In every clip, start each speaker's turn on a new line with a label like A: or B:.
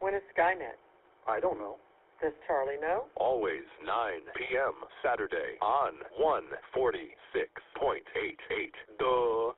A: When is Skynet?
B: I don't know.
A: Does Charlie know?
C: Always 9 p.m. Saturday on 146.88. Duh.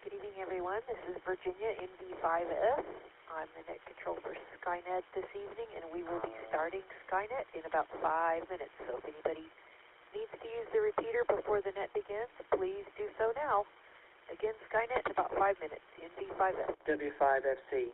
D: Good evening, everyone. This is Virginia, NV5S. I'm the net control for Skynet this evening, and we will be starting Skynet in about 5 minutes. So if anybody needs to use the repeater before the net begins, please do so now. Again, Skynet in about 5 minutes, NV5S.
A: W5FC.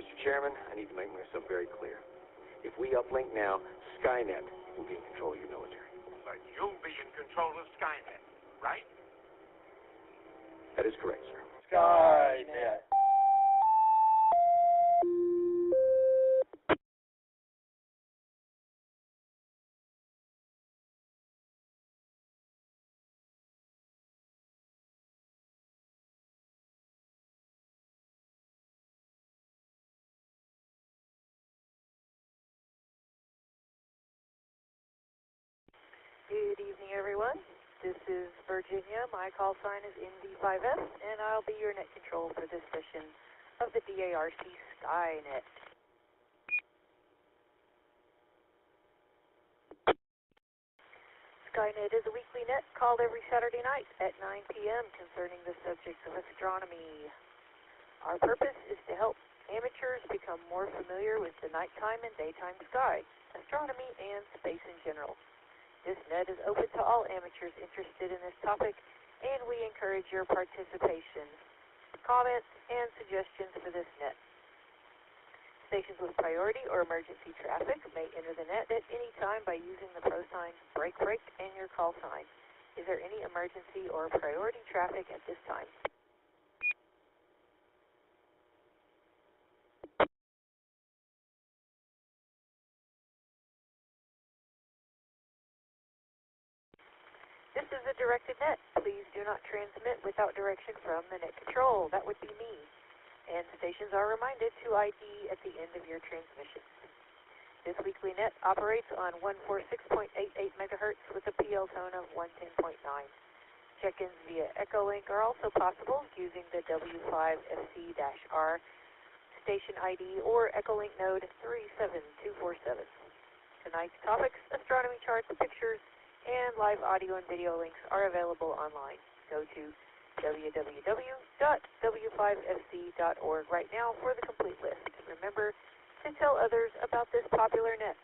B: Mr. Chairman, I need to make myself very clear. If we uplink now, Skynet will be in control of your military.
C: But you'll be in control of Skynet, right?
B: That is correct, sir.
E: Skynet.
D: Good evening, everyone. This is Virginia. My call sign is NV5F, and I'll be your net control for this session of the DARC Skynet. Skynet is a weekly net called every Saturday night at 9 p.m. concerning the subjects of astronomy. Our purpose is to help amateurs become more familiar with the nighttime and daytime sky, astronomy, and space in general. This net is open to all amateurs interested in this topic, and we encourage your participation, comments, and suggestions for this net. Stations with priority or emergency traffic may enter the net at any time by using the pro sign break and your call sign. Is there any emergency or priority traffic at this time? This is a directed net. Please do not transmit without direction from the net control. That would be me. And stations are reminded to ID at the end of your transmission. This weekly net operates on 146.88 megahertz with a PL tone of 110.9. Check-ins via Echolink are also possible using the W5FC-R station ID or Echolink node 37247. Tonight's topics, astronomy charts, pictures, and live audio and video links are available online. Go to www.w5fc.org right now for the complete list. Remember to tell others about this popular net.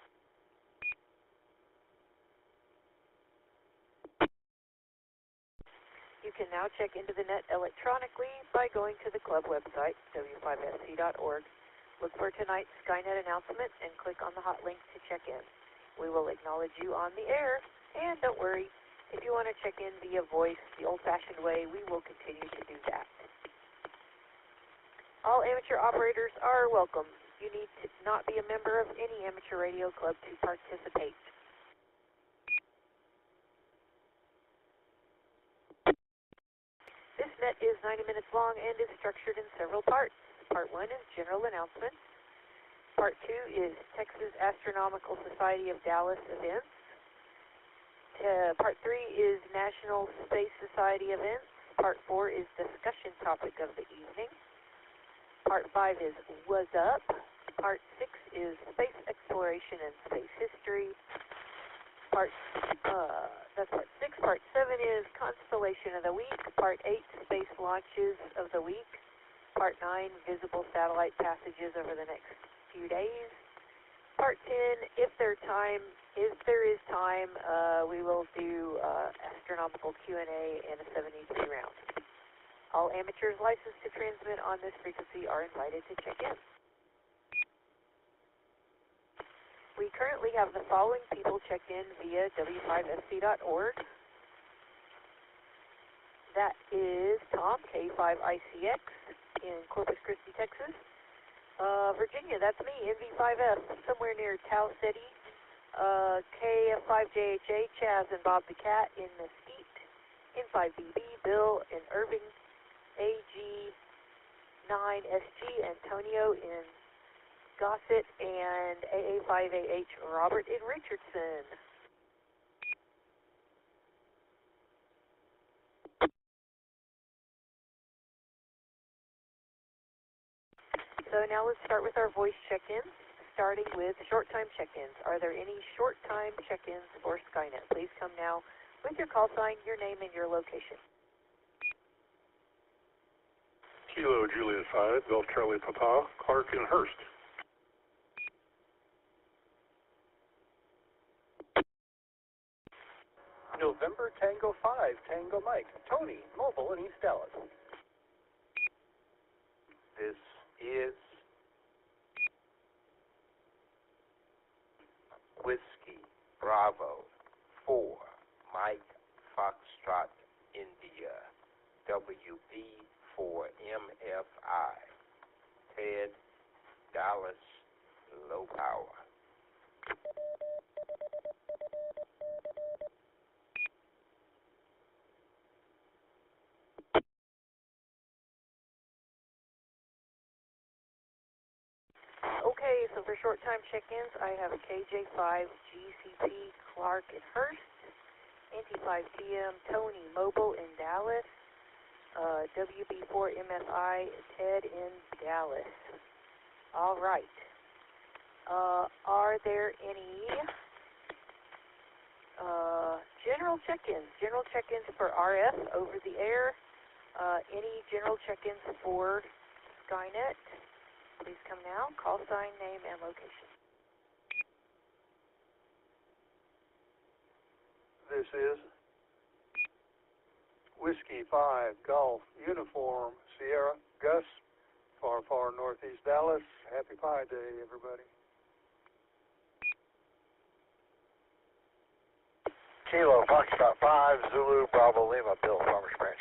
D: You can now check into the net electronically by going to the club website, w5fc.org. Look for tonight's Skynet announcement and click on the hot link to check in. We will acknowledge you on the air. And don't worry, if you want to check in via voice the old-fashioned way, we will continue to do that. All amateur operators are welcome. You need to not be a member of any amateur radio club to participate. This net is 90 minutes long and is structured in several parts. Part 1 is general announcements. Part 2 is Texas Astronomical Society of Dallas events. Part 3 is National Space Society events. Part 4 is discussion topic of the evening. Part 5 is What's Up. Part 6 is space exploration and space history. That's Part 6. Part 7 is Constellation of the Week. Part 8, space launches of the week. Part 9, visible satellite passages over the next few days. Part 10, if there is time, we will do astronomical Q&A and a 73 round. All amateurs licensed to transmit on this frequency are invited to check in. We currently have the following people checked in via w5fc.org. That is Tom, K5ICX, in Corpus Christi, Texas. Virginia, that's me, NV5F, somewhere near Tau City. KF5JHA, Chaz and Bob the Cat in Mesquite. N5BB, Bill in Irving. AG9SG, Antonio in Gossett. And AA5AH, Robert in Richardson. So now let's start with our voice check-ins, starting with short-time check-ins. Are there any short-time check-ins for Skynet? Please come now with your call sign, your name, and your location.
C: Kilo Juliet 5, Golf Charlie Papa, Clark and Hurst.
E: November Tango 5, Tango Mike, Tony, Mobile in East Dallas.
B: This is MFI. Ted, Dallas, low power.
D: Okay, so for short time check-ins, I have KJ5, GCP, Clark in Hurst, NT5TM, Tony, Mobile in Dallas, WB4 MFI, Ted in Dallas. All right. Are there any general check-ins? General check-ins for RF over the air? Any general check-ins for Skynet? Please come now. Call sign, name, and location.
E: This is Whiskey 5 Golf Uniform Sierra Gus, far, far northeast Dallas. Happy Pi Day, everybody.
F: Kilo Foxtrot 5 Zulu Bravo Lima, Bill, Farmers Branch.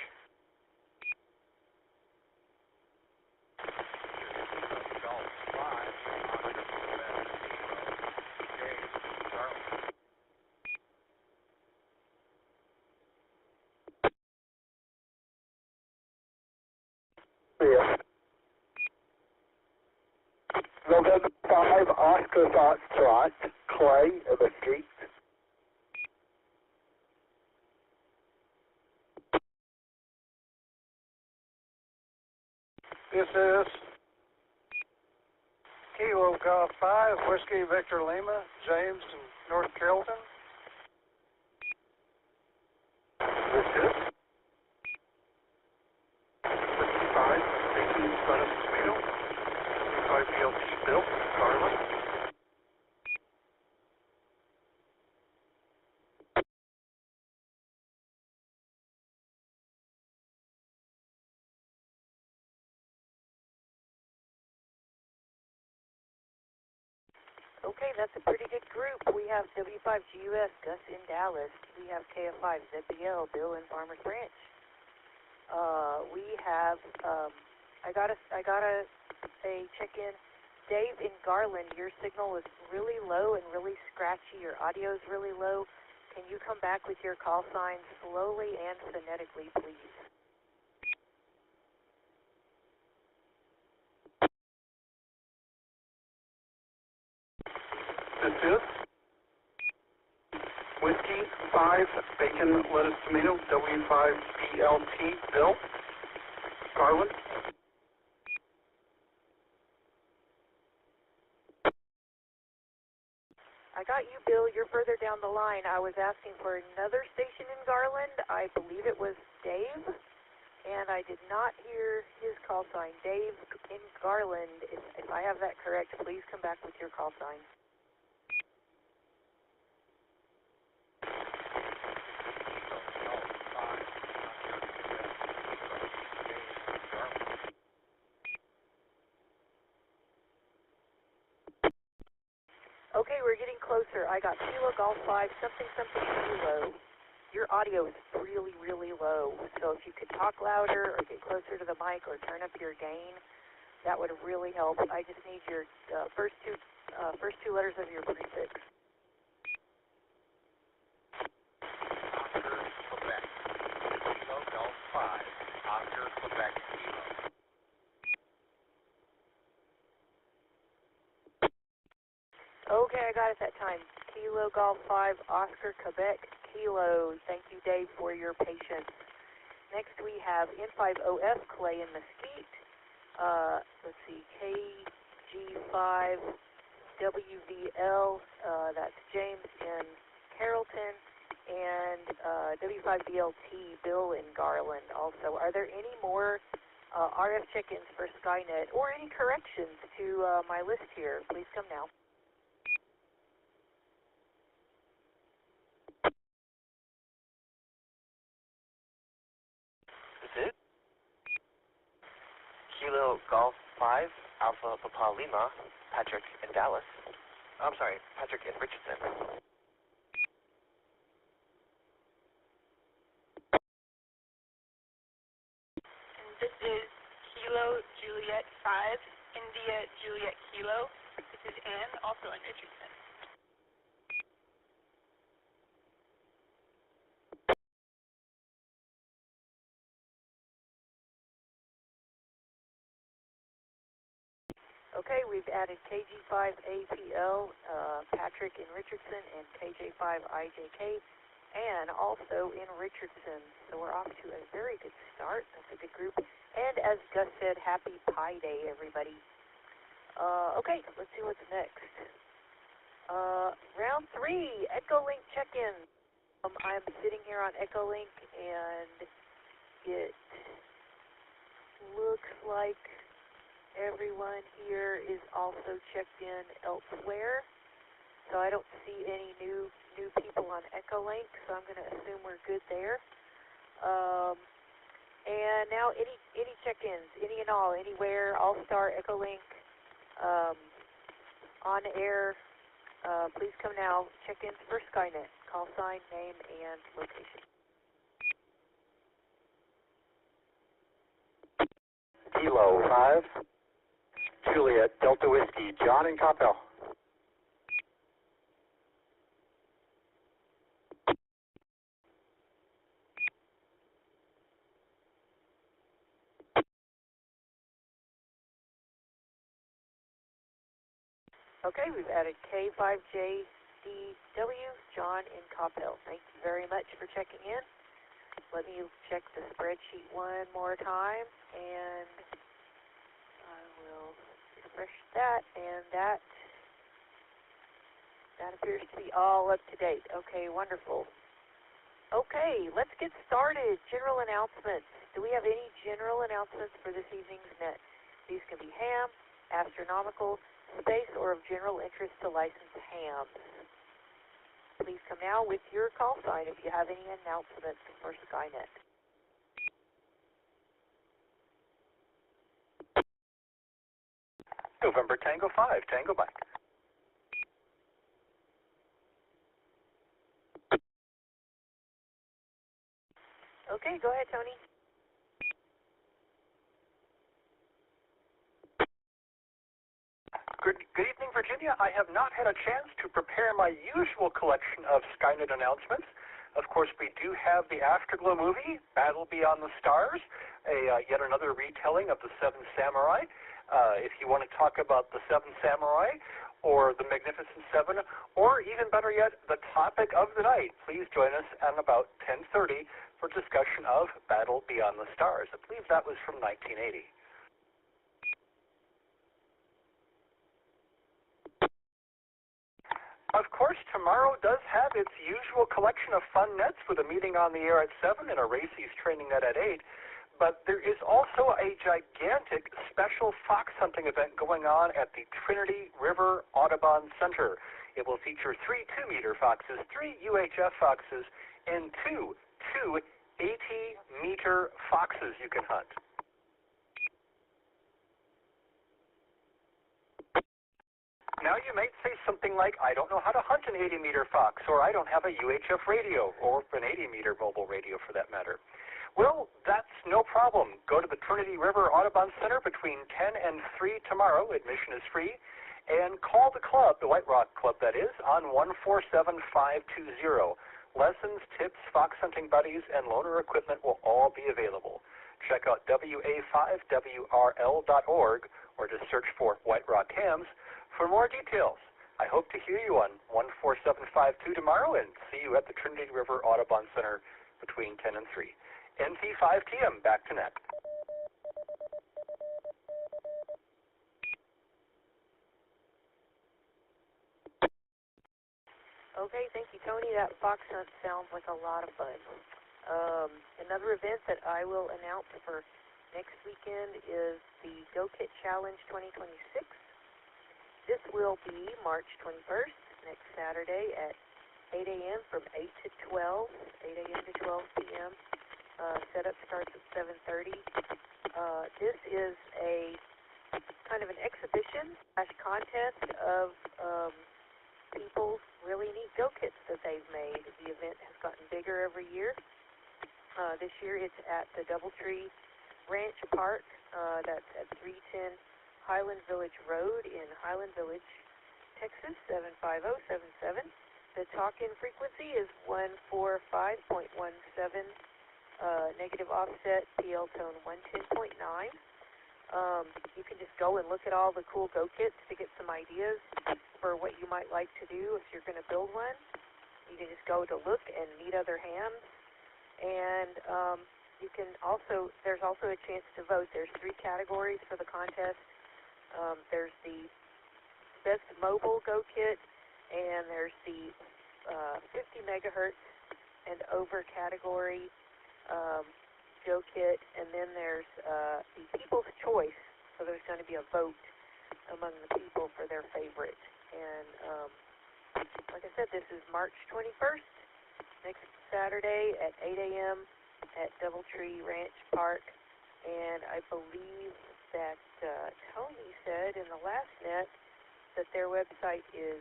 F: November 5 Oscar Foxtrot, Clay, Mesquite.
E: This is Kilo Golf 5 Whiskey Victor Lima, James in North Carrollton.
C: This is Whiskey 5, Bacon, lettuce, tomato, 5 BLT, Bill, Garland.
D: Okay, that's a pretty good group. We have W5GUS, Gus in Dallas. We have KF5, ZBL, Bill in Farmers Branch. We have, I got a check-in. Dave in Garland, your signal is really low and really scratchy. Your audio is really low. Can you come back with your call sign slowly and phonetically, please?
C: This is Whiskey 5, Bacon, lettuce, tomato, W5 BLT, Bill, Garland.
D: I got you, Bill. You're further down the line. I was asking for another station in Garland. I believe it was Dave, and I did not hear his call sign. Dave in Garland, if I have that correct, please come back with your call sign. Okay, we're getting closer. I got Kilo Golf 5, something Kilo. Your audio is really, really low. So if you could talk louder or get closer to the mic or turn up your gain, that would really help. I just need your first two letters of your prefix.
B: Oscar, Quebec. Kilo Golf 5. Oscar, Quebec, Kilo.
D: Okay, I got it that time. Kilo Golf 5, Oscar, Quebec, Kilo. Thank you, Dave, for your patience. Next, we have N5OF, Clay in Mesquite. Let's see, KG5, WVL, that's James in Carrollton, and W5BLT, Bill in Garland also. Are there any more RF check-ins for Skynet or any corrections to my list here? Please come now.
G: This is Kilo Golf 5, Alpha Papa Lima, Patrick in Dallas. I'm sorry, Patrick in Richardson.
H: This is Kilo Bravo Juliet 5, India Juliet Kilo. This is Ann, also in Richardson.
D: Okay, we've added KG5APL, Patrick in Richardson, and KJ5IJK, and also in Richardson. So we're off to a very good start. That's a good group. And as Gus said, happy Pi Day, everybody. Okay, let's see what's next. Round 3, Echolink check-in. I'm sitting here on Echolink, and it looks like everyone here is also checked in elsewhere, so I don't see any new people on Echolink, so I'm going to assume we're good there. And now any check-ins, any and all, anywhere, All-Star, Echolink, on air, please come now. Check-ins for Skynet, call sign, name, and location.
F: Kilo 5, Juliet Delta Whiskey, John in Coppell.
D: Okay, we've added K5JDW, John in Coppell. Thank you very much for checking in. Let me check the spreadsheet one more time, and I will refresh that, and that appears to be all up to date. Okay, wonderful. Okay, let's get started. General announcements. Do we have any general announcements for this evening's net? These can be ham, astronomical, space, or of general interest to licensed hams. Please come now with your call sign if you have any announcements for Skynet.
C: November Tango 5, Tango Mike.
D: Okay, go ahead, Tony.
C: Good evening, Virginia. I have not had a chance to prepare my usual collection of Skynet announcements. Of course, we do have the Afterglow movie, Battle Beyond the Stars, yet another retelling of the Seven Samurai. If you want to talk about the Seven Samurai or the Magnificent Seven, or even better yet, the topic of the night, please join us at about 10:30 for discussion of Battle Beyond the Stars. I believe that was from 1980. Of course, tomorrow does have its usual collection of fun nets with a meeting on the air at 7 and a Racy's training net at 8. But there is also a gigantic special fox hunting event going on at the Trinity River Audubon Center. It will feature 3 2-meter foxes, 3 UHF foxes, and two 80-meter foxes you can hunt. Now you might say something like, I don't know how to hunt an 80-meter fox, or I don't have a UHF radio, or an 80-meter mobile radio for that matter. Well, that's no problem. Go to the Trinity River Audubon Center between 10 and 3 tomorrow. Admission is free. And call the club, the White Rock Club that is, on 147520. Lessons, tips, fox hunting buddies, and loaner equipment will all be available. Check out wa5wrl.org or just search for White Rock Hams for more details. I hope to hear you on 14752 tomorrow and see you at the Trinity River Audubon Center between 10 and 3. NT5TM, back to net.
D: Okay, thank you, Tony. That fox hunt sounds like a lot of fun. Another event that I will announce for next weekend is the Go Kit Challenge 2026. This will be March 21st, next Saturday at 8 a.m. from 8 to 12, 8 a.m. to 12 p.m. Setup starts at 7:30. This is a kind of an exhibition/contest of people's really neat Go Kits that they've made. The event has gotten bigger every year. This year it's at the Doubletree Ranch Park. That's at 310 Highland Village Road in Highland Village, Texas, 75077. The talk-in frequency is 145.17, negative offset, PL tone 110.9. You can just go and look at all the cool Go kits to get some ideas for what you might like to do if you're going to build one. You can just go to look and meet other hams. And you can also, there's also a chance to vote. There's 3 categories for the contest. There's the best mobile Go kit, and there's the 50 megahertz and over category Go kit, and then there's the People's Choice. So there's going to be a vote among the people for their favorite. And like I said, this is March 21st, next Saturday at 8 a.m. at Doubletree Ranch Park. And I believe that Tony said in the last net that their website is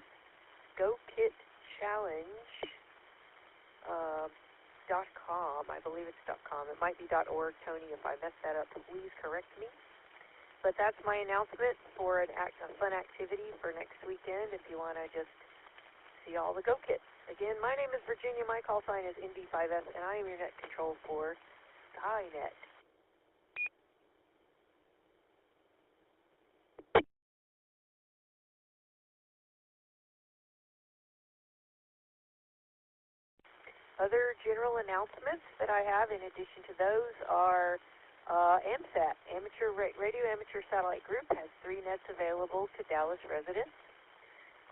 D: GoKitChallenge.com. I believe it's .com. It might be .org, Tony. If I mess that up, please correct me. But that's my announcement for a fun activity for next weekend if you want to just see all the Go kits. Again, my name is Virginia. My call sign is ND5F, and I am your net control for Skynet. Other general announcements that I have in addition to those are AMSAT, Radio Amateur Satellite Group, has 3 nets available to Dallas residents.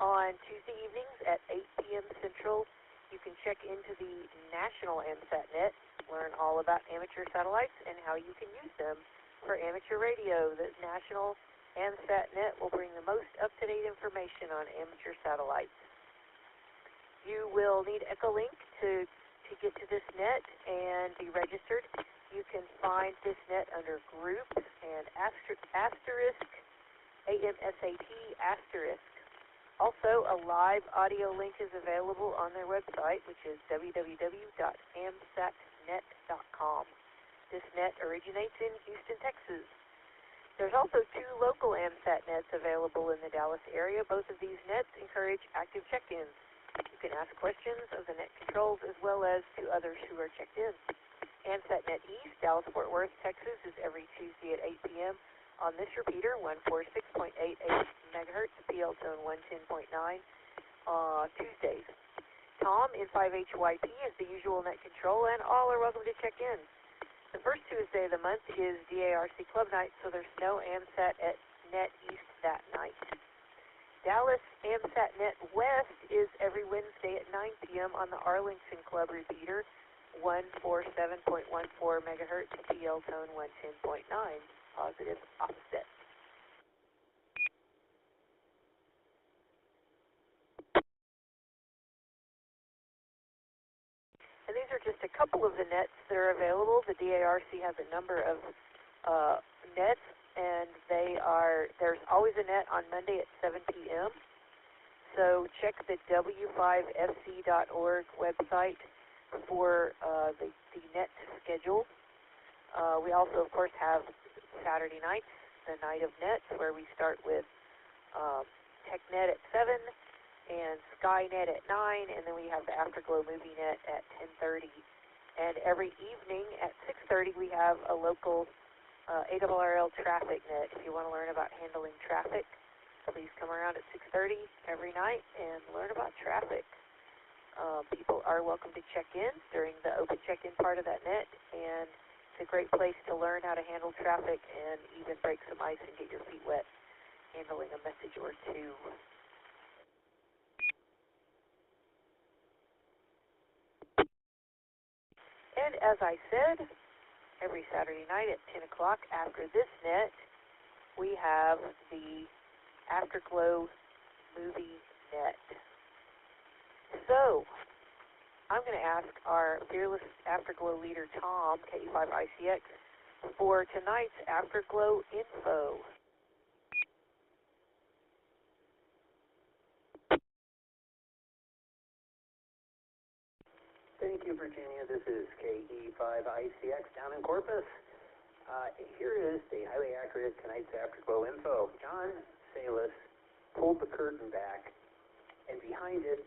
D: On Tuesday evenings at 8 p.m. Central, you can check into the National AMSAT net, learn all about amateur satellites and how you can use them for amateur radio. The National AMSAT net will bring the most up-to-date information on amateur satellites. You will need Echolink to get to this net and be registered. You can find this net under Group and asterisk, AMSAT asterisk. Also, a live audio link is available on their website, which is www.amsatnet.com. This net originates in Houston, Texas. There's also 2 local AMSAT nets available in the Dallas area. Both of these nets encourage active check-ins. You can ask questions of the net controls as well as to others who are checked in. AMSAT Net East, Dallas-Fort Worth, Texas, is every Tuesday at 8 p.m. on this repeater, 146.88 megahertz, PL tone 110.9, Tuesdays. Tom in 5HYP is the usual net control, and all are welcome to check in. The first Tuesday of the month is DARC Club Night, so there's no AMSAT at Net East that night. Dallas AMSAT Net West is every Wednesday at 9 p.m. on the Arlington Club repeater, 147.14 megahertz, PL tone 110.9, positive offset. And these are just a couple of the nets that are available. The DARC has a number of nets, and there's always a net on Monday at 7 p.m. So check the W5FC.org website for the net schedule. We also, of course, have Saturday nights, the night of nets, where we start with TechNet at 7 and Skynet at 9, and then we have the Afterglow movie net at 10:30. And every evening at 6:30, we have a local ARRL traffic net. If you want to learn about handling traffic, please come around at 6:30 every night and learn about traffic. People are welcome to check in during the open check-in part of that net, and it's a great place to learn how to handle traffic and even break some ice and get your feet wet handling a message or two. And as I said, every Saturday night at 10 o'clock after this net, we have the Afterglow movie net. So, I'm going to ask our fearless Afterglow leader, Tom, KE5ICX, for tonight's Afterglow info.
I: Thank you, Virginia. This is KE5ICX down in Corpus. Here is the highly accurate tonight's Afterglow info. John Salis pulled the curtain back, and behind it,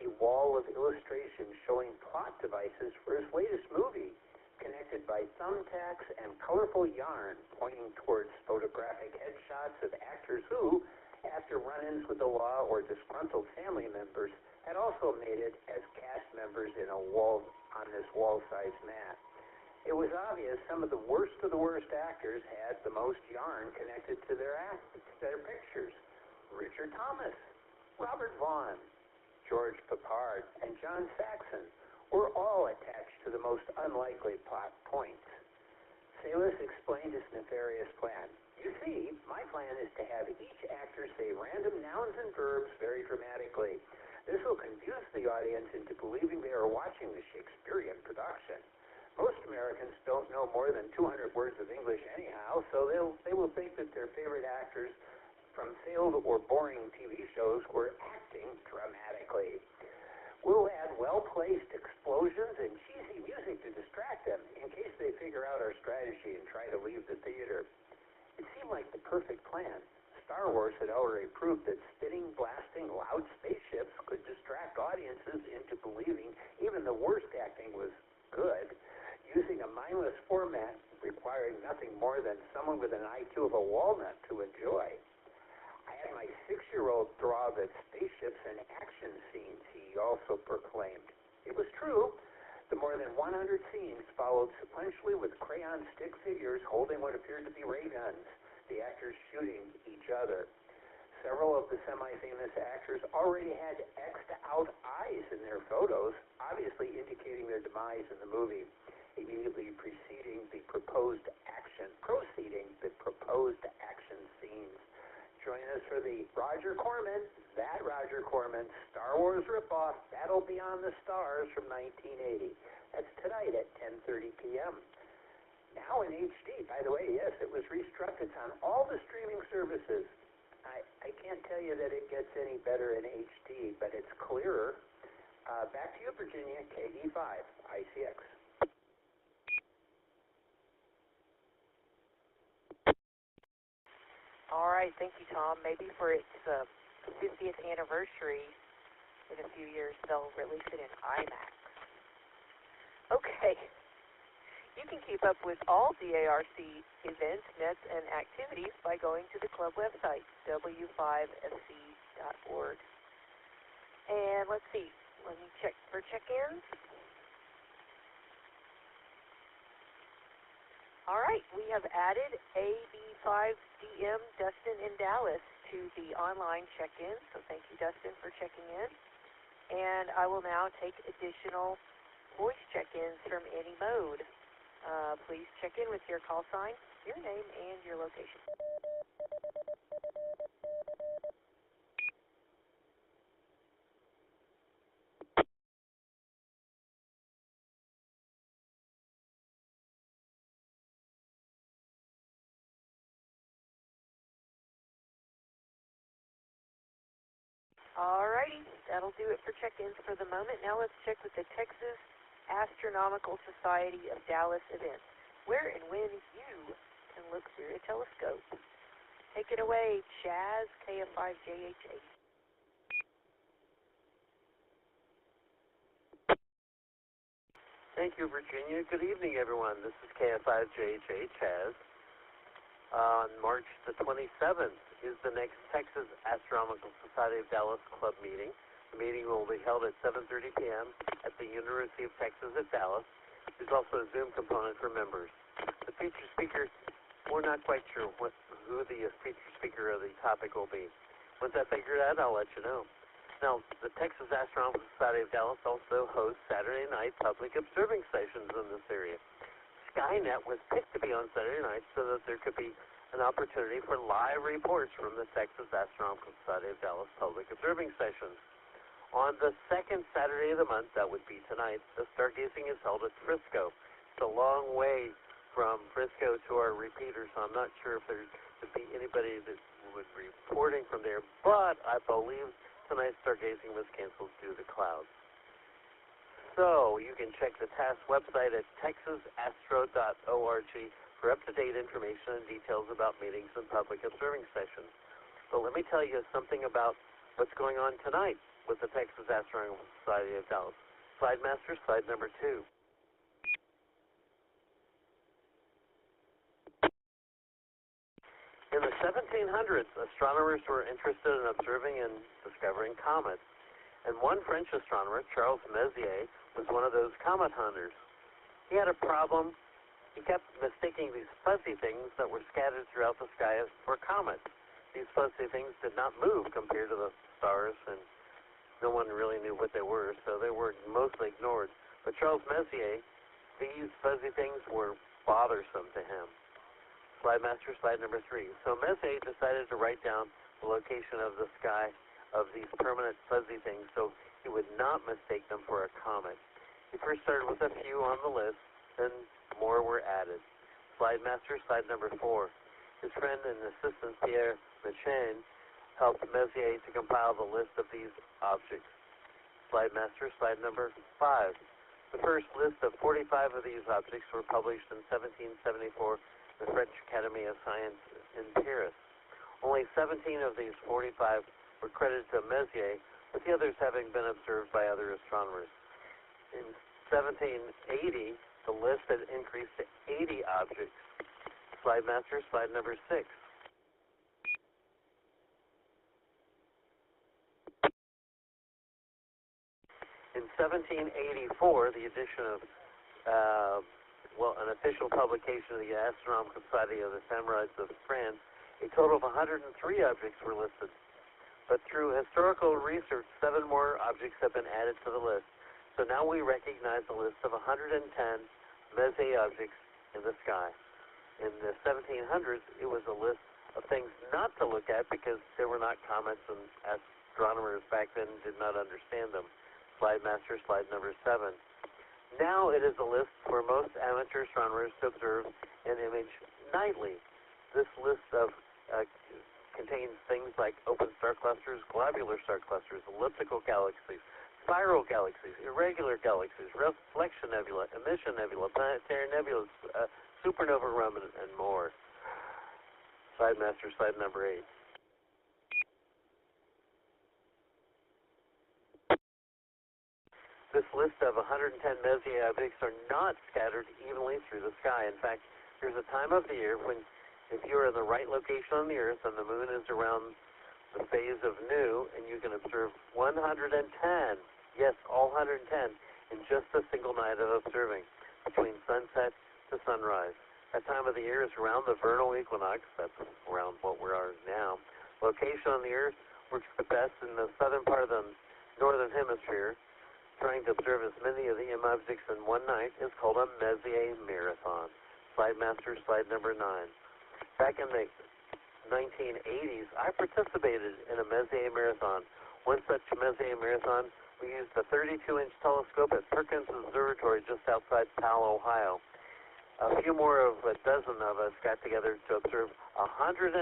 I: a wall of illustrations showing plot devices for his latest movie, connected by thumbtacks and colorful yarn pointing towards photographic headshots of actors who, after run-ins with the law or disgruntled family members, had also made it as cast members on this wall-sized mat. It was obvious some of the worst actors had the most yarn connected to their pictures. Richard Thomas, Robert Vaughn, George Peppard, and John Saxon were all attached to the most unlikely plot points. Salis explained his nefarious plan. You see, my plan is to have each actor say random nouns and verbs very dramatically. This will confuse the audience into believing they are watching the Shakespearean production. Most Americans don't know more than 200 words of English anyhow, so they will think that their favorite actors from failed or boring TV shows were acting dramatically. We'll add well-placed explosions and cheesy music to distract them in case they figure out our strategy and try to leave the theater. It seemed like the perfect plan. Star Wars had already proved that spinning, blasting, loud spaceships could distract audiences into believing even the worst acting was good, using a mindless format requiring nothing more than someone with an IQ of a walnut to enjoy. I had my 6-year-old draw the spaceships and action scenes, he also proclaimed. It was true. The more than 100 scenes followed sequentially with crayon stick figures holding what appeared to be ray guns, the actors shooting each other. Several of the semi-famous actors already had X'd-out eyes in their photos, obviously indicating their demise in the movie, immediately preceding the proposed action scenes. Join us for the Roger Corman Star Wars ripoff, Battle Beyond the Stars from 1980. That's tonight at 10:30 p.m. Now in HD, by the way, yes, it was restruck. It's on all the streaming services. I can't tell you that it gets any better in HD, but it's clearer. Back to you, Virginia, KD5, ICX.
D: All right, thank you, Tom. Maybe for its 50th anniversary in a few years, they'll release it in IMAX. Okay. You can keep up with all DARC events, nets, and activities by going to the club website, W5FC.org. And let's see, let me check for check-ins. All right, we have added AB5DM Dustin in Dallas to the online check-in, so thank you, Dustin, for checking in. And I will now take additional voice check-ins from any mode. Please check in with your call sign, your name, and your location. Alrighty, that'll do it for check-ins for the moment. Now let's check with the Texas Astronomical Society of Dallas events, where and when you can look through a telescope. Take it away, Chaz, KF5JH8.
J: Thank you, Virginia. Good evening, everyone. This is KF5JH8, Chaz. On March the 27th is the next Texas Astronomical Society of Dallas Club meeting. The meeting will be held at 7:30 p.m. at the University of Texas at Dallas. There's also a Zoom component for members. The featured speaker, we're not quite sure who the featured speaker of the topic will be. Once I figure it out, I'll let you know. Now, the Texas Astronomical Society of Dallas also hosts Saturday night public observing stations in this area. Skynet was picked to be on Saturday night so that there could be an opportunity for live reports from the Texas Astronomical Society of Dallas public observing stations. On the second Saturday of the month, that would be tonight, the stargazing is held at Frisco. It's a long way from Frisco to our repeater, so I'm not sure if there would be anybody that would be reporting from there, but I believe tonight's stargazing was canceled due to clouds. So you can check the TASS website at texasastro.org for up-to-date information and details about meetings and public observing sessions. But let me tell you something about what's going on tonight with the Texas Astronomical Society of Dallas. Slide master, slide number 2. In the 1700s, astronomers were interested in observing and discovering comets. And one French astronomer, Charles Messier, was one of those comet hunters. He had a problem. He kept mistaking these fuzzy things that were scattered throughout the sky for comets. These fuzzy things did not move compared to the stars, and no one really knew what they were, so they were mostly ignored. But Charles Messier, these fuzzy things were bothersome to him. Slide master, slide number 3. So Messier decided to write down the location of the sky of these permanent fuzzy things so he would not mistake them for a comet. He first started with a few on the list, then more were added. Slide master, slide number 4. His friend and assistant Pierre Méchain helped Messier to compile the list of these objects. Slide master, slide number 5. The first list of 45 of these objects were published in 1774 in the French Academy of Science in Paris. Only 17 of these 45 were credited to Messier, with the others having been observed by other astronomers. In 1780, the list had increased to 80 objects. Slide master, slide number 6. In 1784, the edition of, an official publication of the Astronomical Society of the Samurais of France, a total of 103 objects were listed. But through historical research, 7 more objects have been added to the list. So now we recognize a list of 110 Messier objects in the sky. In the 1700s, it was a list of things not to look at because they were not comets, and astronomers back then did not understand them. Slide master, slide number 7. Now it is a list for most amateur astronomers to observe and image nightly. This list contains things like open star clusters, globular star clusters, elliptical galaxies, spiral galaxies, irregular galaxies, reflection nebula, emission nebula, planetary nebulas, supernova remnant, and more. Slide master, slide number 8. This list of 110 Messier objects are not scattered evenly through the sky. In fact, there's a time of the year when, if you're in the right location on the Earth and the moon is around the phase of new, and you can observe 110, yes, all 110, in just a single night of observing, between sunset to sunrise. That time of the year is around the vernal equinox. That's around what we are now. Location on the Earth works the best in the southern part of the northern hemisphere. Trying to observe as many of the M objects in one night is called a Messier marathon. Slide master, slide number 9. Back in the 1980s, I participated in a Messier marathon. One such Messier marathon, we used a 32-inch telescope at Perkins Observatory just outside Powell, Ohio. A few more of a dozen of us got together to observe 108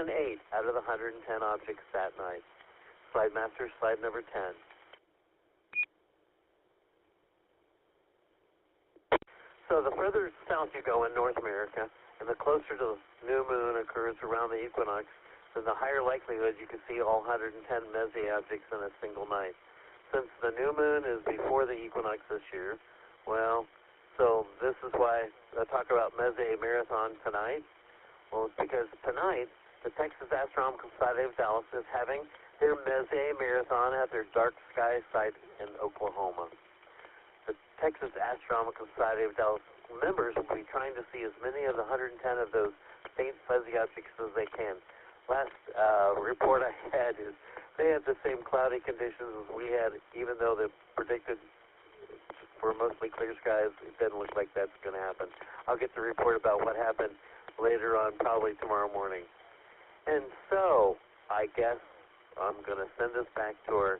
J: out of the 110 objects that night. Slide master, slide number 10. So the further south you go in North America, and the closer to the new moon occurs around the equinox, then the higher likelihood you can see all 110 Messier objects in a single night. Since the new moon is before the equinox this year, so this is why I talk about Messier Marathon tonight. Well, it's because tonight, the Texas Astronomical Society of Dallas is having their Messier Marathon at their dark sky site in Oklahoma. The Texas Astronomical Society of Dallas members will be trying to see as many of the 110 of those faint fuzzy objects as they can. Last report I had is they had the same cloudy conditions as we had, even though they predicted for mostly clear skies. It doesn't look like that's going to happen. I'll get the report about what happened later on, probably tomorrow morning. And so, I guess I'm going to send us back to our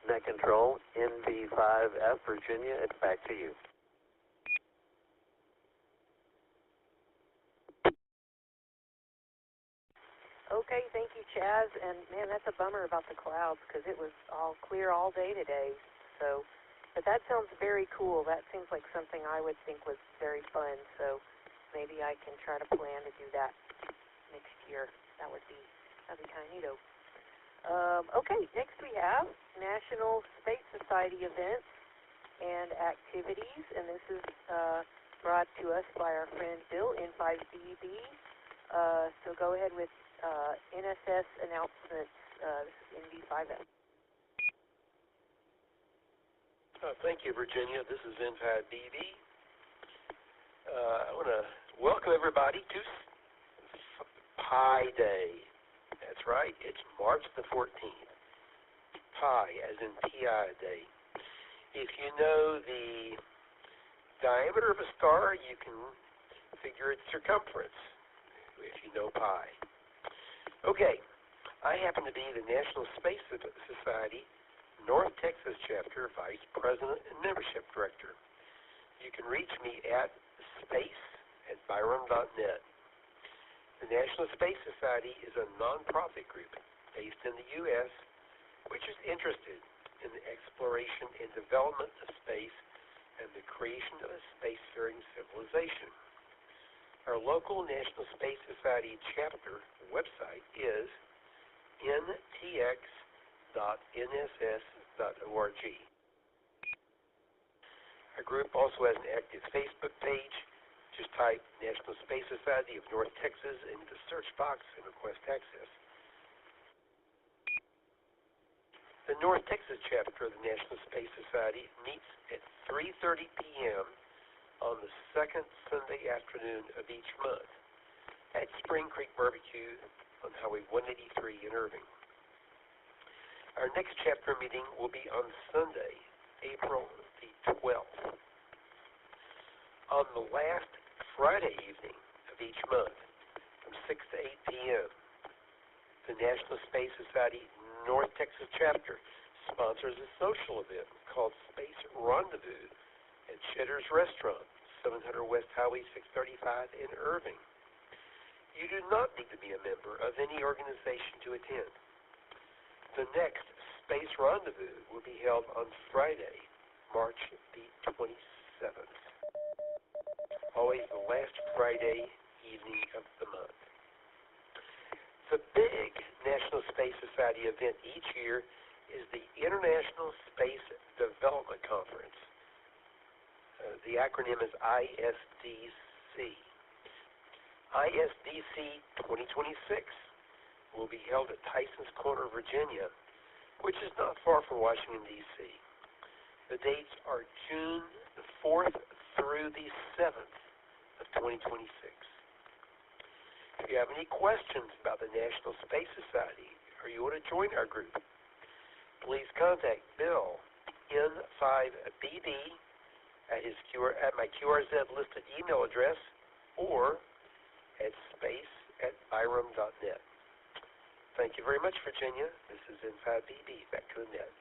J: net control, NV5F, Virginia. It's back to you.
D: Okay, thank you, Chaz. And man, that's a bummer about the clouds because it was all clear all day today. So, but that sounds very cool. That seems like something I would think was very fun. So, maybe I can try to plan to do that next year. That'd be kind of neato. Okay, next we have National Space Society events and activities, and this is brought to us by our friend Bill in 5BB. So go ahead with NSS announcements. This is NV5F.
K: Thank you, Virginia. This is N5BB. I want to welcome everybody to Pi Day. That's right, it's March the 14th. Pi, as in P-I Day. If you know the diameter of a star, you can figure its circumference, if you know pi. Okay, I happen to be the National Space Society North Texas Chapter Vice President and Membership Director. You can reach me at space@byram.net. The National Space Society is a nonprofit group based in the U.S. which is interested in the exploration and development of space and the creation of a spacefaring civilization. Our local National Space Society chapter website is ntx.nss.org. Our group also has an active Facebook page. Just type National Space Society of North Texas into the search box and request access. The North Texas chapter of the National Space Society meets at 3:30 p.m. on the second Sunday afternoon of each month at Spring Creek Barbecue on Highway 183 in Irving. Our next chapter meeting will be on Sunday, April the 12th. On the last Friday evening of each month, from 6 to 8 p.m., the National Space Society North Texas Chapter sponsors a social event called Space Rendezvous at Cheddar's Restaurant, 700 West Highway 635 in Irving. You do not need to be a member of any organization to attend. The next Space Rendezvous will be held on Friday, March the 27th. Always the last Friday evening of the month. The big National Space Society event each year is the International Space Development Conference. The acronym is ISDC. ISDC 2026 will be held at Tyson's Corner, Virginia, which is not far from Washington, D.C. The dates are June the 4th through the 7th of 2026. If you have any questions about the National Space Society or you want to join our group, please contact Bill N5BB at my QRZ listed email address or at space@byram.net. Thank you very much, Virginia. This is N5BB. Back to the net.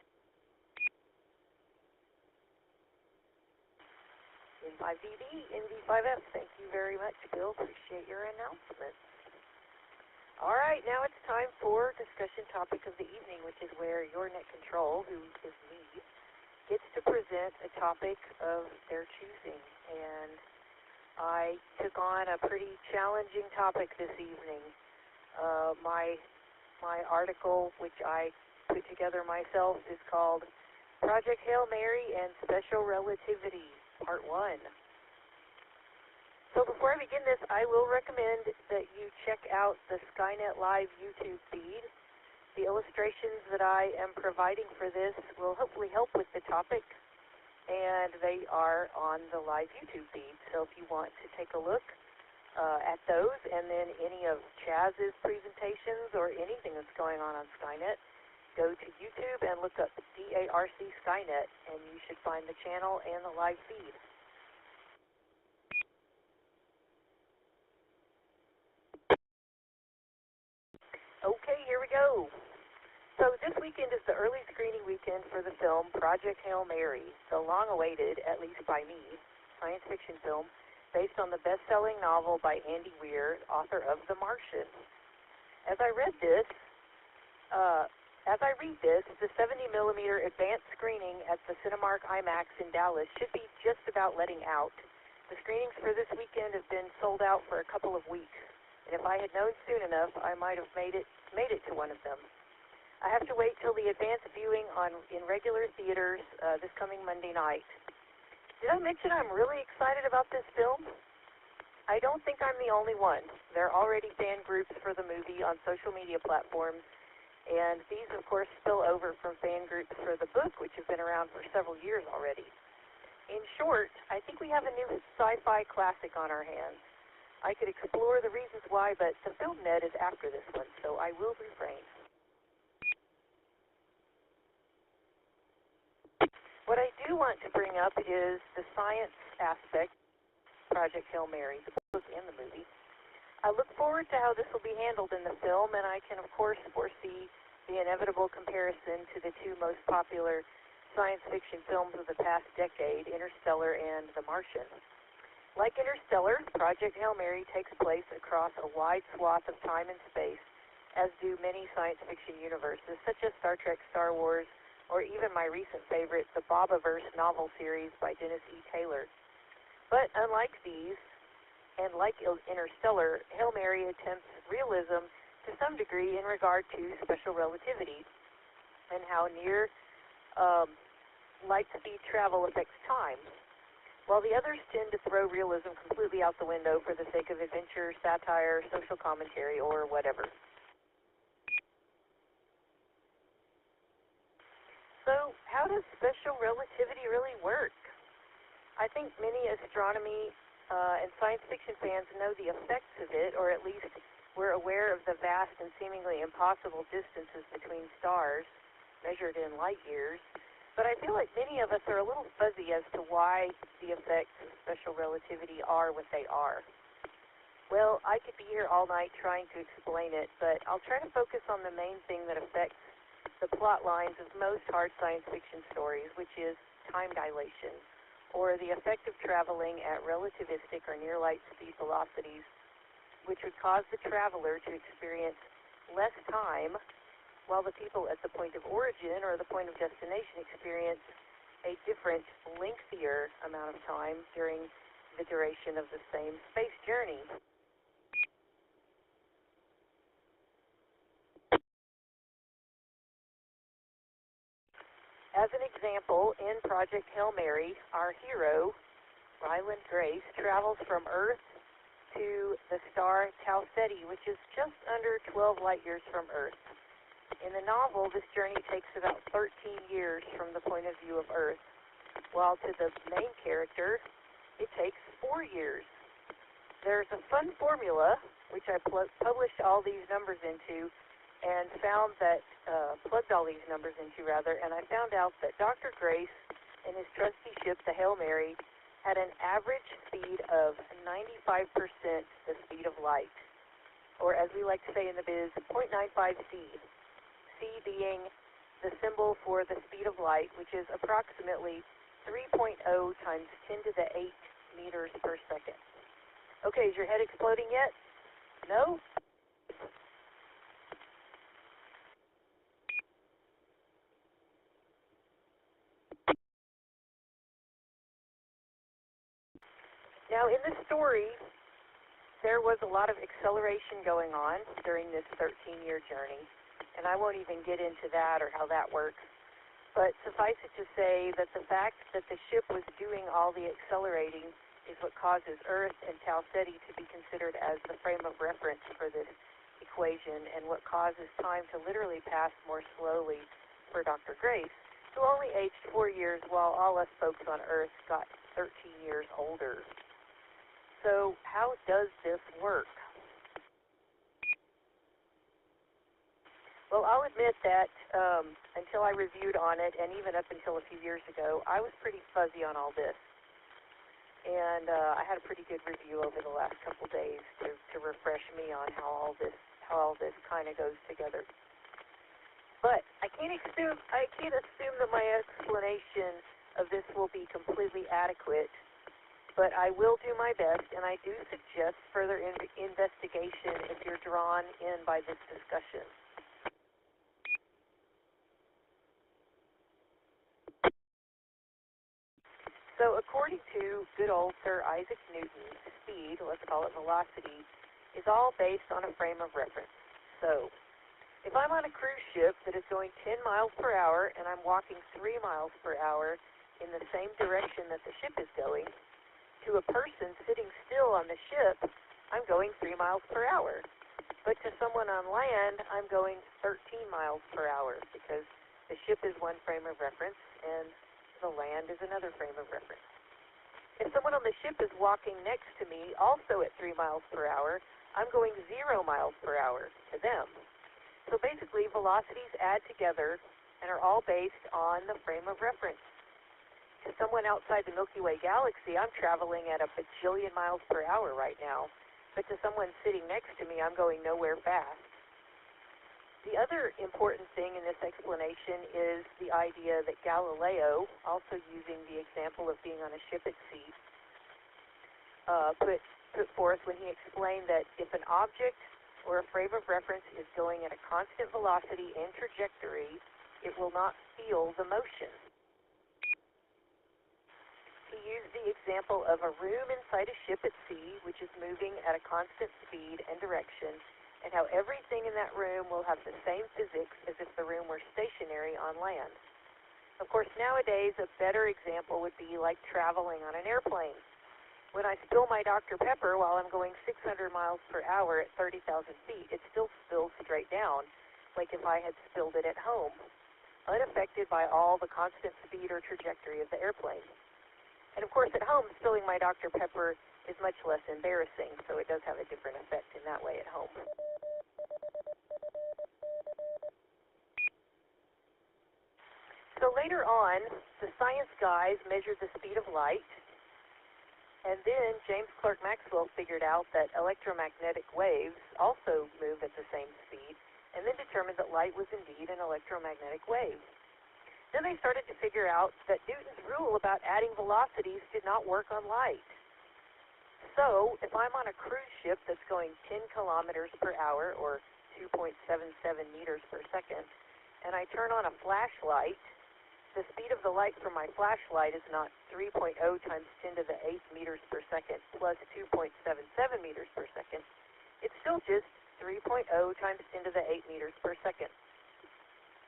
D: N5BB, NV5F, thank you very much, Bill. Appreciate your announcements. All right, now it's time for discussion topic of the evening, which is where your net control, who is me, gets to present a topic of their choosing. And I took on a pretty challenging topic this evening. My article, which I put together myself, is called Project Hail Mary and Special Relativity, Part 1. So before I begin this, I will recommend that you check out the Skynet Live YouTube feed. The illustrations that I am providing for this will hopefully help with the topic, and they are on the live YouTube feed. So if you want to take a look at those, and then any of Chaz's presentations or anything that's going on Skynet, go to YouTube and look up DARC Skynet, and you should find the channel and the live feed. Okay, here we go. So this weekend is the early screening weekend for the film Project Hail Mary, the long-awaited, at least by me, science fiction film based on the best-selling novel by Andy Weir, author of The Martian. As I read this, the 70mm advanced screening at the Cinemark IMAX in Dallas should be just about letting out. The screenings for this weekend have been sold out for a couple of weeks, and if I had known soon enough, I might have made it to one of them. I have to wait till the advanced viewing in regular theaters this coming Monday night. Did I mention I'm really excited about this film? I don't think I'm the only one. There are already fan groups for the movie on social media platforms, and these, of course, spill over from fan groups for the book, which have been around for several years already. In short, I think we have a new sci-fi classic on our hands. I could explore the reasons why, but the film net is after this one, so I will refrain. What I do want to bring up is the science aspect of Project Hail Mary, the book and the movie. I look forward to how this will be handled in the film, and I can, of course, foresee the inevitable comparison to the two most popular science fiction films of the past decade, Interstellar and The Martian. Like Interstellar, Project Hail Mary takes place across a wide swath of time and space, as do many science fiction universes, such as Star Trek, Star Wars, or even my recent favorite, the Bobaverse novel series by Dennis E. Taylor. But unlike these, and like Interstellar, Hail Mary attempts realism to some degree in regard to special relativity and how near light speed travel affects time, while the others tend to throw realism completely out the window for the sake of adventure, satire, social commentary, or whatever. So, how does special relativity really work? I think many astronomy and science fiction fans know the effects of it, or at least we're aware of the vast and seemingly impossible distances between stars, measured in light years. But I feel like many of us are a little fuzzy as to why the effects of special relativity are what they are. Well, I could be here all night trying to explain it, but I'll try to focus on the main thing that affects the plot lines of most hard science fiction stories, which is time dilation, or the effect of traveling at relativistic or near light speed velocities, which would cause the traveler to experience less time, while the people at the point of origin or the point of destination experience a different, lengthier amount of time during the duration of the same space journey. As an example, in Project Hail Mary, our hero, Ryland Grace, travels from Earth to the star Tau Ceti, which is just under 12 light years from Earth. In the novel, this journey takes about 13 years from the point of view of Earth, while to the main character, it takes 4 years. There's a fun formula, which I published all these numbers into, and plugged all these numbers into, and I found out that Dr. Grace and his trusty ship, the Hail Mary, had an average speed of 95% the speed of light, or as we like to say in the biz, 0.95 C. C being the symbol for the speed of light, which is approximately 3.0 times 10 to the 8 meters per second. Okay, is your head exploding yet? No? Now, in the story, there was a lot of acceleration going on during this 13-year journey, and I won't even get into that or how that works. But suffice it to say that the fact that the ship was doing all the accelerating is what causes Earth and Tau Ceti to be considered as the frame of reference for this equation, and what causes time to literally pass more slowly for Dr. Grace, who only aged 4 years while all us folks on Earth got 13 years older. So how does this work? Well, I'll admit that until I reviewed on it, and even up until a few years ago, I was pretty fuzzy on all this. And I had a pretty good review over the last couple days to refresh me on how all this kind of goes together. But I can't assume that my explanation of this will be completely adequate. But I will do my best, and I do suggest further investigation if you're drawn in by this discussion. So according to good old Sir Isaac Newton, speed, let's call it velocity, is all based on a frame of reference. So if I'm on a cruise ship that is going 10 miles per hour and I'm walking 3 miles per hour in the same direction that the ship is going, to a person sitting still on the ship, I'm going 3 miles per hour. But to someone on land, I'm going 13 miles per hour because the ship is one frame of reference and the land is another frame of reference. If someone on the ship is walking next to me, also at 3 miles per hour, I'm going 0 miles per hour to them. So basically, velocities add together and are all based on the frame of reference. To someone outside the Milky Way galaxy, I'm traveling at a bajillion miles per hour right now. But to someone sitting next to me, I'm going nowhere fast. The other important thing in this explanation is the idea that Galileo, also using the example of being on a ship at sea, put forth when he explained that if an object or a frame of reference is going at a constant velocity and trajectory, it will not feel the motion. He used the example of a room inside a ship at sea, which is moving at a constant speed and direction, and how everything in that room will have the same physics as if the room were stationary on land. Of course, nowadays, a better example would be like traveling on an airplane. When I spill my Dr. Pepper while I'm going 600 miles per hour at 30,000 feet, it still spills straight down, like if I had spilled it at home, unaffected by all the constant speed or trajectory of the airplane. And of course, at home, spilling my Dr. Pepper is much less embarrassing, so it does have a different effect in that way at home. So later on, the science guys measured the speed of light, and then James Clerk Maxwell figured out that electromagnetic waves also move at the same speed, and then determined that light was indeed an electromagnetic wave. Then they started to figure out that Newton's rule about adding velocities did not work on light. So if I'm on a cruise ship that's going 10 kilometers per hour, or 2.77 meters per second, and I turn on a flashlight, the speed of the light from my flashlight is not 3.0 times 10 to the 8 meters per second plus 2.77 meters per second. It's still just 3.0 times 10 to the 8 meters per second.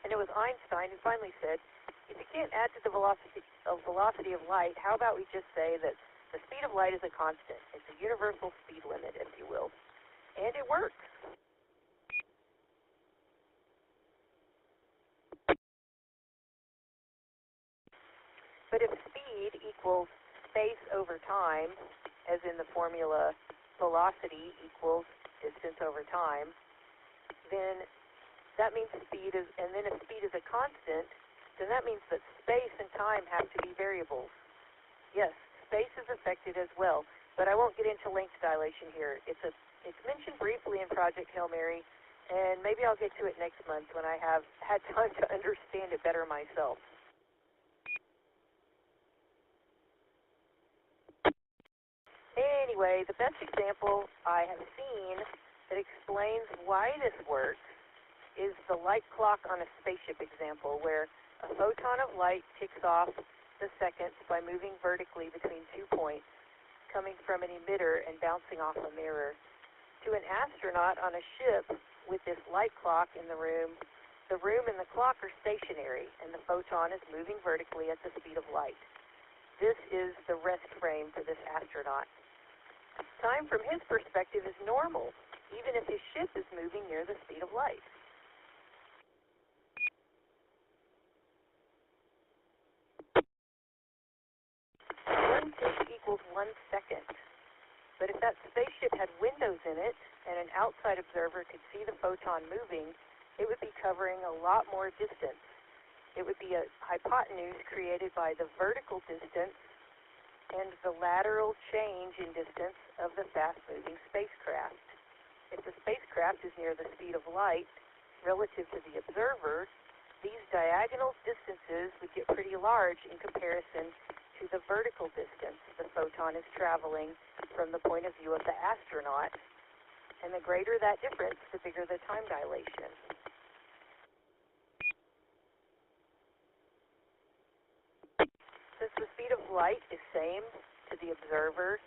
D: And it was Einstein who finally said, if you can't add to the velocity of light, how about we just say that the speed of light is a constant. It's a universal speed limit, if you will. And it works. But if speed equals space over time, as in the formula velocity equals distance over time, then that means speed is, and then if speed is a constant, then that means that space and time have to be variables. Yes, space is affected as well, but I won't get into length dilation here. It's mentioned briefly in Project Hail Mary, and maybe I'll get to it next month when I have had time to understand it better myself. Anyway, the best example I have seen that explains why this works is the light clock on a spaceship example, where a photon of light ticks off the seconds by moving vertically between 2 points, coming from an emitter and bouncing off a mirror. To an astronaut on a ship with this light clock in the room and the clock are stationary, and the photon is moving vertically at the speed of light. This is the rest frame for this astronaut. Time from his perspective is normal, even if his ship is moving near the speed of light. One tick equals 1 second. But if that spaceship had windows in it and an outside observer could see the photon moving, it would be covering a lot more distance. It would be a hypotenuse created by the vertical distance and the lateral change in distance of the fast-moving spacecraft. If the spacecraft is near the speed of light relative to the observer, these diagonal distances would get pretty large in comparison to the vertical distance the photon is traveling from the point of view of the astronaut. And the greater that difference, the bigger the time dilation. Since the speed of light is same to the observer,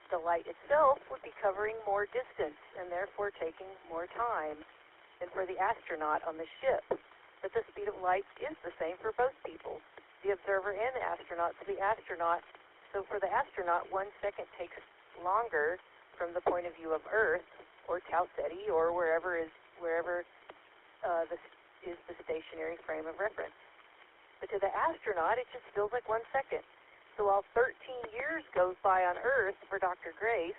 D: the light itself would be covering more distance and therefore taking more time than for the astronaut on the ship. But the speed of light is the same for both people, the observer and the astronaut. So for the astronaut, 1 second takes longer from the point of view of Earth, or Tau Ceti, or wherever is the stationary frame of reference. But to the astronaut, it just feels like 1 second. So while 13 years goes by on Earth for Dr. Grace,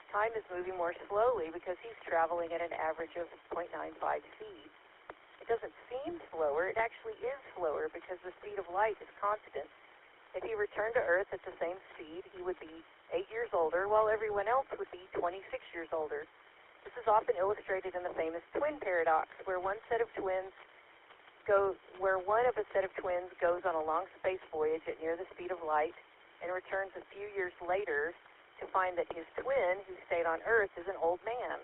D: time is moving more slowly because he's traveling at an average of 0.95 speed. It doesn't seem slower. It actually is slower because the speed of light is constant. If he returned to Earth at the same speed, he would be 8 years older, while everyone else would be 26 years older. This is often illustrated in the famous twin paradox, where one of a set of twins goes on a long space voyage at near the speed of light and returns a few years later to find that his twin, who stayed on Earth, is an old man.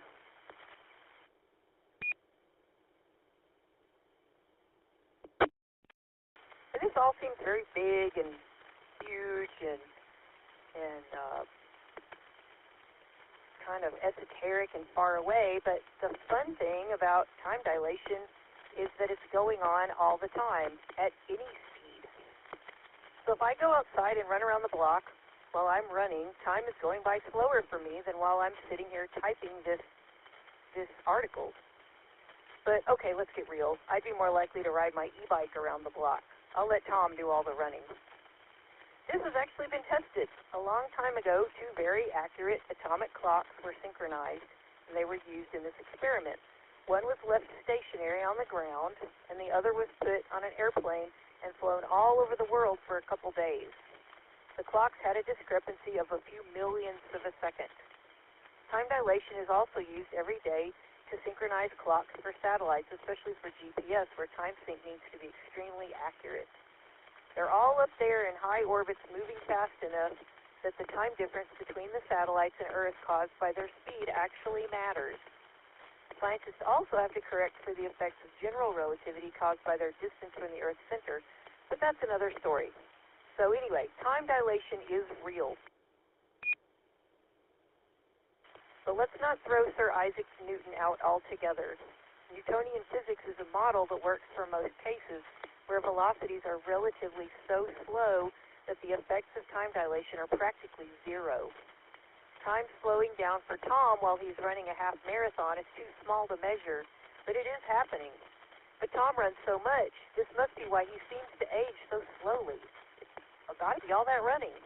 D: And this all seems very big and huge and kind of esoteric and far away, but the fun thing about time dilation is that it's going on all the time at any speed. So if I go outside and run around the block while I'm running, time is going by slower for me than while I'm sitting here typing this article. But okay, let's get real. I'd be more likely to ride my e-bike around the block. I'll let Tom do all the running. This has actually been tested. A long time ago, 2 very accurate atomic clocks were synchronized, and they were used in this experiment. One was left stationary on the ground, and the other was put on an airplane and flown all over the world for a couple days. The clocks had a discrepancy of a few millionths of a second. Time dilation is also used every day to synchronize clocks for satellites, especially for GPS, where time sync needs to be extremely accurate. They're all up there in high orbits moving fast enough that the time difference between the satellites and Earth caused by their speed actually matters. Scientists also have to correct for the effects of general relativity caused by their distance from the Earth's center, but that's another story. So anyway, time dilation is real. But let's not throw Sir Isaac Newton out altogether. Newtonian physics is a model that works for most cases, where velocities are relatively so slow that the effects of time dilation are practically zero. Time slowing down for Tom while he's running a half marathon is too small to measure, but it is happening. But Tom runs so much, this must be why he seems to age so slowly. It's got to be all that running.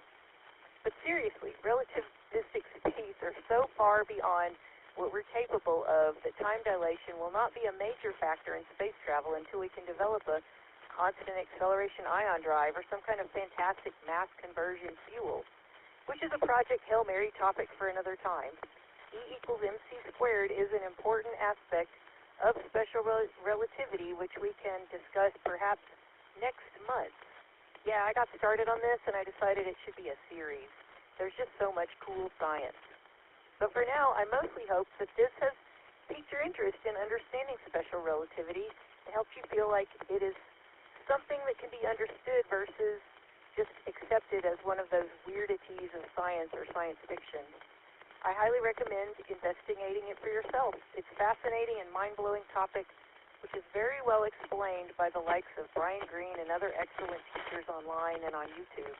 D: But seriously, relativistic speeds are so far beyond what we're capable of that time dilation will not be a major factor in space travel until we can develop a constant acceleration ion drive or some kind of fantastic mass conversion fuel, which is a Project Hail Mary topic for another time. E=mc² is an important aspect of special relativity, which we can discuss perhaps next month. Yeah, I got started on this and I decided it should be a series. There's just so much cool science. But for now, I mostly hope that this has piqued your interest in understanding special relativity and helped you feel like it is something that can be understood versus just accepted as one of those weirdities of science or science fiction. I highly recommend investigating it for yourself. It's fascinating and mind-blowing topic, which is very well explained by the likes of Brian Greene and other excellent teachers online and on YouTube.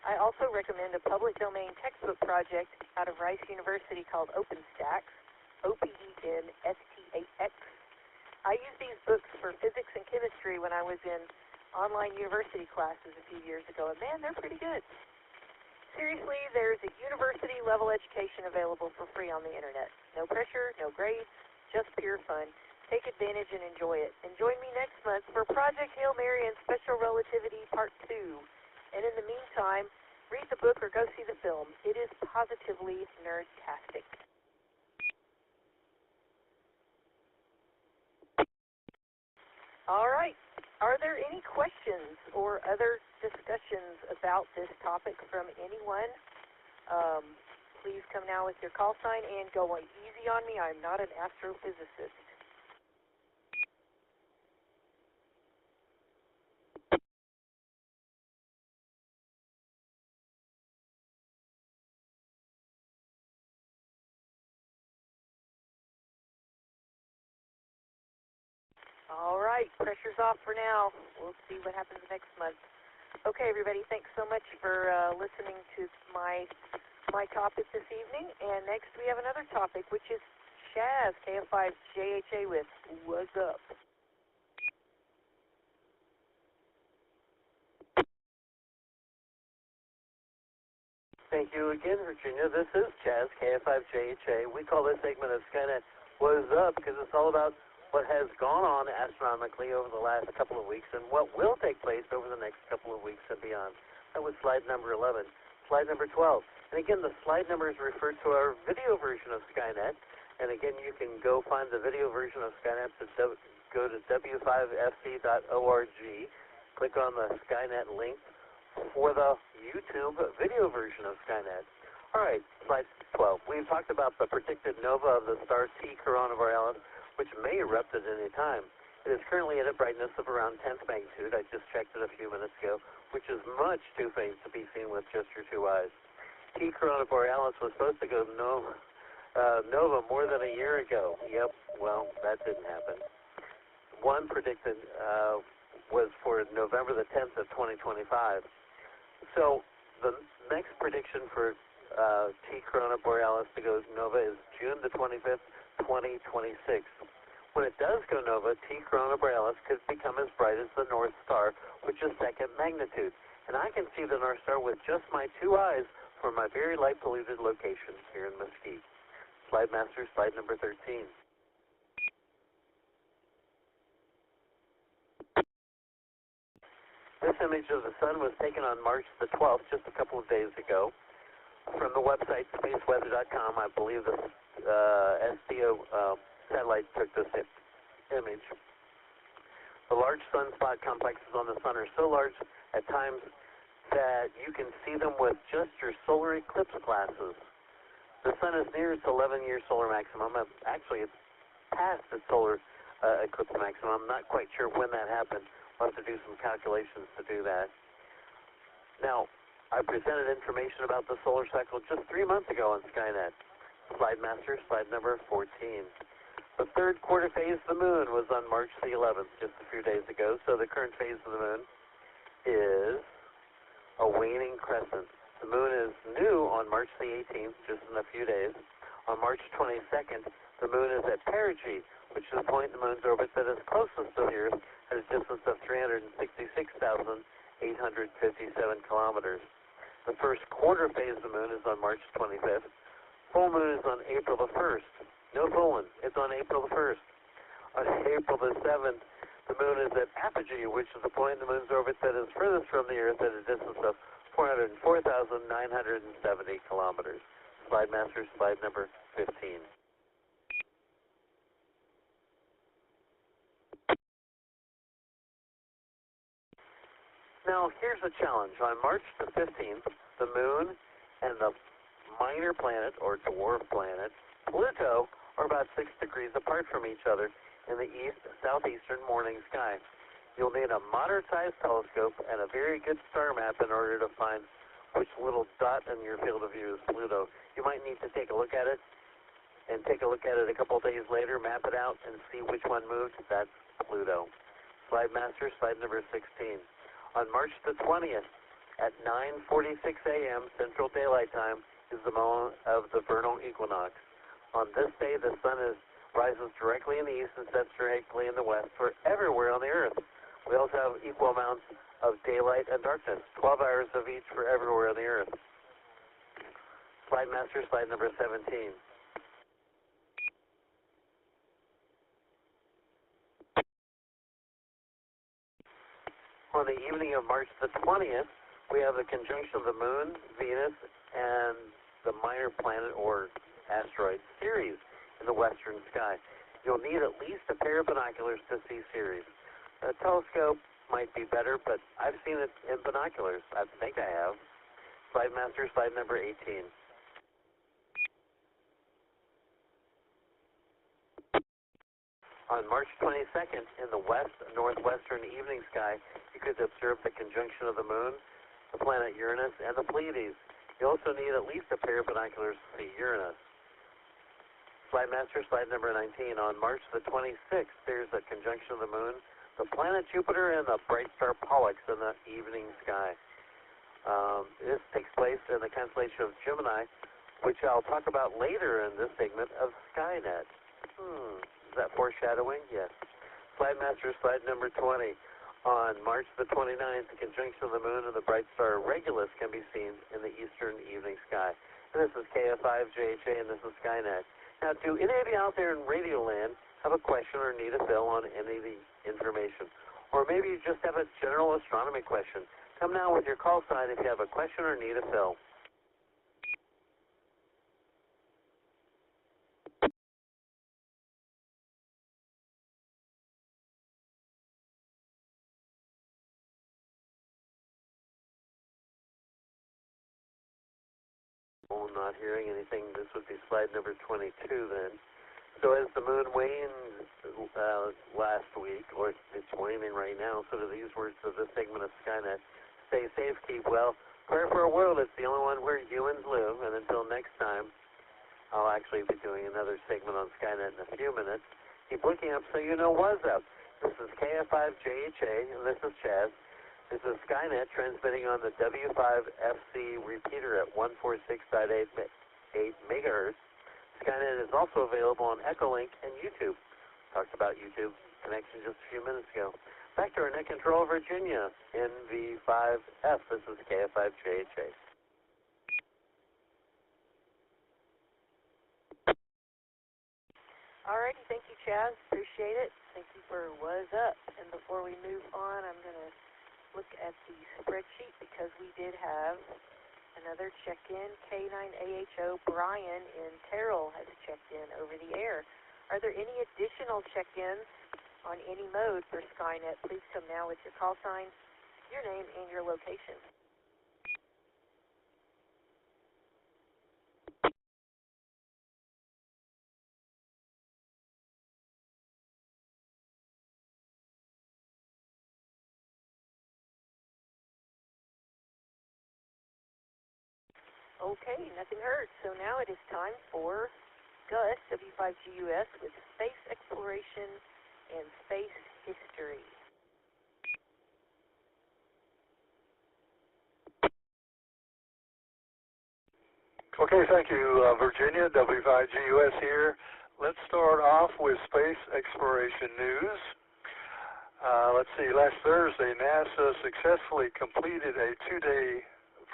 D: I also recommend a public domain textbook project out of Rice University called OpenStax, OpenStax. I used these books for physics and chemistry when I was in online university classes a few years ago, and man, they're pretty good. Seriously, there's a university-level education available for free on the internet. No pressure, no grades, just pure fun. Take advantage and enjoy it. And join me next month for Project Hail Mary and Special Relativity Part 2. And in the meantime, read the book or go see the film. It is positively nerdtastic. All right. Are there any questions or other discussions about this topic from anyone? Please come now with your call sign and go easy on me. I'm not an astrophysicist. All right, pressure's off for now. We'll see what happens next month. Okay, everybody, thanks so much for listening to my topic this evening. And next we have another topic, which is Shaz, KF5JHA with What's Up?
J: Thank you again, Virginia. This is Chaz, KF5JHA. We call this segment of Skynet What's Up because it's all about what has gone on astronomically over the last couple of weeks and what will take place over the next couple of weeks and beyond. That was slide number 11. Slide number 12. And again, the slide numbers refer to our video version of Skynet. And again, you can go find the video version of Skynet. Go to W5FC.org. Click on the Skynet link for the YouTube video version of Skynet. All right, slide 12. We've talked about the predicted nova of the star T Coronavirus, which may erupt at any time. It is currently at a brightness of around 10th magnitude. I just checked it a few minutes ago, which is much too faint to be seen with just your two eyes. T Coronavirus was supposed to go nova more than a year ago. Yep, well, that didn't happen. One predicted was for November the 10th of 2025. So the next prediction for T Corona Borealis to go nova is June the 25th, 2026. When it does go nova, T Corona Borealis could become as bright as the North Star, which is second magnitude. And I can see the North Star with just my two eyes from my very light-polluted location here in Mesquite. Slide Master, slide number 13. This image of the sun was taken on March the 12th, just a couple of days ago, from the website spaceweather.com. I believe the SDO satellite took this image. The large sunspot complexes on the sun are so large at times that you can see them with just your solar eclipse glasses. The sun is near its 11-year solar maximum. Actually, it's past its solar eclipse maximum. I'm not quite sure when that happened. We'll have to do some calculations to do that. Now, I presented information about the solar cycle just 3 months ago on Skynet. Slide Master, slide number 14. The third quarter phase of the moon was on March the 11th, just a few days ago. So the current phase of the moon is a waning crescent. The moon is new on March the 18th, just in a few days. On March 22nd, the moon is at perigee, which is the point in the moon's orbit that is closest to the Earth at a distance of 366,857 kilometers. The first quarter phase of the moon is on March 25th. Full moon is on April the 1st. No full one. It's on April the 1st. On April the 7th, the moon is at apogee, which is the point in the moon's orbit that is furthest from the Earth at a distance of 404,970 kilometers. Slide Master, slide number 15. Now, here's a challenge. On March the 15th, the moon and the minor planet, or dwarf planet, Pluto, are about 6 degrees apart from each other in the east-southeastern morning sky. You'll need a moderate-sized telescope and a very good star map in order to find which little dot in your field of view is Pluto. You might need to take a look at it, and take a look at it a couple days later, map it out, and see which one moved. That's Pluto. Slide Master, slide number 16. On March the 20th, at 9:46 a.m. Central Daylight Time, is the moment of the vernal equinox. On this day, the sun rises directly in the east and sets directly in the west for everywhere on the Earth. We also have equal amounts of daylight and darkness, 12 hours of each for everywhere on the Earth. Slide Master, slide number 17. On the evening of March the 20th, we have the conjunction of the Moon, Venus, and the minor planet or asteroid Ceres in the western sky. You'll need at least a pair of binoculars to see Ceres. A telescope might be better, but I've seen it in binoculars. I think I have. Slide Master, slide number 18. On March 22nd, in the west-northwestern evening sky, you could observe the conjunction of the Moon, the planet Uranus, and the Pleiades. You also need at least a pair of binoculars to see Uranus. Slide Master, slide number 19. On March the 26th, there's a conjunction of the moon, the planet Jupiter, and the bright star Pollux in the evening sky. This takes place in the constellation of Gemini, which I'll talk about later in this segment of Skynet. Is that foreshadowing? Yes. Slide Master, slide number 20. On March the 29th, the conjunction of the moon and the bright star Regulus can be seen in the eastern evening sky. And this is KF5JHA, and this is Skynet. Now, do any of you out there in Radio Land have a question or need a fill on any of the information? Or maybe you just have a general astronomy question. Come now with your call sign if you have a question or need a fill. I'm not hearing anything. This would be slide number 22 then. So as the moon waned last week, or it's waning right now, so do these words of this segment of Skynet. Stay safe, keep well. Prayer for a world that's the only one where humans live. And until next time, I'll actually be doing another segment on Skynet in a few minutes. Keep looking up so you know what's up. This is KF5JHA, and this is Chaz. This is Skynet transmitting on the W5FC repeater at 146.8 megahertz. Skynet is also available on Echolink and YouTube. Talked about YouTube connection just a few minutes ago. Back to our net control, Virginia, NV5F. This is KF5JHA.
D: Alrighty, thank you, Chaz. Appreciate it. Thank you for What's Up. And before we move on, I'm going to look at the spreadsheet because we did have another check-in. K9AHO Brian in Terrell has checked in over the air. Are there any additional check-ins on any mode for Skynet? Please come now with your call sign, your name, and your location. Okay, nothing heard. So now it is time for Gus, W5GUS, with space exploration and space history.
E: Okay, thank you, Virginia. W5GUS here. Let's start off with space exploration news. Let's see, last Thursday, NASA successfully completed a 2-day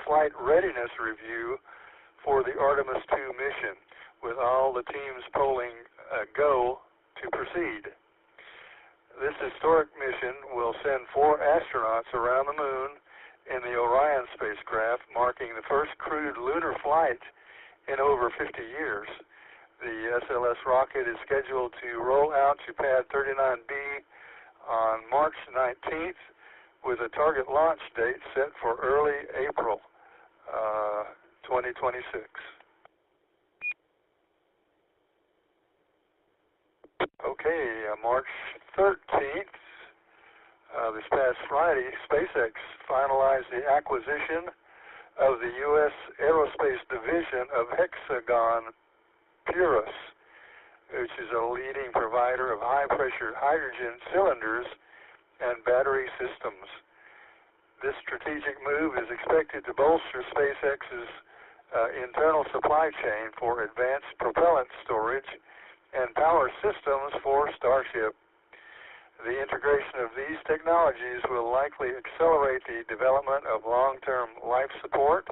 E: flight readiness review for the Artemis 2 mission, with all the teams polling go to proceed. This historic mission will send 4 astronauts around the moon in the Orion spacecraft, marking the first crewed lunar flight in over 50 years. The SLS rocket is scheduled to roll out to pad 39B on March 19th, with a target launch date set for early April 2026. Okay, March 13th, this past Friday, SpaceX finalized the acquisition of the U.S. Aerospace Division of Hexagon Purus, which is a leading provider of high-pressure hydrogen cylinders and battery systems. This strategic move is expected to bolster SpaceX's internal supply chain for advanced propellant storage and power systems for Starship. The integration of these technologies will likely accelerate the development of long-term life support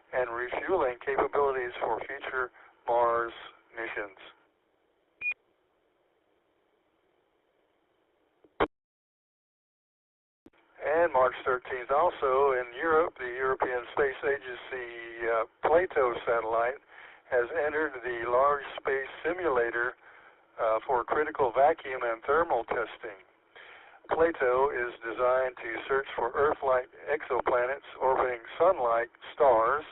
E: and refueling capabilities for future Mars missions. And March 13th also in Europe, the European Space Agency Plato satellite has entered the Large Space Simulator for critical vacuum and thermal testing. Plato is designed to search for Earth-like exoplanets orbiting Sun-like stars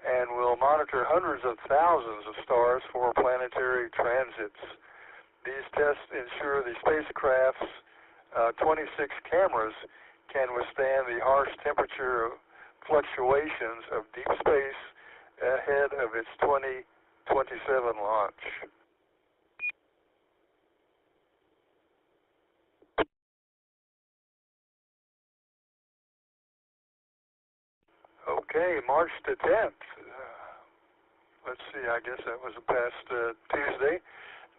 E: and will monitor hundreds of thousands of stars for planetary transits. These tests ensure the spacecraft's 26 cameras can withstand the harsh temperature fluctuations of deep space ahead of its 2027 launch. Okay, March the 10th. Let's see, I guess that was past Tuesday.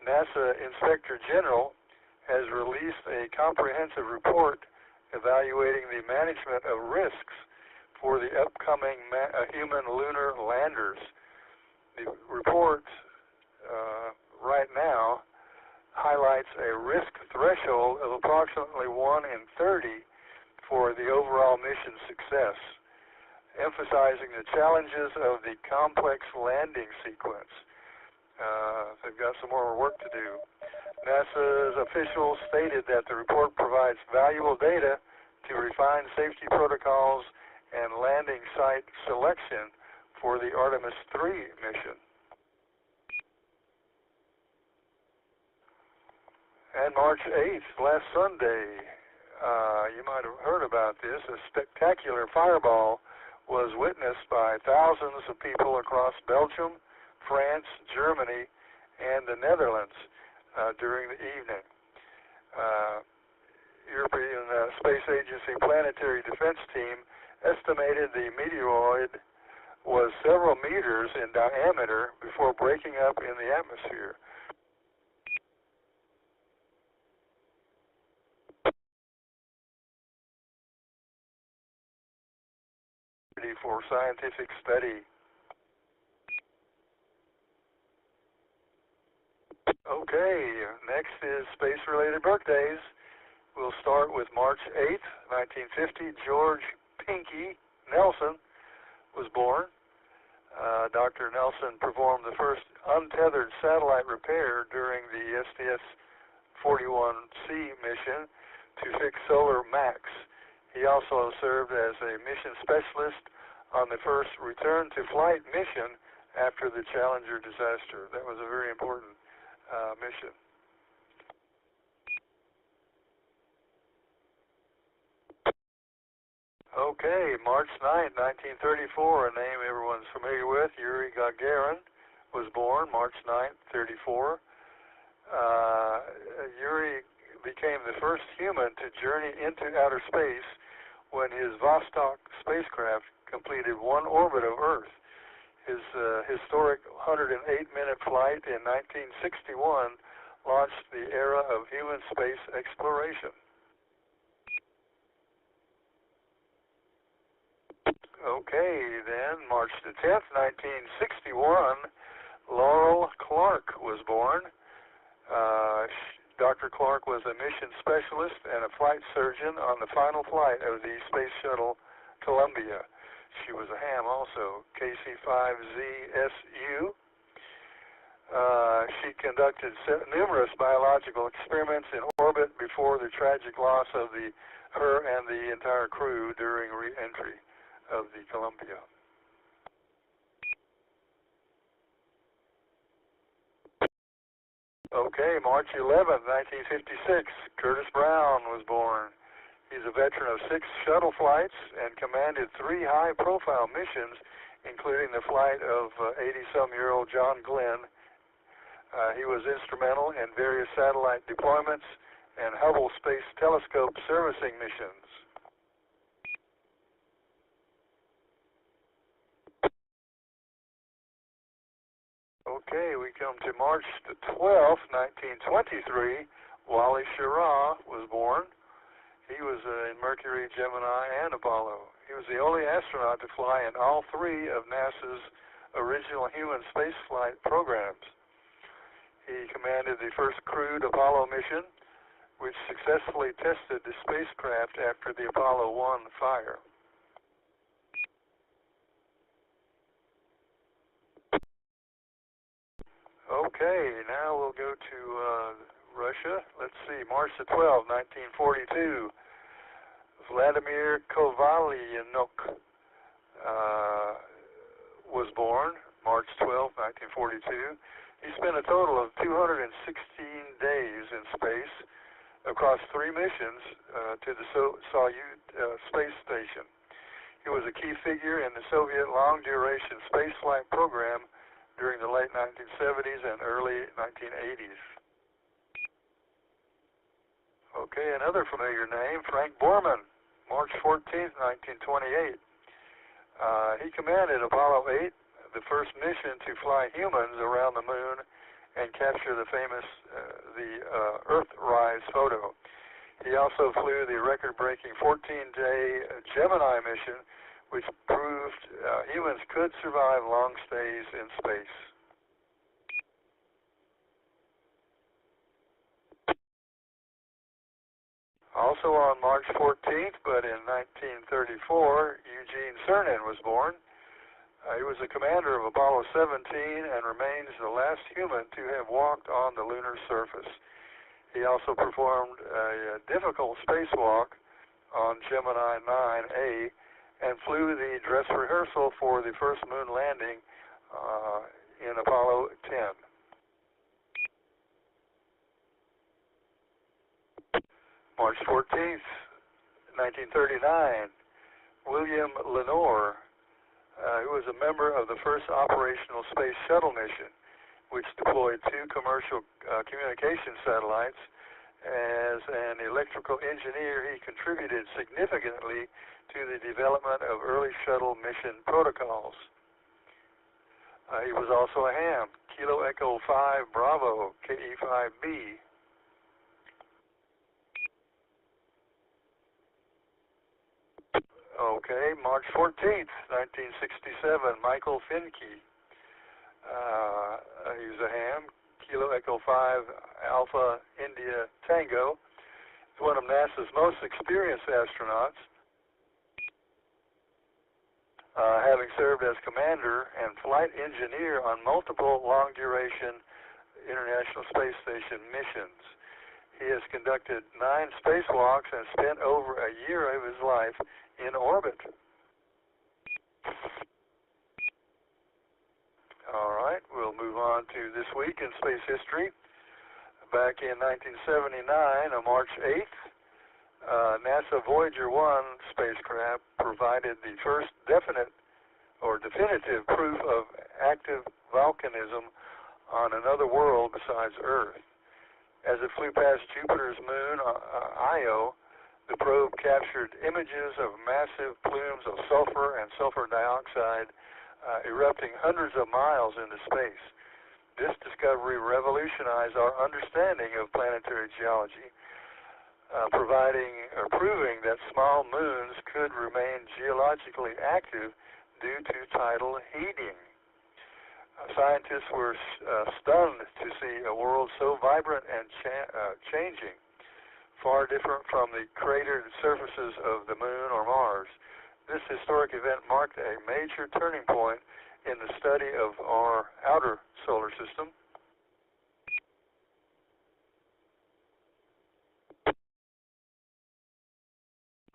E: NASA Inspector General has released a comprehensive report evaluating the management of risks for the upcoming human lunar landers. The report right now highlights a risk threshold of approximately 1 in 30 for the overall mission success, emphasizing the challenges of the complex landing sequence. They've got some more work to do. NASA's officials stated that the report provides valuable data to refine safety protocols and landing site selection for the Artemis 3 mission. And March 8th, last Sunday, you might have heard about this, a spectacular fireball was witnessed by thousands of people across Belgium, France, Germany, and the Netherlands during the evening. European Space Agency Planetary Defense Team estimated the meteoroid was several meters in diameter before breaking up in the atmosphere. For scientific study. Okay, next is space-related birthdays. We'll start with March 8th, 1950. George Pinky Nelson was born. Dr. Nelson performed the first untethered satellite repair during the STS-41C mission to fix solar Max. He also served as a mission specialist on the first return-to-flight mission after the Challenger disaster. That was a very important mission. Okay, March 9, 1934, a name everyone's familiar with, Yuri Gagarin was born March 9, 34. Yuri became the first human to journey into outer space when his Vostok spacecraft completed one orbit of Earth. His historic 108-minute flight in 1961 launched the era of human space exploration. Okay, then, March the 10th, 1961, Laurel Clark was born. Dr. Clark was a mission specialist and a flight surgeon on the final flight of the Space Shuttle Columbia. She was a ham also, KC-5ZSU. She conducted numerous biological experiments in orbit before the tragic loss of her and the entire crew during re-entry of the Columbia. Okay, March 11, 1956, Curtis Brown was born. He's a veteran of 6 shuttle flights and commanded 3 high-profile missions, including the flight of 80-some-year-old John Glenn. He was instrumental in various satellite deployments and Hubble Space Telescope servicing missions. Okay, we come to March the 12th, 1923. Wally Schirra was born. He was in Mercury, Gemini, and Apollo. He was the only astronaut to fly in all 3 of NASA's original human spaceflight programs. He commanded the first crewed Apollo mission, which successfully tested the spacecraft after the Apollo 1 fire. Okay, now we'll go to Russia. Let's see, March the 12th, 1942. Vladimir Kovalyanyuk was born March 12, 1942. He spent a total of 216 days in space across 3 missions to the Soyuz space station. He was a key figure in the Soviet long-duration spaceflight program during the late 1970s and early 1980s. Okay, another familiar name, Frank Borman, March 14th, 1928. He commanded Apollo 8, the first mission to fly humans around the moon and capture the famous Earthrise photo. He also flew the record-breaking 14-day Gemini mission, which proved humans could survive long stays in space. Also on March 14th, but in 1934, Eugene Cernan was born. He was the commander of Apollo 17 and remains the last human to have walked on the lunar surface. He also performed a difficult spacewalk on Gemini 9A and flew the dress rehearsal for the first moon landing in Apollo 10. March 14th, 1939, William Lenore, who was a member of the first operational space shuttle mission, which deployed 2 commercial communication satellites. As an electrical engineer, he contributed significantly to the development of early shuttle mission protocols. He was also a ham, Kilo Echo 5 Bravo, KE5B. Okay, March 14th, 1967, Michael Finke. He was a ham, Kilo Echo 5 Alpha India Tango. He's one of NASA's most experienced astronauts, having served as commander and flight engineer on multiple long-duration International Space Station missions. He has conducted 9 spacewalks and spent over a year of his life in orbit. All right, we'll move on to this week in space history. Back in 1979, on March 8th, NASA Voyager 1 spacecraft provided the first definitive proof of active volcanism on another world besides Earth. As it flew past Jupiter's moon, Io, the probe captured images of massive plumes of sulfur and sulfur dioxide erupting hundreds of miles into space. This discovery revolutionized our understanding of planetary geology, proving that small moons could remain geologically active due to tidal heating. Scientists were stunned to see a world so vibrant and changing, far different from the cratered surfaces of the moon or Mars. This historic event marked a major turning point in the study of our outer solar system.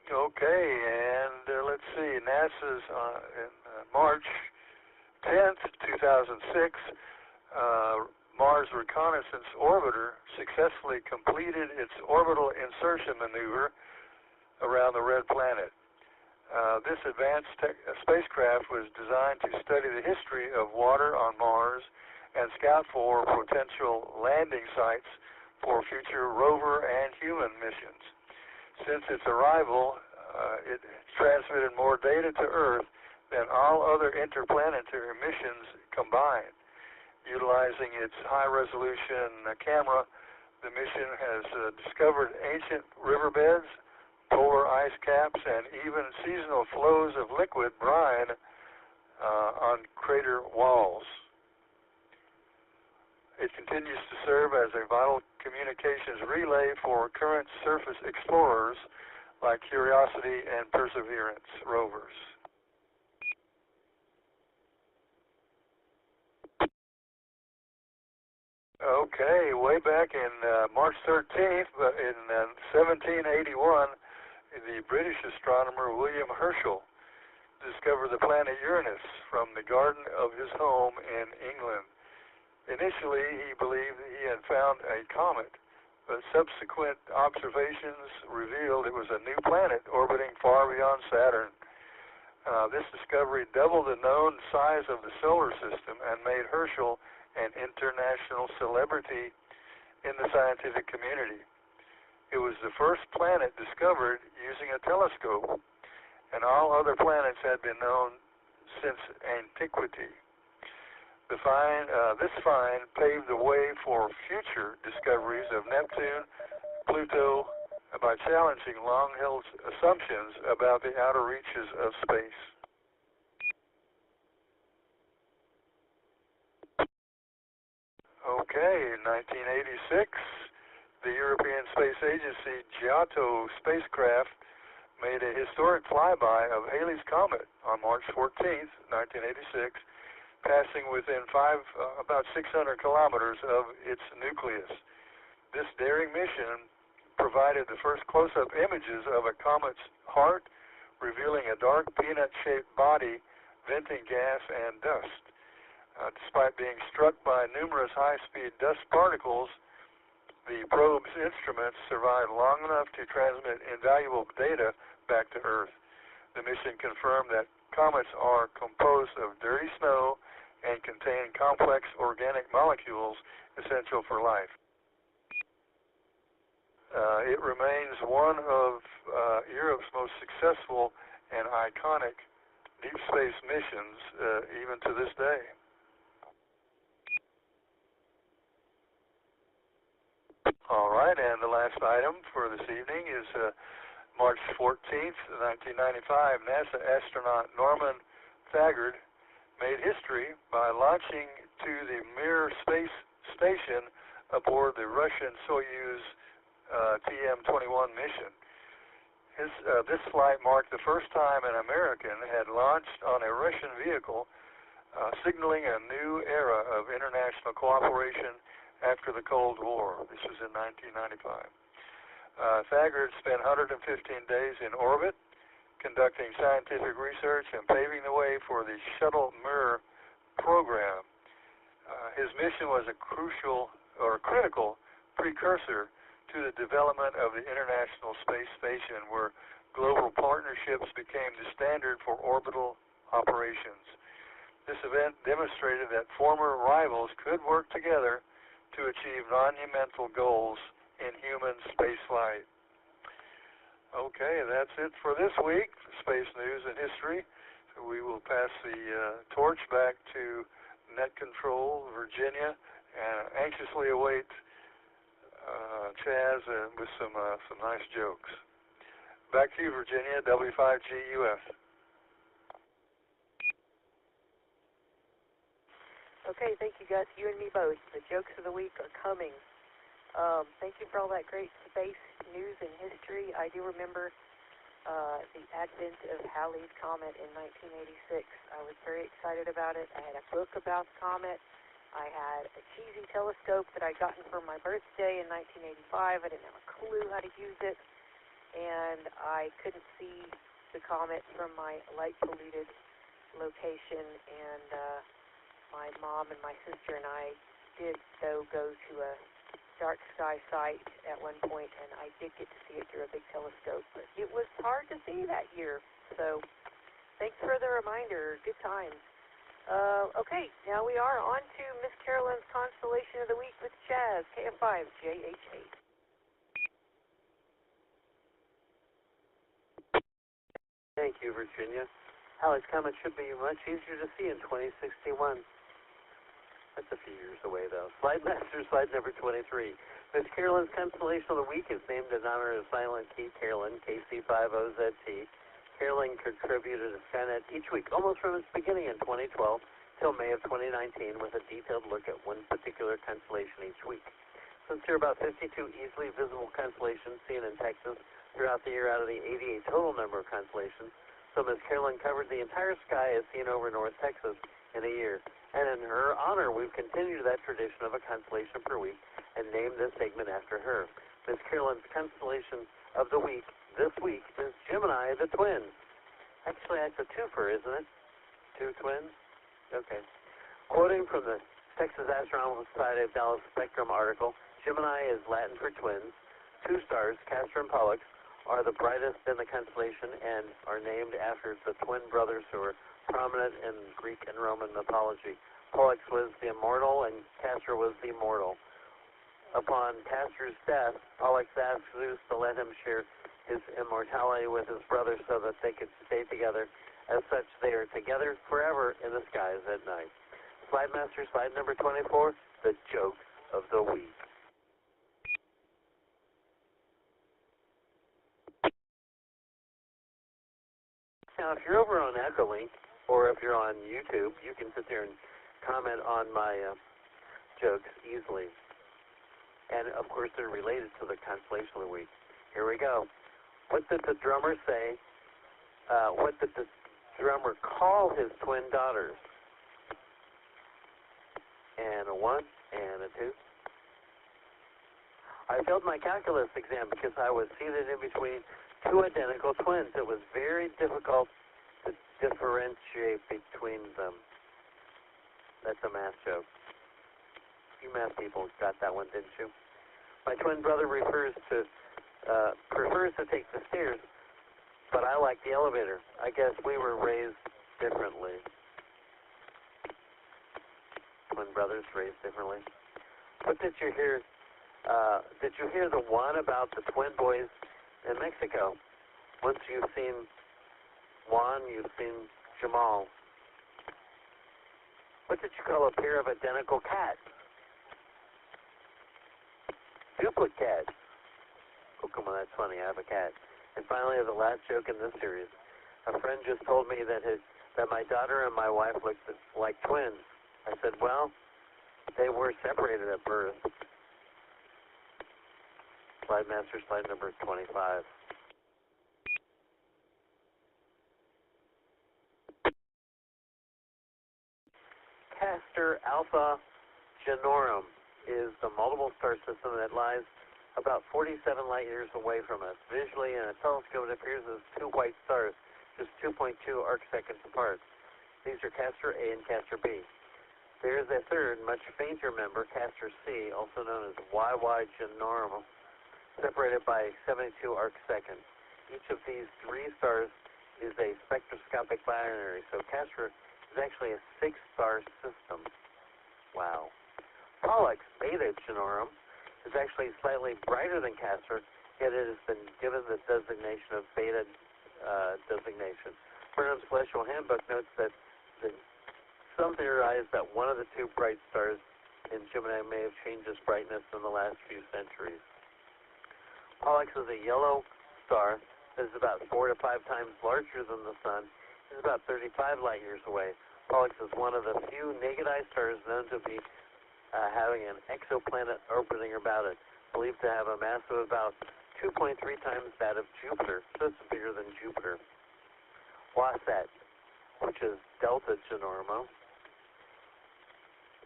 E: Okay, and let's see, NASA's in March 10th, 2006, Mars Reconnaissance Orbiter successfully completed its orbital insertion maneuver around the red planet. This advanced spacecraft was designed to study the history of water on Mars and scout for potential landing sites for future rover and human missions. Since its arrival, it transmitted more data to Earth than all other interplanetary missions combined. Utilizing its high-resolution camera, the mission has discovered ancient riverbeds, polar ice caps, and even seasonal flows of liquid brine on crater walls. It continues to serve as a vital communications relay for current surface explorers like Curiosity and Perseverance rovers. Okay, way back in March 13th, but in 1781, the British astronomer William Herschel discovered the planet Uranus from the garden of his home in England. Initially, he believed he had found a comet, but subsequent observations revealed it was a new planet orbiting far beyond Saturn. This discovery doubled the known size of the solar system and made Herschel an international celebrity in the scientific community. It was the first planet discovered using a telescope, and all other planets had been known since antiquity. This find paved the way for future discoveries of Neptune, Pluto, by challenging long-held assumptions about the outer reaches of space. Okay, in 1986, the European Space Agency Giotto spacecraft made a historic flyby of Halley's Comet on March 14th, 1986, passing within about 600 kilometers of its nucleus. This daring mission provided the first close-up images of a comet's heart, revealing a dark peanut-shaped body venting gas and dust. Despite being struck by numerous high-speed dust particles, the probe's instruments survived long enough to transmit invaluable data back to Earth. The mission confirmed that comets are composed of dirty snow and contain complex organic molecules essential for life. It remains one of Europe's most successful and iconic deep space missions even to this day. All right, and the last item for this evening is March 14th, 1995. NASA astronaut Norman Thagard made history by launching to the Mir space station aboard the Russian Soyuz TM-21 mission. This flight marked the first time an American had launched on a Russian vehicle, signaling a new era of international cooperation after the Cold War. This was in 1995. Thagard spent 115 days in orbit, conducting scientific research and paving the way for the Shuttle Mir program. His mission was a critical precursor to the development of the International Space Station, where global partnerships became the standard for orbital operations. This event demonstrated that former rivals could work together to achieve monumental goals in human spaceflight. Okay, that's it for this week, Space News and History. So we will pass the torch back to Net Control, Virginia, and anxiously await Chaz with some nice jokes. Back to you, Virginia, W5GUF.
D: Okay, thank you guys, you and me both. The jokes of the week are coming. Thank you for all that great space news and history. I do remember the advent of Halley's Comet in 1986. I was very excited about it. I had a book about the comet. I had a cheesy telescope that I'd gotten for my birthday in 1985. I didn't have a clue how to use it, and I couldn't see the comet from my light-polluted location, and my mom and my sister and I did, though, go to a dark sky site at one point, and I did get to see it through a big telescope, but it was hard to see that year. So thanks for the reminder. Good times. Okay, now we are on to Miss Carolyn's Constellation of the Week with Chaz, KF5JH8.
J: Thank you, Virginia. Halley's Comet should be much easier to see in 2061. That's a few years away, though. Slide Master, slide number 23. Miss Carolyn's Constellation of the Week is named in honor of Silent Key Carolyn, KC50ZT. Carolyn contributed to Skynet each week, almost from its beginning in 2012 till May of 2019, with a detailed look at one particular constellation each week. Since there are about 52 easily visible constellations seen in Texas throughout the year out of the 88 total number of constellations, so Miss Carolyn covered the entire sky as seen over North Texas in a year. And in her honor, we've continued that tradition of a constellation per week and named this segment after her. Miss Carolyn's Constellation of the Week this week is Gemini, the twins. Actually, that's a twofer, isn't it? Two twins? Okay. Quoting from the Texas Astronomical Society of Dallas Spectrum article, Gemini is Latin for twins. Two stars, Castor and Pollux, are the brightest in the constellation and are named after the twin brothers who are prominent in Greek and Roman mythology. Pollux was the immortal and Castor was the mortal. Upon Castor's death, Pollux asked Zeus to let him share his immortality with his brothers so that they could stay together As such, they are together forever in the skies at night. Slide Master, slide number 24, the joke of the week. Now, if you're over on Echolink, or if you're on YouTube, you can sit there and comment on my jokes easily. And, of course, they're related to the Constellation of the week. Here we go. What did the drummer say? What did the drummer call his twin daughters? And a 1, and a 2. I failed my calculus exam because I was seated in between two identical twins. It was very difficult to differentiate between them. That's a math joke. You math people got that one, didn't you? My twin brother prefers to take the stairs, but I like the elevator. I guess we were raised differently. Twin brothers raised differently. What did you hear? Did you hear the one about the twin boys in Mexico? Once you've seen Juan, you've seen Jamal. What did you call a pair of identical cats? Duplicate. Oh, come on, that's funny. I have a cat. And finally, the last joke in this series. A friend just told me that my daughter and my wife looked like twins. I said, well, they were separated at birth. Slide Master, slide number 25. Castor Alpha Genorum is the multiple star system that lies about 47 light years away from us. Visually, in a telescope, it appears as two white stars, just 2.2 arcseconds apart. These are Castor A and Castor B. There is a third, much fainter member, Castor C, also known as YY Genorum, separated by 72 arcseconds. Each of these three stars is a spectroscopic binary, so Castor is actually a six-star system. Wow. Pollux Beta Genorum is actually slightly brighter than Castor, yet it has been given the designation of Beta designation. Burnham's Celestial Handbook notes that some theorize that one of the two bright stars in Gemini may have changed its brightness in the last few centuries. Pollux is a yellow star that is about 4 to 5 times larger than the Sun. It is about 35 light years away. Pollux is one of the few naked-eye stars known to be having an exoplanet orbiting about it, believed to have a mass of about 2.3 times that of Jupiter, so it's bigger than Jupiter. Wasatch, which is Delta Genorum,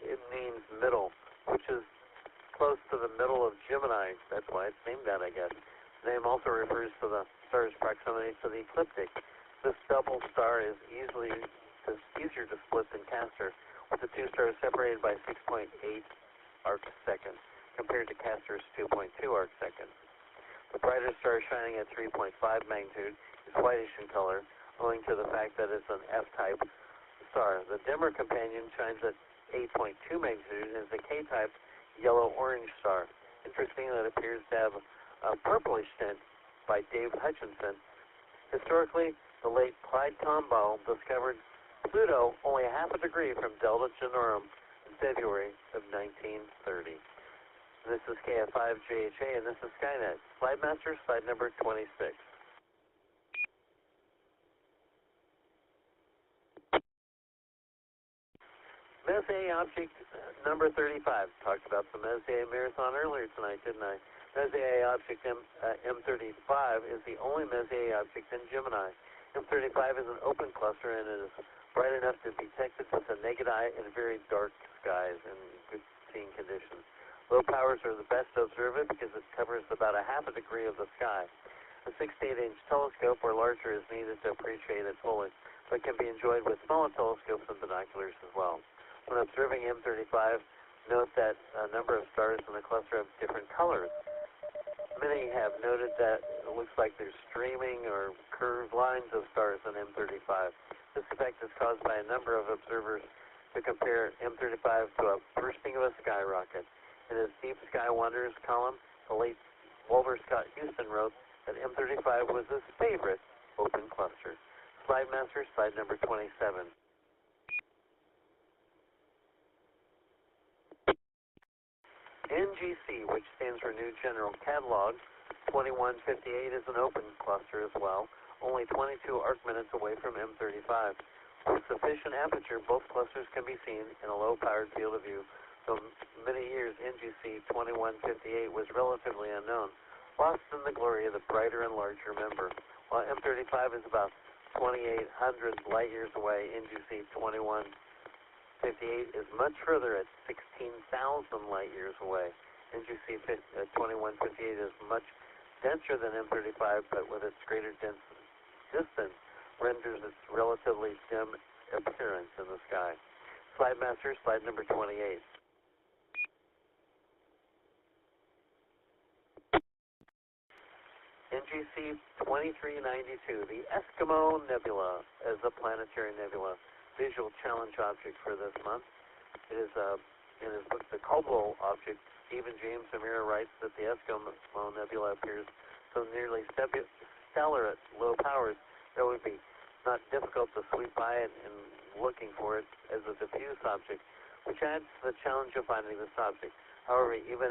J: it means middle, which is close to the middle of Gemini. That's why it's named that, I guess. The name also refers to the star's proximity to the ecliptic. This double star is easier to split than Castor, with the two stars separated by 6.8 arcseconds, compared to Castor's 2.2 arcseconds. The brighter star, shining at 3.5 magnitude, is whitish in color, owing to the fact that it's an F-type star. The dimmer companion shines at 8.2 magnitude and is a K-type yellow-orange star. Interesting that it appears to have a purplish tint by Dave Hutchinson. Historically, the late Clyde Tombaugh discovered Pluto only a half a degree from Delta Genorum in February of 1930. This is KF5JHA, and this is Skynet. Slide Master, slide number 26. Messier object number 35. Talked about the Messier marathon earlier tonight, didn't I? Messier object M35 is the only Messier object in Gemini. M35 is an open cluster, and it is bright enough to be detected with the naked eye in very dark skies and good seeing conditions. Low powers are the best to observe it because it covers about a half a degree of the sky. A 6 to 8 inch telescope or larger is needed to appreciate it fully, but can be enjoyed with smaller telescopes and binoculars as well. When observing M35, note that a number of stars in the cluster have different colors. Many have noted that it looks like there's streaming or curved lines of stars in M35. This effect is caused by a number of observers to compare M35 to a bursting of a skyrocket. In his Deep Sky Wonders column, the late Walter Scott Houston wrote that M35 was his favorite open cluster. Slide Master, slide number 27. NGC, which stands for New General Catalog, 2158 is an open cluster as well, only 22 arc minutes away from M35. With sufficient aperture, both clusters can be seen in a low-powered field of view. For many years, NGC 2158 was relatively unknown, lost in the glory of the brighter and larger member. While M35 is about 2,800 light-years away, NGC 2158 is much further at 16,000 light-years away. NGC 2158 is much denser than M35, but with its greater distance, renders its relatively dim appearance in the sky. Slide Master, slide number 28. NGC 2392, the Eskimo Nebula, is a planetary nebula visual challenge object for this month. It is in his book, The Caldwell Object, Stephen James Amira writes that the Eskimo Nebula appears so nearly stellar at low powers that it would be not difficult to sweep by it and looking for it as a diffuse object, which adds to the challenge of finding this object. However, even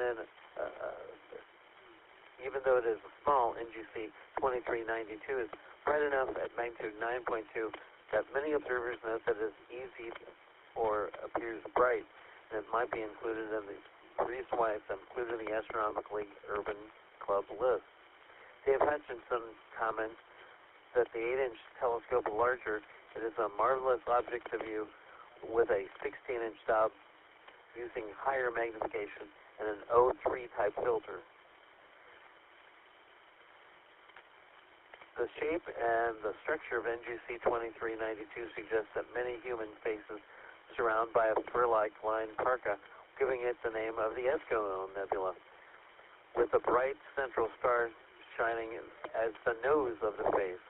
J: though it is small, NGC 2392 is bright enough at magnitude 9.2 that many observers note that it is easy or appears bright, and it might be included in the reason why it's included in the Astronomical League Urban Club list. Dave Hutchinson comments that the 8-inch telescope larger, it is a marvelous object to view with a 16-inch dial using higher magnification and an O3 type filter. The shape and the structure of NGC 2392 suggests that many human faces surround by a fur-like lined parka, giving it the name of the Eskimo Nebula, with a bright central star shining as the nose of the face.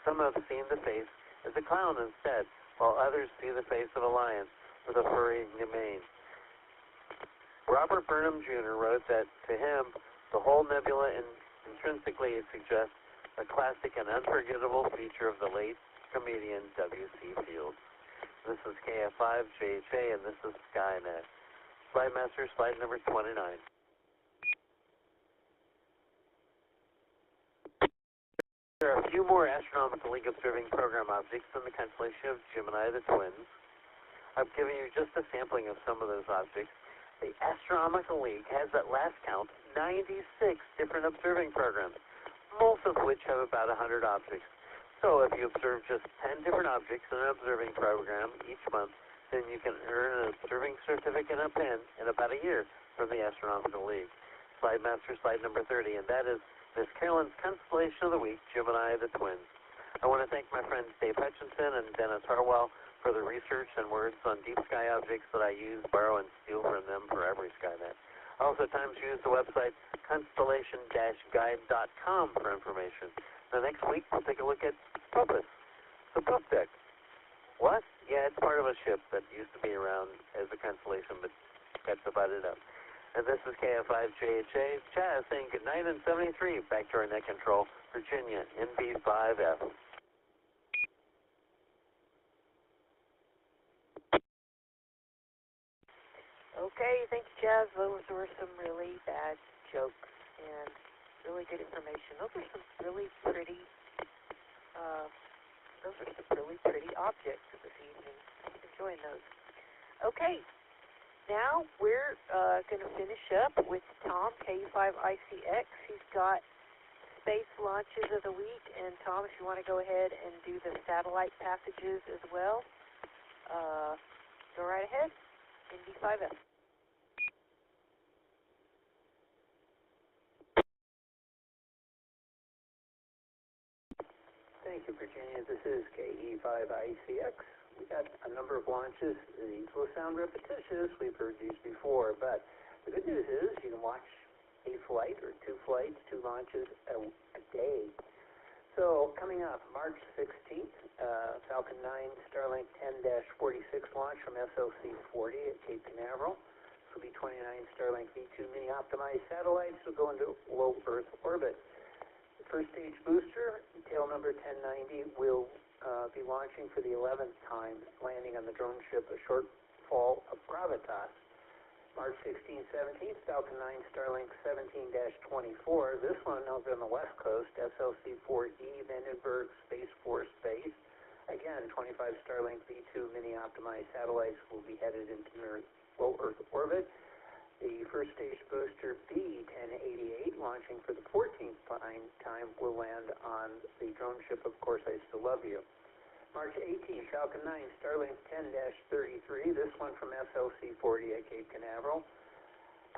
J: Some have seen the face as a clown instead, while others see the face of a lion with a furry mane. Robert Burnham Jr. wrote that to him, the whole nebula intrinsically suggests a classic and unforgettable feature of the late comedian W.C. Fields. This is KF5JHA, and this is Skynet. Slide Master, slide number 29. There are a few more Astronomical League observing program objects in the constellation of Gemini the Twins. I've given you just a sampling of some of those objects. The Astronomical League has, at last count, 96 different observing programs, most of which have about 100 objects. So if you observe just 10 different objects in an observing program each month, then you can earn an observing certificate and a pen in about a year from the Astronomical League. Slide Master, slide number 30, and that is Miss Carolyn's Constellation of the Week, Gemini the Twins. I want to thank my friends Dave Hutchinson and Dennis Harwell for the research and words on deep sky objects that I use, borrow, and steal from them for every Skynet. I also at times use the website constellation-guide.com for information. Now next week we'll take a look at Puppet, the Pup Deck. What? Yeah, it's part of a ship that used to be around as a constellation, but got divided up. And this is KF5JHA, Chaz saying good night in 73. Back to our net control, Virginia, NB5F.
D: Okay, thank you, Chaz. Those were some really bad jokes and really good information. Those are some really pretty objects this evening. I'm enjoying those. Okay, now we're going to finish up with Tom, K5ICX. He's got space launches of the week, and Tom, if you want to go ahead and do the satellite passages as well, go right ahead. NB5F.
I: Thank you, Virginia. This is KE5ICX. We got a number of launches. These will sound repetitious. We've heard these before, but the good news is you can watch a flight or two flights, two launches a day. So coming up, March 16th, Falcon 9 Starlink 10-46 launch from SLC-40 at Cape Canaveral. This will be 29 Starlink V2 mini-optimized satellites will go into low Earth orbit. The first stage booster, tail number 1090, will be launching for the 11th time, landing on the drone ship A Short Fall of Gravitas. March 16th, 17th, Falcon 9 Starlink 17-24. This one over on the west coast, SLC-4E, Vandenberg Space Force Base. Again, 25 Starlink V2 mini-optimized satellites will be headed into low Earth orbit. The first stage booster B-1088, launching for the 14th time, will land on the drone ship, Of Course I Still Love You. March 18th, Falcon 9 Starlink 10-33, this one from SLC-40 at Cape Canaveral.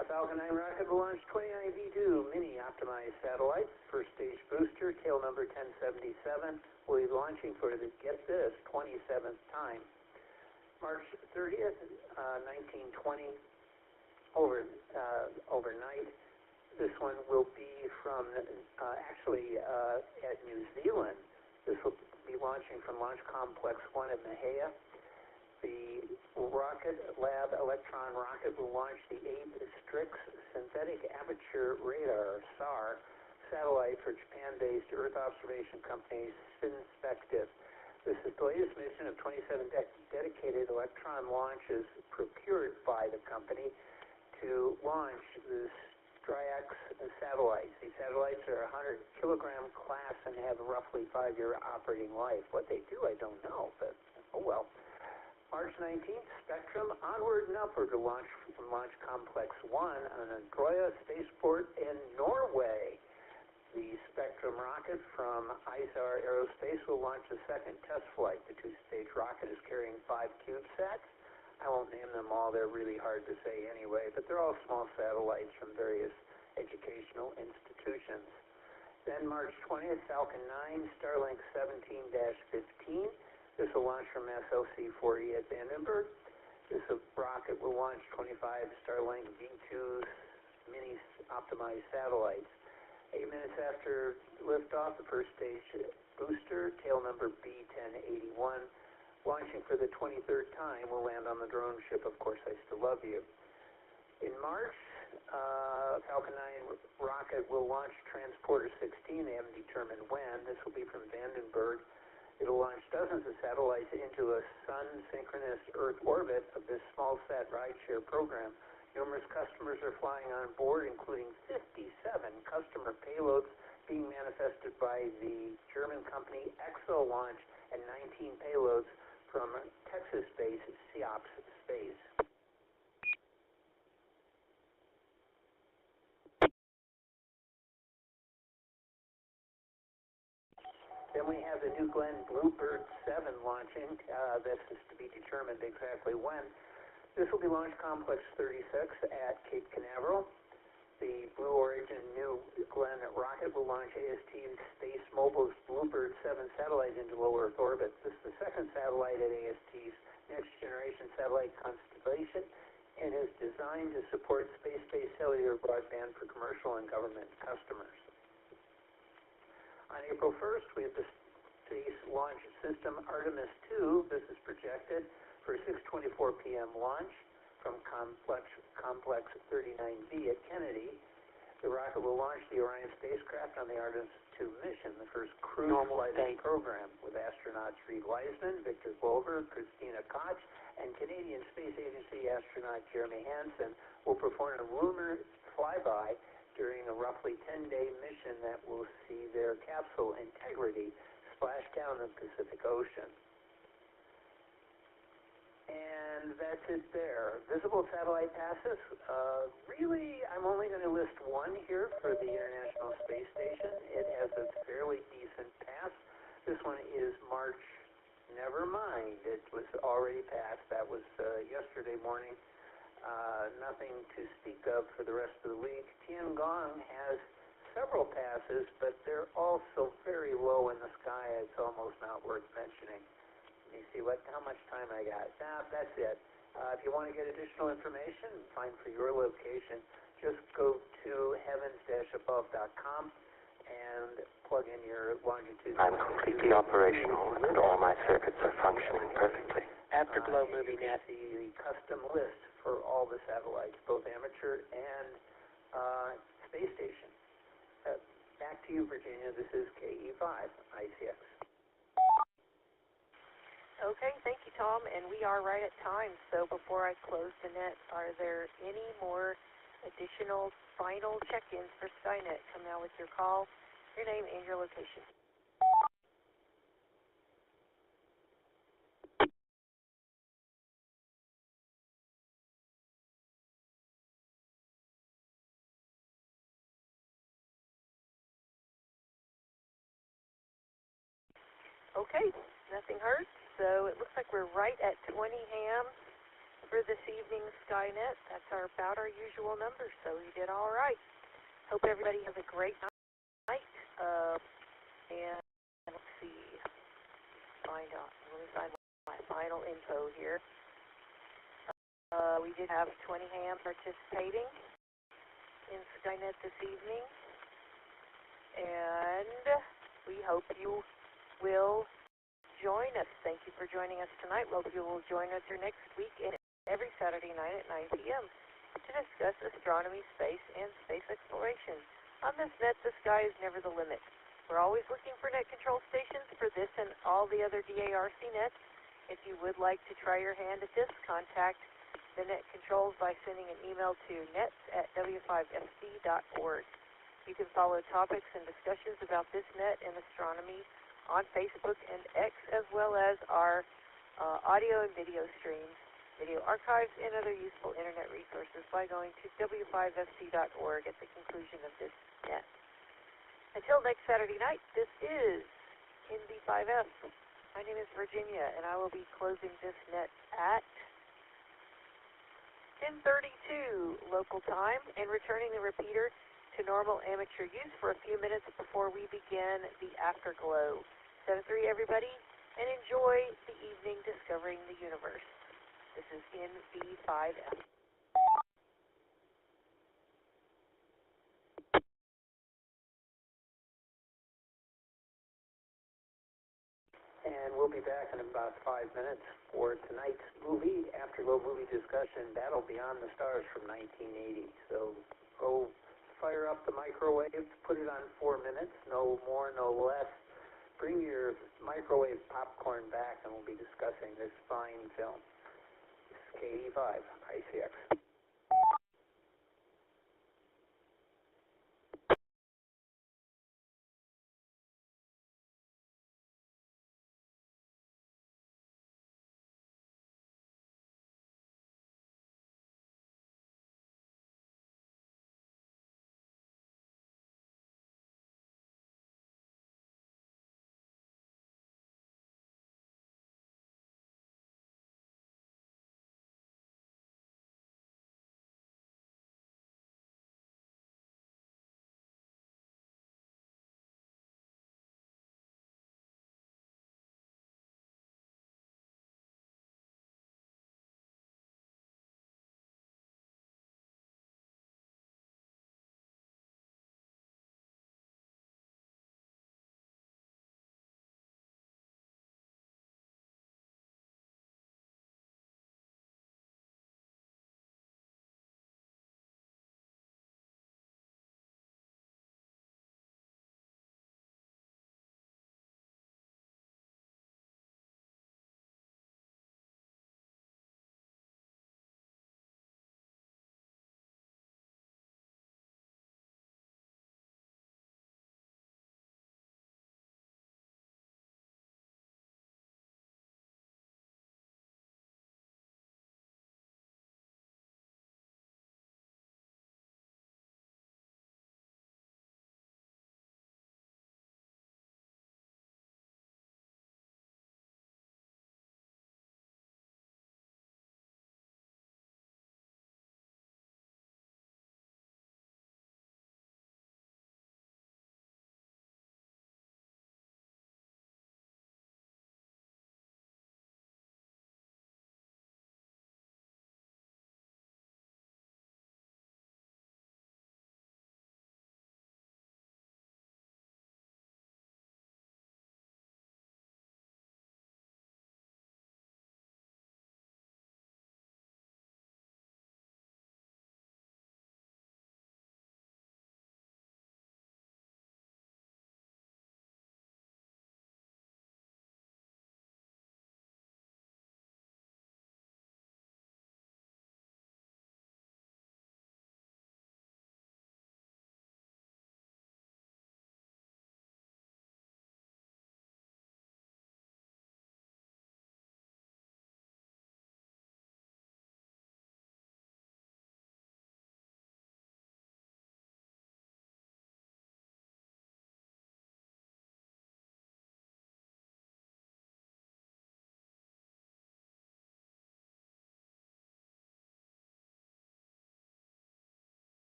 I: A Falcon 9 rocket will launch 29 V2 mini-optimized satellites. First stage booster, tail number 1077, will be launching for the, get this, 27th time. March 30th, 1920, overnight. This one will be from, at New Zealand. This will be launching from Launch Complex 1 at Mahia. The Rocket Lab Electron rocket will launch the 8th Strix Synthetic Aperture Radar, SAR, satellite for Japan-based Earth observation company Synspective. This is the latest mission of 27 dedicated Electron launches procured by the company to launch the Strix satellites. These satellites are 100-kilogram class and have a roughly 5-year operating life. What they do, I don't know, but oh well. March 19th, Spectrum onward and upward to launch from Launch Complex 1 on Andøya Spaceport in Norway. The Spectrum rocket from ISAR Aerospace will launch a second test flight. The two-stage rocket is carrying 5 CubeSats. I won't name them all, they're really hard to say anyway, but they're all small satellites from various educational institutions. Then March 20th, Falcon 9, Starlink 17-15. This will launch from SLC-4E at Vandenberg. This rocket will launch 25 Starlink V2 mini-optimized satellites. 8 minutes after liftoff, the first stage booster, tail number B-1081, launching for the 23rd time, will land on the drone ship Of Course I Still Love You. In March, Falcon 9 rocket will launch Transporter 16. They haven't determined when. This will be from Vandenberg. It will launch dozens of satellites into a sun-synchronous Earth orbit of this small-sat rideshare program. Numerous customers are flying on board, including 57 customer payloads being manifested by the German company Echolink and 19 payloads from Texas-based SEOPS Space. Then we have the New Glenn Bluebird 7 launching. This is to be determined exactly when. This will be Launch Complex 36 at Cape Canaveral. The Blue Origin New Glenn rocket will launch AST Space Mobile's Bluebird 7 satellite into low Earth orbit. This is the second satellite at AST's next-generation satellite Constellation and is designed to support space-based cellular broadband for commercial and government customers. On April 1st, we have the Space Launch System Artemis II. This is projected for a 6:24 p.m. launch from Complex 39B at Kennedy. The rocket will launch the Orion spacecraft on the Artemis II mission, the first crewed flight program, with astronauts Reed Wiseman, Victor Glover, Christina Koch, and Canadian Space Agency astronaut Jeremy Hansen will perform a lunar flyby during a roughly 10-day mission that will see their capsule Integrity splash down the Pacific Ocean. And that's it there. Visible satellite passes. Really, I'm only going to list one here for the International Space Station. It has a fairly decent pass. This one is March. Never mind. It was already passed. That was yesterday morning. Nothing to speak of for the rest of the week. Tiangong has several passes, but they're also very low in the sky. It's almost not worth mentioning. Let me see how much time I got. That's it. If you want to get additional information, find for your location, just go to heavens-above.com and plug in your longitude.
F: I'm completely operational and all my circuits are functioning perfectly.
I: Afterglow movie net, the custom list for all the satellites, both amateur and space station. Back to you, Virginia. This is KE5 ICX.
D: Okay, thank you, Tom. And we are right at time. So before I close the net, are there any more additional final check-ins for Skynet? Come now with your call, your name, and your location. Okay, nothing heard. So it looks like we're right at 20 hams for this evening's Skynet. That's about our usual number, so you did all right. Hope everybody has a great night. And let's see, let me find my final info here. We did have 20 hams participating in Skynet this evening, and we hope you will join us. Thank you for joining us tonight. We hope you will join us here next week and every Saturday night at 9 p.m. to discuss astronomy, space, and space exploration. On this net, the sky is never the limit. We're always looking for net control stations for this and all the other DARC nets. If you would like to try your hand at this, contact the net controls by sending an email to nets@w5fc.org. You can follow topics and discussions about this net and astronomy on Facebook and X, as well as our audio and video streams, video archives, and other useful internet resources by going to w5fc.org at the conclusion of this net. Until next Saturday night, this is NV5F. My name is Virginia, and I will be closing this net at 10:32 local time and returning the repeater to normal amateur use for a few minutes before we begin the Afterglow. 7-3, everybody, and enjoy the evening discovering the universe. This is NV5F.
I: And we'll be back in about 5 minutes for tonight's movie, Afterglow movie discussion, Battle Beyond the Stars from 1980. So go fire up the microwave, put it on 4 minutes, no more, no less. Bring your microwave popcorn back, and we'll be discussing this fine film. This is KD5, ICX.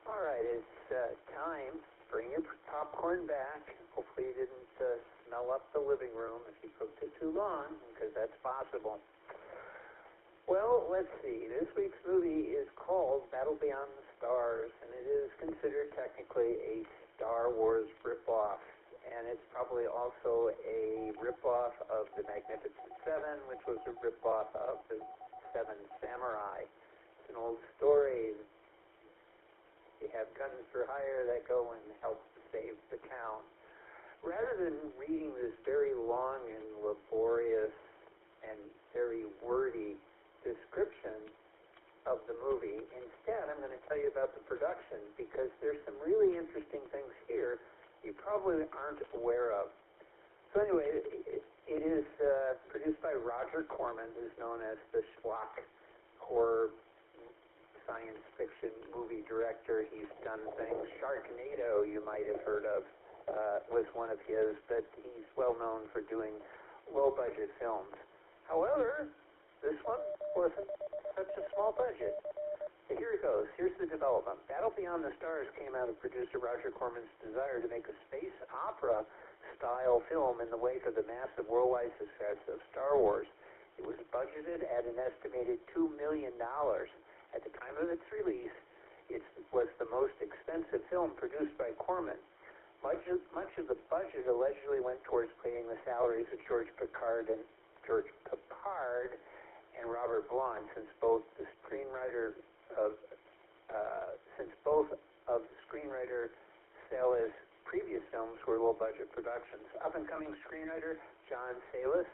I: All right, it's time. Bring your popcorn back. Hopefully you didn't smell up the living room if you cooked it too long, because that's possible. Well, let's see. This week's movie is called Battle Beyond the Stars, and it is considered technically a Star Wars ripoff. And it's probably also a ripoff of The Magnificent Seven, which was a ripoff of The Seven Samurai. It's an old story. You have guns for hire that go and help save the town. Rather than reading this very long and laborious and very wordy description of the movie, instead I'm going to tell you about the production, because there's some really interesting things here you probably aren't aware of. So anyway, it is produced by Roger Corman, who's known as the schlock horror science fiction movie director. He's done things. Sharknado, you might have heard of, was one of his, but he's well known for doing low-budget films. However, this one wasn't such a small budget. So here it goes. Here's the development. Battle Beyond the Stars came out of producer Roger Corman's desire to make a space opera-style film in the wake of the massive worldwide success of Star Wars. It was budgeted at an estimated $2 million. At the time of its release, it was the most expensive film produced by Corman. Much of the budget allegedly went towards paying the salaries of George Peppard and Robert Blond, since both of the screenwriter Sala's previous films were low-budget productions. Up-and-coming screenwriter John Salas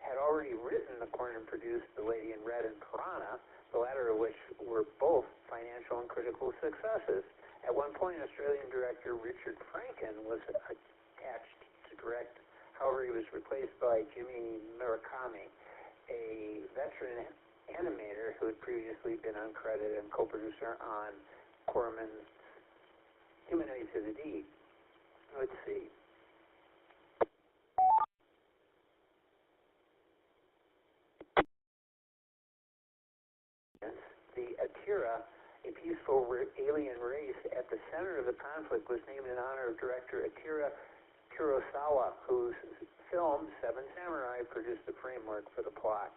I: had already written the Corman-produced The Lady in Red and Piranha, the latter of which were both financial and critical successes. At one point, Australian director Richard Franken was attached to direct. However, he was replaced by Jimmy Murakami, a veteran animator who had previously been uncredited and co-producer on Corman's Humanoid to the Deep. Let's see. The Akira, a peaceful alien race at the center of the conflict, was named in honor of director Akira Kurosawa, whose film Seven Samurai produced the framework for the plot.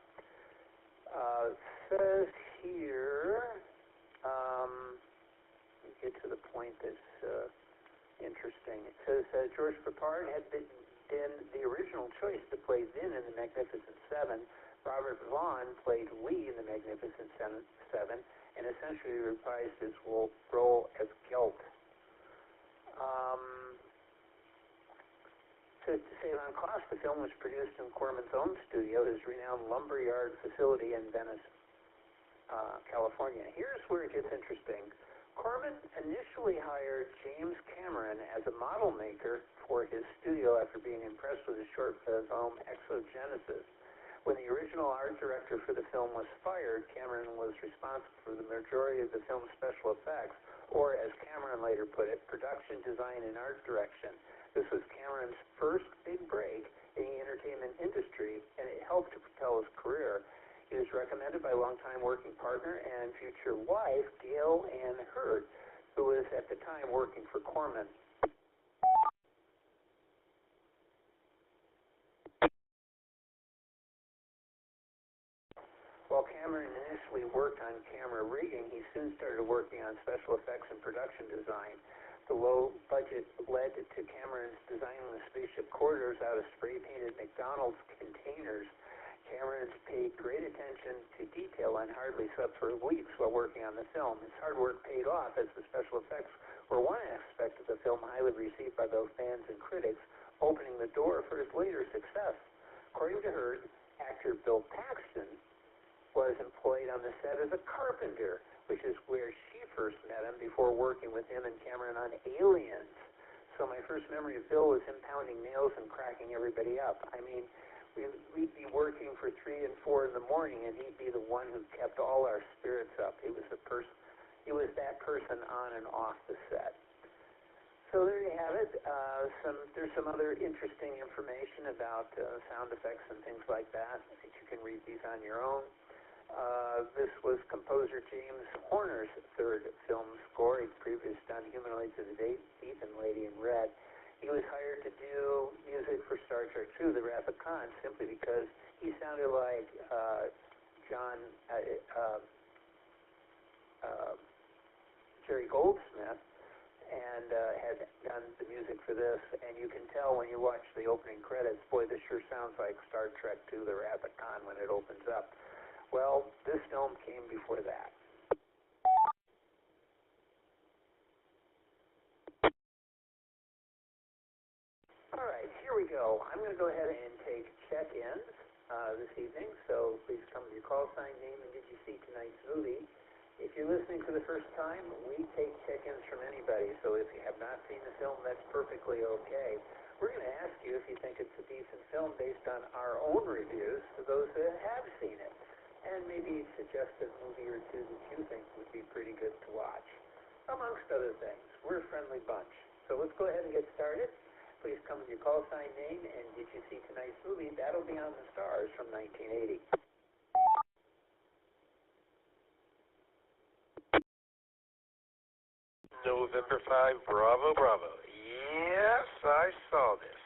I: Says here, get to the point that's interesting. It says George Peppard had been the original choice to play Vin in The Magnificent Seven. Robert Vaughn played Lee in The Magnificent Seven and essentially reprised his role as Gelt. To save on cost, the film was produced in Corman's own studio, his renowned lumberyard facility in Venice, California. Here's where it gets interesting. Corman initially hired James Cameron as a model maker for his studio after being impressed with his short film Exogenesis. When the original art director for the film was fired, Cameron was responsible for the majority of the film's special effects, or as Cameron later put it, production, design, and art direction. This was Cameron's first big break in the entertainment industry, and it helped to propel his career. He was recommended by longtime working partner and future wife, Gail Ann Hurd, who was at the time working for Corman. While Cameron initially worked on camera rigging, he soon started working on special effects and production design. The low budget led to Cameron's designing the spaceship corridors out of spray-painted McDonald's containers. Cameron paid great attention to detail and hardly slept for weeks while working on the film. His hard work paid off, as the special effects were one aspect of the film highly received by both fans and critics, opening the door for his later success. According to Hurd, actor Bill Paxton was employed on the set as a carpenter, which is where she first met him before working with him and Cameron on Aliens. So my first memory of Bill was him pounding nails and cracking everybody up. I mean, we'd be working for 3 and 4 in the morning, and he'd be the one who kept all our spirits up. He was that person on and off the set. So there you have it. There's some other interesting information about sound effects and things like that. I think you can read these on your own. This was composer James Horner's third film score. He'd previously done Humanoids of the Deep and Lady in Red. He was hired to do music for Star Trek II, The Wrath of Khan, simply because he sounded like Jerry Goldsmith, and had done the music for this. And you can tell when you watch the opening credits, boy, this sure sounds like Star Trek II, The Wrath of Khan when it opens up. Well, this film came before that. All right, here we go. I'm going to go ahead and take check-ins this evening, so please come with your call sign, name, and did you see tonight's movie. If you're listening for the first time, we take check-ins from anybody, so if you have not seen the film, that's perfectly okay. We're going to ask you if you think it's a decent film based on our own reviews for those that have seen it, and maybe suggest a movie or two that you think would be pretty good to watch, amongst other things. We're a friendly bunch. So let's go ahead and get started. Please come with your call sign, name, and did you see tonight's movie? That'll be on the stars from 1980.
K: November 5, Bravo, Bravo. Yes, I saw this.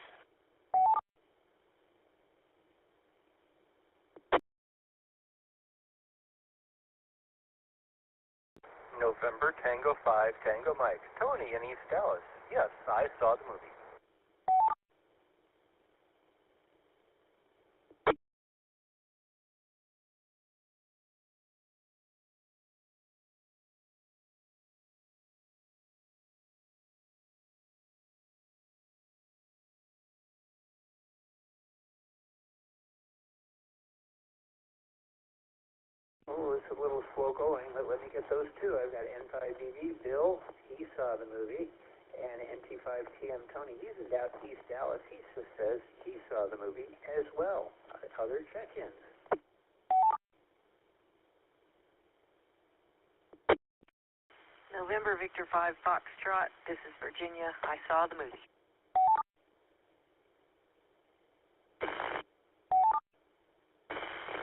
C: November, Tango 5, Tango Mike. Tony in East Dallas. Yes, I saw the movie.
I: Oh, it's a little slow going, but let me get those two. I've got N5BB, Bill, he saw the movie, and NT5TM Tony, he's in East Dallas. He says he saw the movie as well. Other check-ins.
D: November, Victor 5, Foxtrot. This is Virginia. I saw the movie.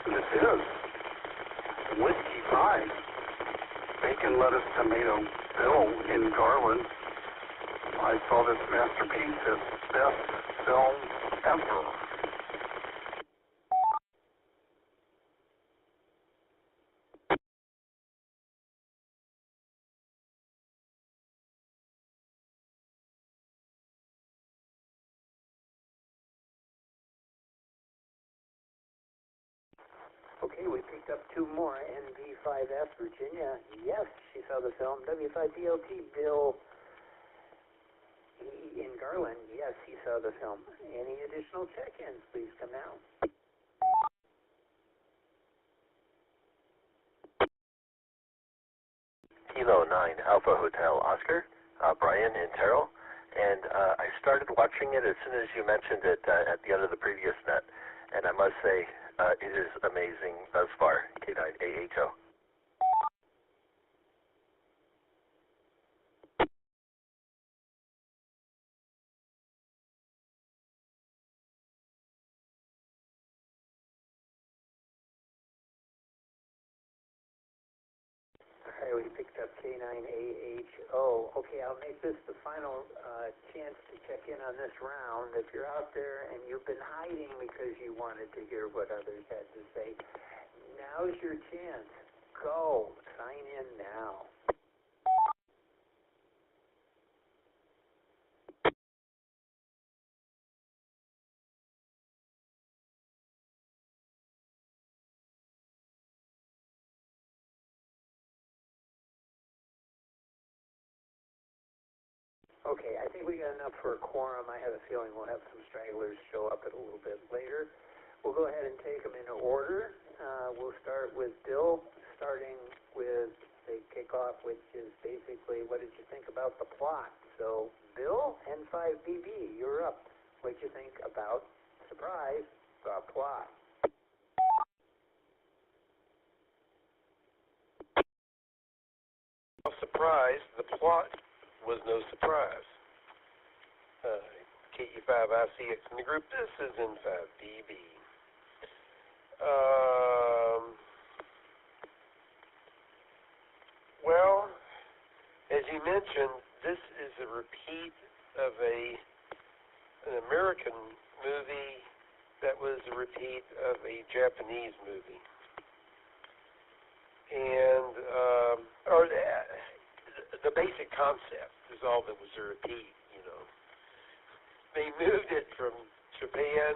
F: This is Whiskey Pie. Bacon, lettuce, tomato, Bill in Garland. I saw this masterpiece as best film ever.
I: Okay, we picked up two more. NV5F, Virginia. Yes, she saw the film. W5DLT, Bill in Garland. Yes, he saw the film. Any additional check-ins, please come now.
L: Kilo 9 Alpha Hotel Oscar, Brian in Terrell. And I started watching it as soon as you mentioned it at the end of the previous net. And I must say, it is amazing thus far, K9AHO.
I: All right, we picked up K9AHO. Okay, I'll make this the final chance to check in on this round. If you're out there and you've been hiding because you wanted to hear what others had to say, now's your chance. Go. Sign in now. Okay, I think we got enough for a quorum. I have a feeling we'll have some stragglers show up a little bit later. We'll go ahead and take them in order. We'll start with Bill, starting with the kickoff, which is basically, what did you think about the plot? So, Bill, N5BB, you're up. What did you think about, surprise, the plot?
K: Surprise, the plot was no surprise. KE5ICX in the group, this is N5BB. you mentioned, this is a repeat of an American movie that was a repeat of a Japanese movie. And, or the basic concept is all that was a repeat, you know. They moved it from Japan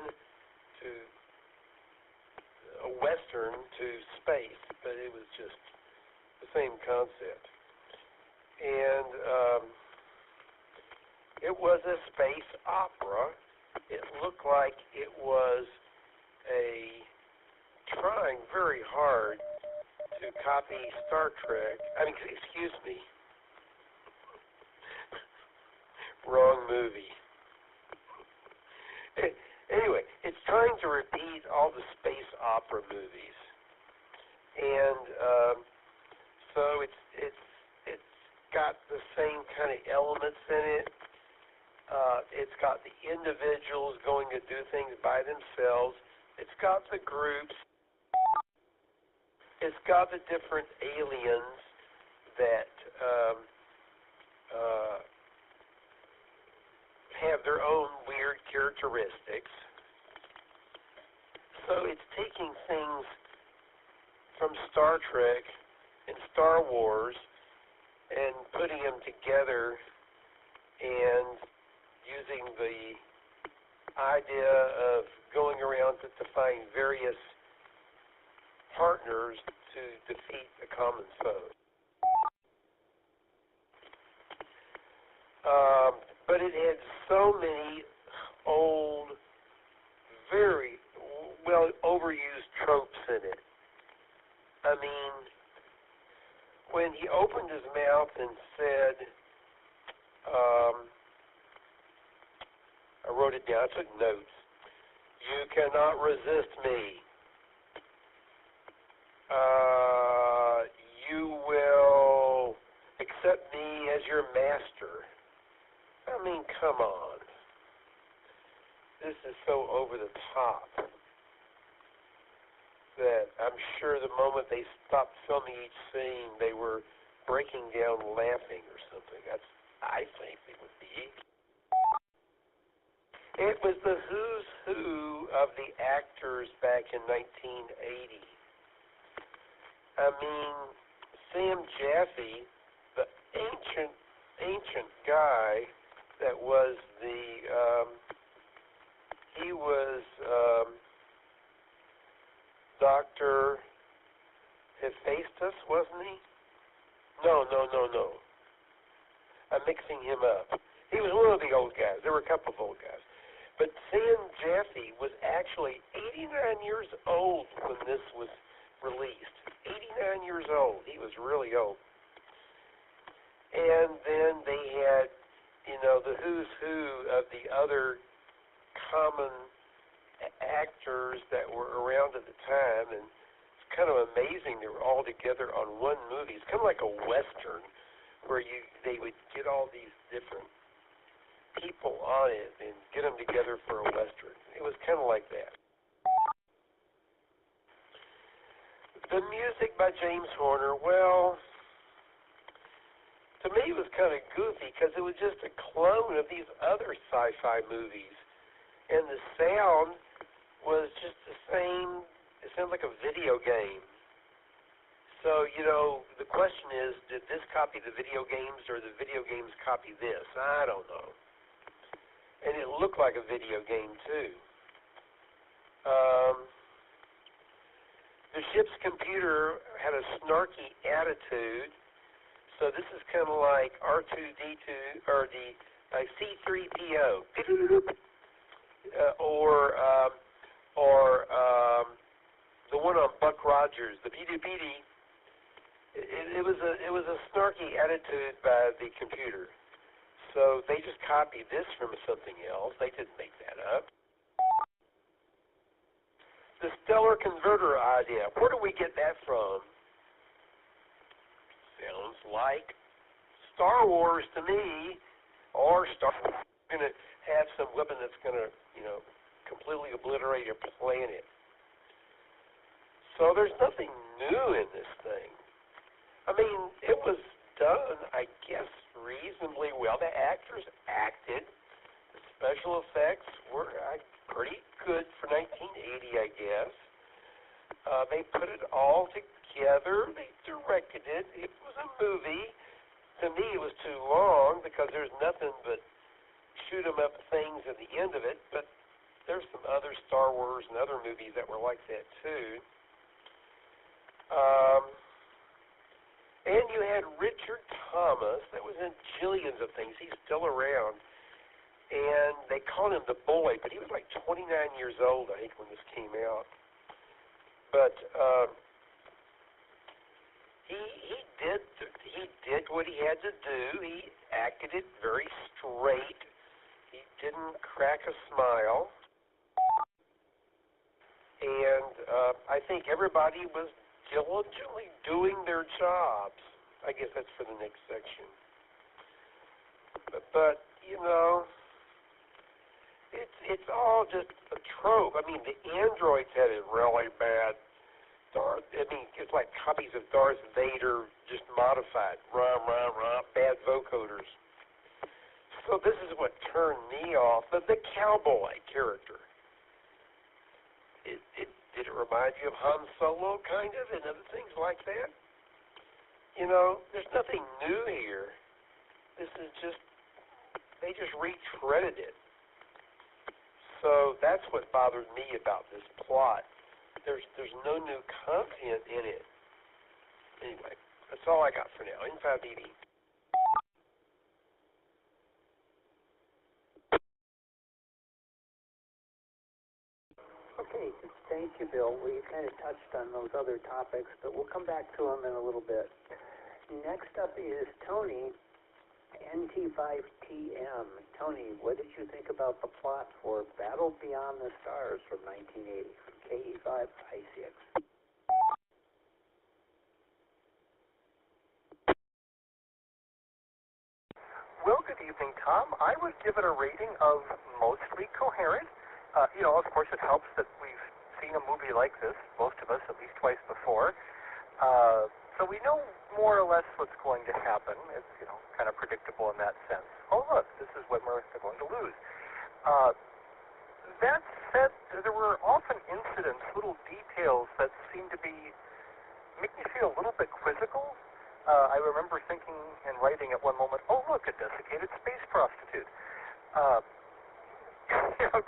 K: to a Western to space, but it was just the same concept. And it was a space opera. It looked like it was trying very hard to copy Star Trek. I mean, excuse me. Wrong movie. Anyway, it's trying to repeat all the space opera movies. And so it's got the same kind of elements in it. It's got the individuals going to do things by themselves. It's got the groups. It's got the different aliens that have their own weird characteristics. So it's taking things from Star Trek and Star Wars and putting them together and using the idea of going around to find various partners to defeat a common foe. But it had so many old, very well overused tropes in it. I mean, when he opened his mouth and said, I wrote it down, I took notes, "You cannot resist me. You will accept me as your master." I mean, come on. This is so over the top that I'm sure the moment they stopped filming each scene, they were breaking down laughing or something. I think they would be. It was the who's who of the actors back in 1980. I mean, Sam Jaffe, the ancient guy that was he was Dr. Hephaestus, wasn't he? No. I'm mixing him up. He was one of the old guys. There were a couple of old guys. But Sam Jaffe was actually 89 years old when this was released. 89 years old. He was really old. And then they had, the who's who of the other common actors that were around at the time, and it's kind of amazing they were all together on one movie. It's kind of like a Western where they would get all these different people on it and get them together for a Western. It was kind of like that. The music by James Horner, well, to me it was kind of goofy because it was just a clone of these other sci-fi movies. And the sound was just the same. It sounds like a video game. So, the question is, did this copy the video games or the video games copy this? I don't know. And it looked like a video game, too. The ship's computer had a snarky attitude. So this is kind of like R2-D2, or the C-3PO. Or the one on Buck Rogers, the BD-BD. It was a snarky attitude by the computer. So they just copied this from something else. They didn't make that up. The stellar converter idea. Where do we get that from? Sounds like Star Wars to me, or Star Wars is going to have some weapon that's going to, completely obliterate a planet. So there's nothing new in this thing. I mean, it was done, I guess, reasonably well. The actors acted. The special effects were pretty good for 1980, I guess. They put it all together. They directed it. It was a movie. To me, it was too long because there's nothing but shoot-'em-up things at the end of it, but there's some other Star Wars and other movies that were like that, too. And you had Richard Thomas that was in jillions of things. He's still around. And they called him the boy, but he was like 29 years old, I think, when this came out. But he did what he had to do. He acted it very straight. He didn't crack a smile. And I think everybody was diligently doing their jobs. I guess that's for the next section. But you know, it's all just a trope. I mean, the androids had it really bad. It's like copies of Darth Vader, just modified. Bad vocoders. So this is what turned me off. The cowboy character. Did it remind you of Han Solo, kind of, and other things like that? You know, there's nothing new here. This is just, they just retreaded it. So that's what bothered me about this plot. There's no new content in it. Anyway, that's all I got for now. N5DD.
I: Okay, thank you, Bill. We kind of touched on those other topics, but we'll come back to them in a little bit. Next up is Tony, NT5TM. Tony, what did you think about the plot for Battle Beyond the Stars from 1980 from KE5ICX?
M: Well, good evening, Tom. I would give it a rating of mostly coherent. Of course, it helps that we've seen a movie like this, most of us, at least twice before. So we know more or less what's going to happen. It's, kind of predictable in that sense. Oh, look, this is what we're going to lose. That said, there were often incidents, little details that seem to make me feel a little bit quizzical. I remember thinking and writing at one moment, oh, look, a desiccated space prostitute.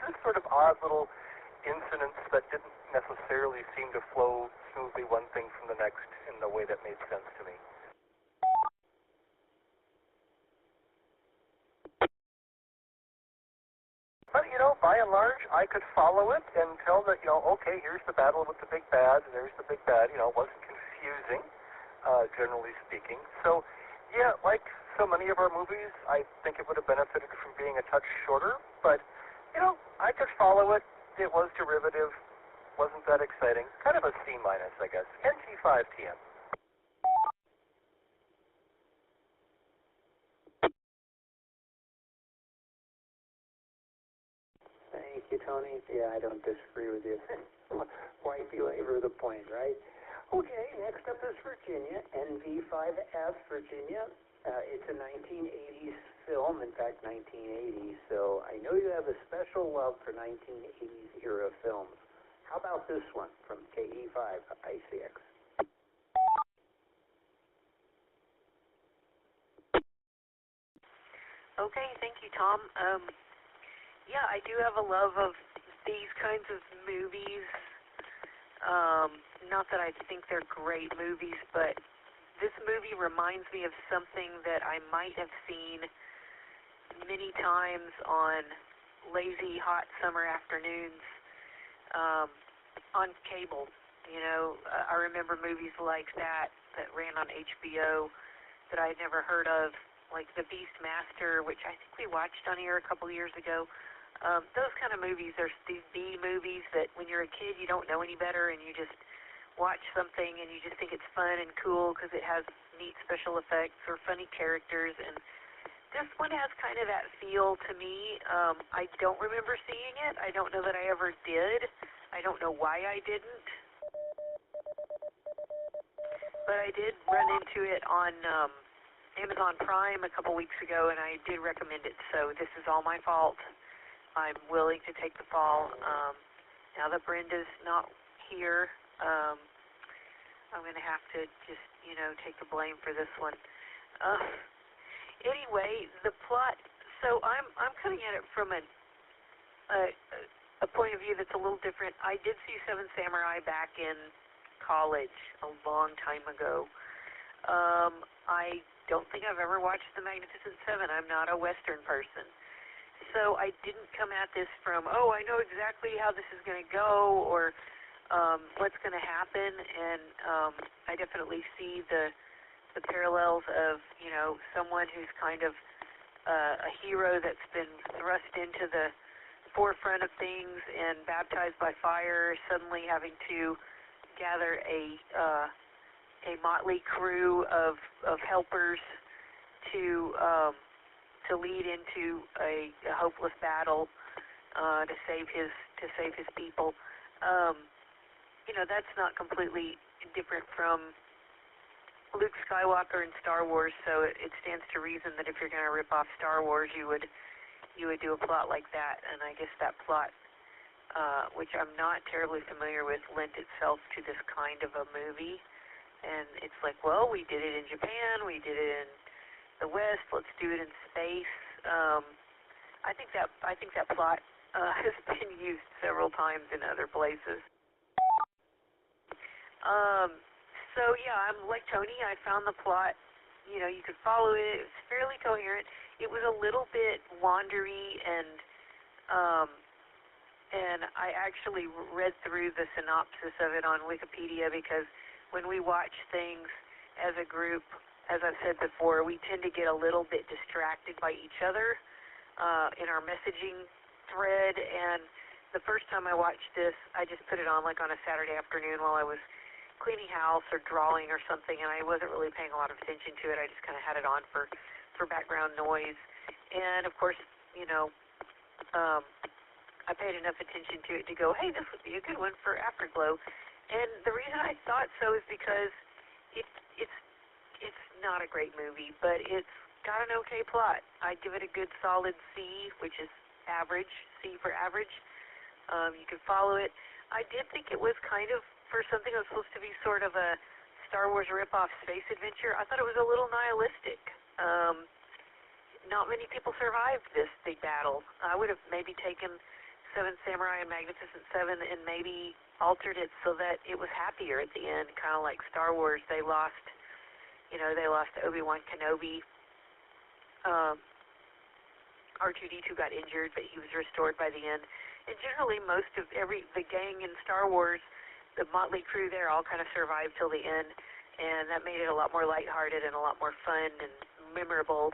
M: Just sort of odd little incidents that didn't necessarily seem to flow smoothly one thing from the next in the way that made sense to me. But, by and large, I could follow it and tell that, okay, here's the battle with the big bad, and there's the big bad. It wasn't confusing, generally speaking. So, yeah, like so many of our movies, I think it would have benefited from being a touch shorter, but I could follow it. It was derivative. Wasn't that exciting. Kind of a C-, I guess. NT5TM.
I: Thank you, Tony. Yeah, I don't disagree with you. Why belabor the point, right? Okay, next up is Virginia, NV5F, Virginia. It's a 1980s film, in fact, 1980, so I know you have a special love for 1980s era films. How about this one from KE5ICX?
D: Okay, thank you, Tom. Yeah, I do have a love of these kinds of movies. Not that I think they're great movies, but this movie reminds me of something that I might have seen many times on lazy, hot summer afternoons on cable. I remember movies like that ran on HBO that I had never heard of, like The Beastmaster, which I think we watched on here a couple years ago. Those kind of movies are these B movies that when you're a kid you don't know any better and you just watch something and you just think it's fun and cool because it has neat special effects or funny characters, and this one has kind of that feel to me. I don't remember seeing it. I don't know that I ever did. I don't know why I didn't. But I did run into it on Amazon Prime a couple weeks ago, and I did recommend it, so this is all my fault. I'm willing to take the fall. Now that Brenda's not here, I'm going to have to just, take the blame for this one. Anyway, the plot, so I'm coming at it from a point of view that's a little different. I did see Seven Samurai back in college a long time ago. I don't think I've ever watched The Magnificent Seven. I'm not a Western person. So I didn't come at this from, I know exactly how this is going to go or what's going to happen. And I definitely see the parallels of, someone who's kind of a hero that's been thrust into the forefront of things and baptized by fire, suddenly having to gather a motley crew of helpers to lead into a hopeless battle to save his people. That's not completely different from Luke Skywalker in Star Wars, so it stands to reason that if you're going to rip off Star Wars, you would do a plot like that. And I guess that plot, which I'm not terribly familiar with, lent itself to this kind of a movie. And it's like, well, we did it in Japan, we did it in the West, let's do it in space. I think that plot has been used several times in other places. So yeah, I'm like Tony. I found the plot. You could follow it. It was fairly coherent. It was a little bit wandery, and I actually read through the synopsis of it on Wikipedia because when we watch things as a group, as I've said before, we tend to get a little bit distracted by each other in our messaging thread. And the first time I watched this, I just put it on like on a Saturday afternoon while I was cleaning house or drawing or something, and I wasn't really paying a lot of attention to it. I just kind of had it on for background noise. And of course, I paid enough attention to it to go, hey, this would be a good one for Afterglow. And the reason I thought so is because it's not a great movie, but it's got an okay plot. I'd give it a good solid C, which is average, C for average. You can follow it. I did think it was kind of, for something that was supposed to be sort of a Star Wars rip-off space adventure, I thought it was a little nihilistic. Not many people survived this big battle. I would have maybe taken Seven Samurai and Magnificent Seven and maybe altered it so that it was happier at the end, kind of like Star Wars. They lost Obi-Wan Kenobi. R2-D2 got injured, but he was restored by the end. And generally, most of the gang in Star Wars, the motley crew there, all kind of survived till the end, and that made it a lot more lighthearted and a lot more fun and memorable.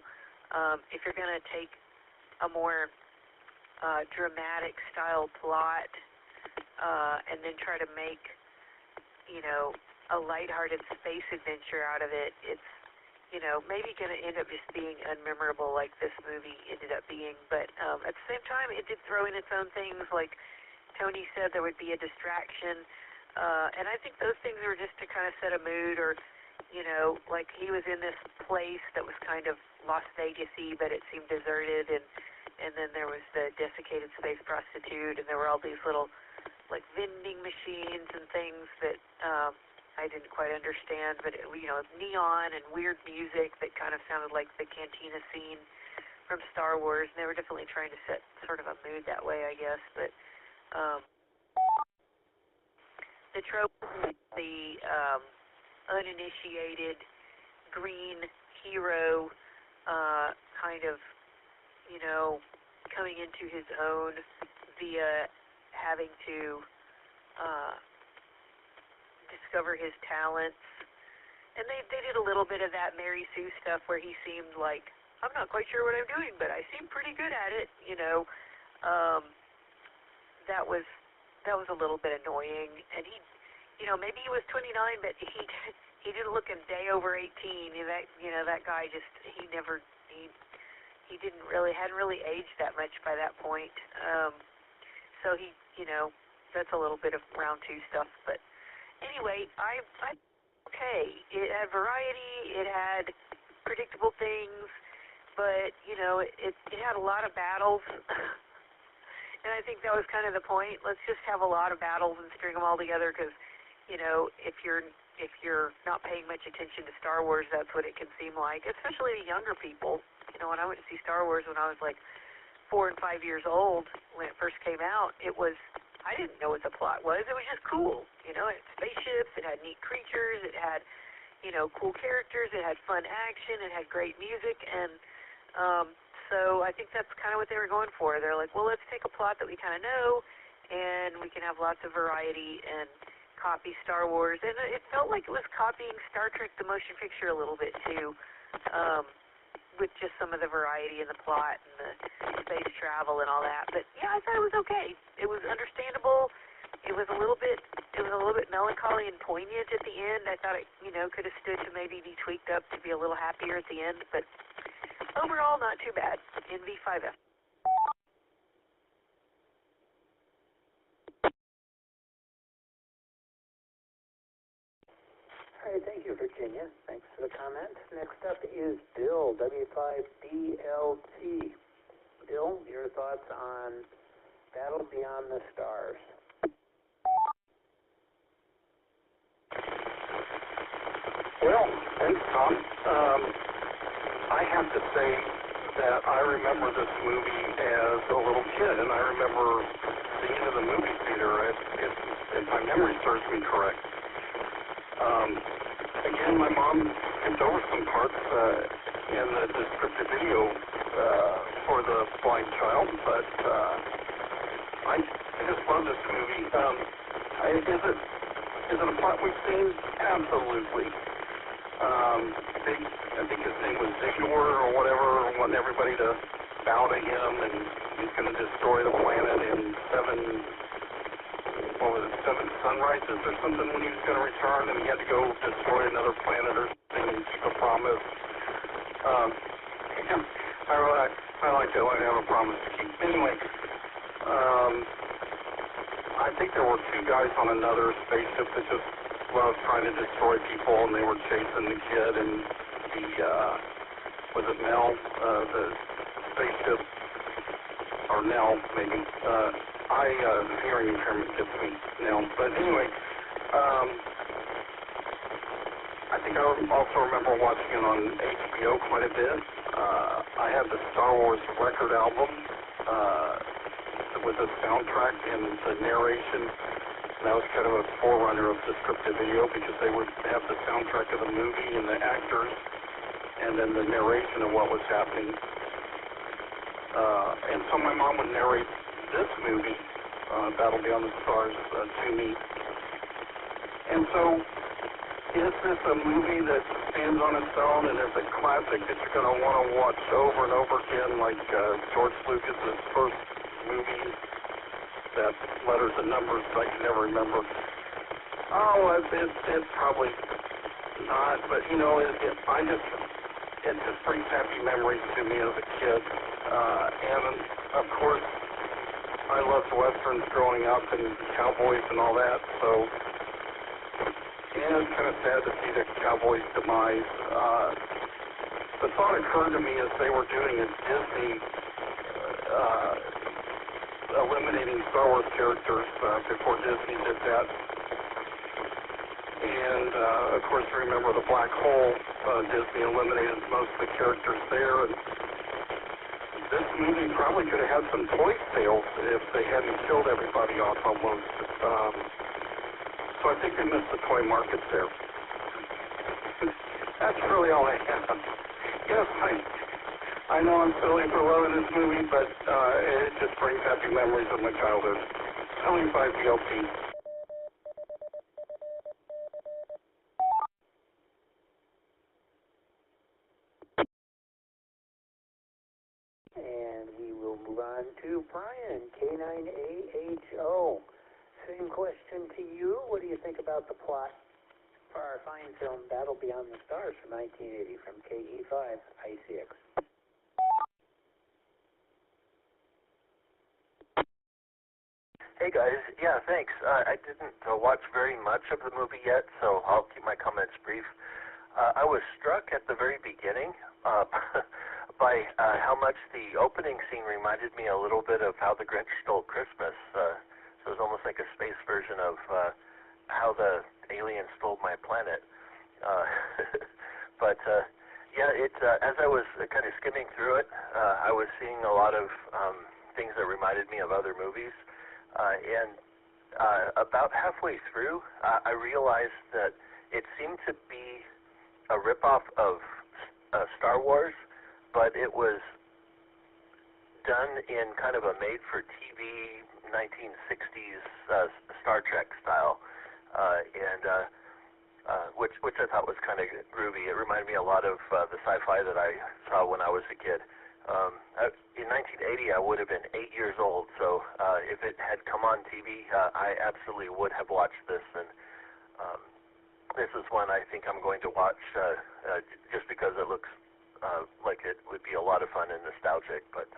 D: If you're going to take a more dramatic style plot and then try to make, a lighthearted space adventure out of it, it's, maybe going to end up just being unmemorable like this movie ended up being. But at the same time, it did throw in its own things. Like Tony said, there would be a distraction. And I think those things were just to kind of set a mood, or, like he was in this place that was kind of Las Vegas-y, but it seemed deserted, and then there was the desiccated space prostitute, and there were all these little, like, vending machines and things that I didn't quite understand, but, neon and weird music that kind of sounded like the cantina scene from Star Wars, and they were definitely trying to set sort of a mood that way, I guess, but the trope, the uninitiated green hero kind of, coming into his own via having to discover his talents. And they did a little bit of that Mary Sue stuff where he seemed like, I'm not quite sure what I'm doing, but I seem pretty good at it, That was a little bit annoying, and he, maybe he was 29, but he didn't look a day over 18. That guy just, he hadn't really aged that much by that point. So he, that's a little bit of round two stuff. But anyway, okay. It had variety. It had predictable things, but, you know, it had a lot of battles. And I think that was kind of the point. Let's just have a lot of battles and string them all together because, you know, if you're not paying much attention to Star Wars, that's what it can seem like, especially to younger people. You know, when I went to see Star Wars when I was like 4 and 5 years old, when it first came out, I didn't know what the plot was. It was just cool. You know, it had spaceships, it had neat creatures, it had, you know, cool characters, it had fun action, it had great music, and so I think that's kind of what they were going for. They're like, well, let's take a plot that we kind of know, and we can have lots of variety and copy Star Wars. And it felt like it was copying Star Trek the motion picture a little bit, too, with just some of the variety in the plot and the space travel and all that. But, yeah, I thought it was okay. It was understandable. It was a little bit melancholy and poignant at the end. I thought it, you know, could have stood to maybe be tweaked up to be a little happier at the end, but overall, not too bad in V5F.
I: All right, thank you, Virginia. Thanks for the comment. Next up is Bill, W5BLT. Bill, your thoughts on Battle Beyond the Stars?
F: Well, thanks, Tom. I have to say that I remember this movie as a little kid, and I remember being in the movie theater, if my memory serves me correct. Again, my mom skipped over some parts in the descriptive video for the blind child, but I just love this movie. Is it a plot we've seen? Absolutely. I think his name was Zigor or whatever, wanting everybody to bow to him, and he's going to destroy the planet in 7 sunrises or something when he was going to return, and he had to go destroy another planet or something and keep a promise. I like that when I have a promise to keep. Anyway, I think there were 2 guys on another spaceship that just loved trying to destroy people, and they were chasing the kid, and was it Mel, the spaceship, or Nell, maybe. Hearing impairment gets me now. But anyway, I think I also remember watching it on HBO quite a bit. I had the Star Wars record album with the soundtrack and the narration. And that was kind of a forerunner of descriptive video because they would have the soundtrack of the movie and the actors and then the narration of what was happening. And so my mom would narrate this movie, Battle Beyond the Stars, to me. And so, is this a movie that stands on its own and is a classic that you're going to want to watch over and over again, like George Lucas's first movie, that letters and numbers I can never remember? Oh, it's probably not, but you know, it just brings happy memories to me as a kid. And of course, I loved westerns growing up and cowboys and all that, so yeah, it's kind of sad to see the cowboys' demise. The thought occurred to me as they were doing a Disney eliminating Star Wars characters before Disney did that. And of course, remember the black hole. Disney eliminated most of the characters there. And this movie probably could have had some toy sales if they hadn't killed everybody off almost. So I think they missed the toy market there. That's really all I have. Yes, I know I'm silly for loving this movie, but it just brings happy memories of my childhood. W5BLT.
I: And we will move on to Brian, K9AHO. Same question to you. What do you think about the plot for our fine film Battle Beyond the Stars from 1980 from KE5ICX?
L: Hey guys, yeah, thanks. I didn't watch very much of the movie yet, so I'll keep my comments brief. I was struck at the very beginning by how much the opening scene reminded me a little bit of How the Grinch Stole Christmas. So it was almost like a space version of How the Alien Stole My Planet. But yeah, as I was kind of skimming through it, I was seeing a lot of things that reminded me of other movies. And about halfway through, I realized that it seemed to be a ripoff of Star Wars, but it was done in kind of a made-for-TV 1960s Star Trek style, which I thought was kind of groovy. It reminded me a lot of the sci-fi that I saw when I was a kid. In 1980, I would have been 8 years old, so if it had come on TV, I absolutely would have watched this, and this is one I think I'm going to watch just because it looks like it would be a lot of fun and nostalgic. But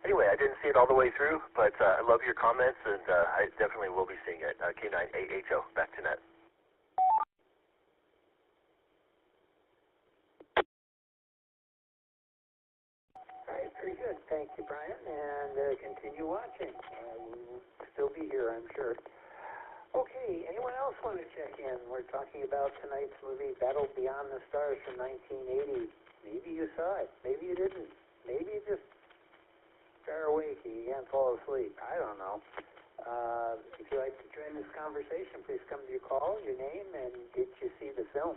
L: anyway, I didn't see it all the way through, but I love your comments, and I definitely will be seeing it. K9AHO, back to net.
I: All right, very good. Thank you, Brian, and continue watching. We'll still be here, I'm sure. Okay, anyone else want to check in? We're talking about tonight's movie, Battle Beyond the Stars from 1980. Maybe you saw it. Maybe you didn't. Maybe you just are awake and you can't fall asleep. I don't know. If you'd like to join this conversation, please come to your call, your name, and did you see the film?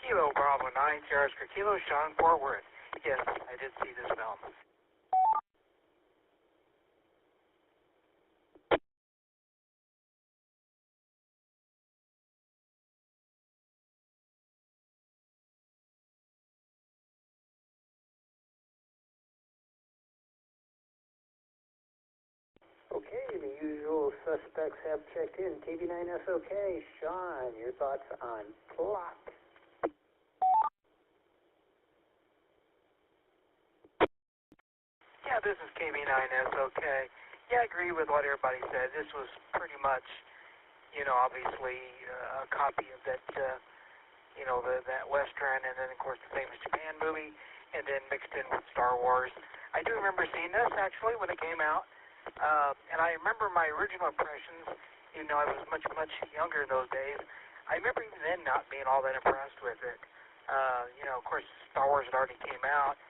N: Kilo Bravo 9, Sierra Oscar Kilo, Sean, Fort Worth. Yes, I did see this film.
I: Okay, the usual suspects have checked in. TV9SOK, Sean, your thoughts on plot?
N: Yeah, this is KB9SOK. Yeah, I agree with what everybody said. This was pretty much, obviously a copy of that, that Western, and then, of course, the famous Japan movie, and then mixed in with Star Wars. I do remember seeing this, actually, when it came out. And I remember my original impressions, I was much, much younger in those days. I remember even then not being all that impressed with it. Of course, Star Wars had already came out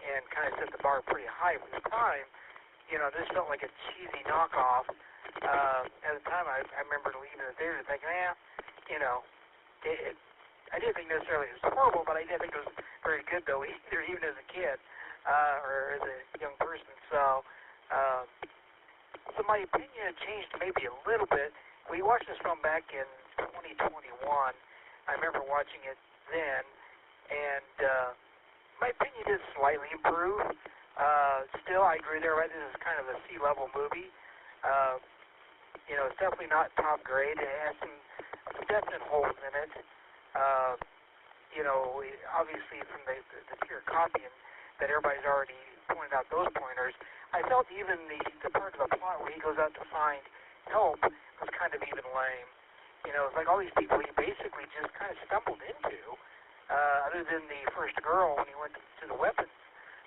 N: and kind of set the bar pretty high for the time. This felt like a cheesy knockoff. At the time, I remember leaving the theater thinking, I didn't think necessarily it was horrible, but I didn't think it was very good, though, either, even as a kid or as a young person. So my opinion had changed maybe a little bit. We watched this film back in 2021. I remember watching it then, and my opinion did slightly improve. Still, I agree there, right? This is kind of a C-level movie. It's definitely not top grade. It has some definite holes in it. Obviously from the pure copying that everybody's already pointed out those pointers, I felt even the part of the plot where he goes out to find help was kind of even lame. It's like all these people he basically just kind of stumbled into, other than the first girl when he went to the weapons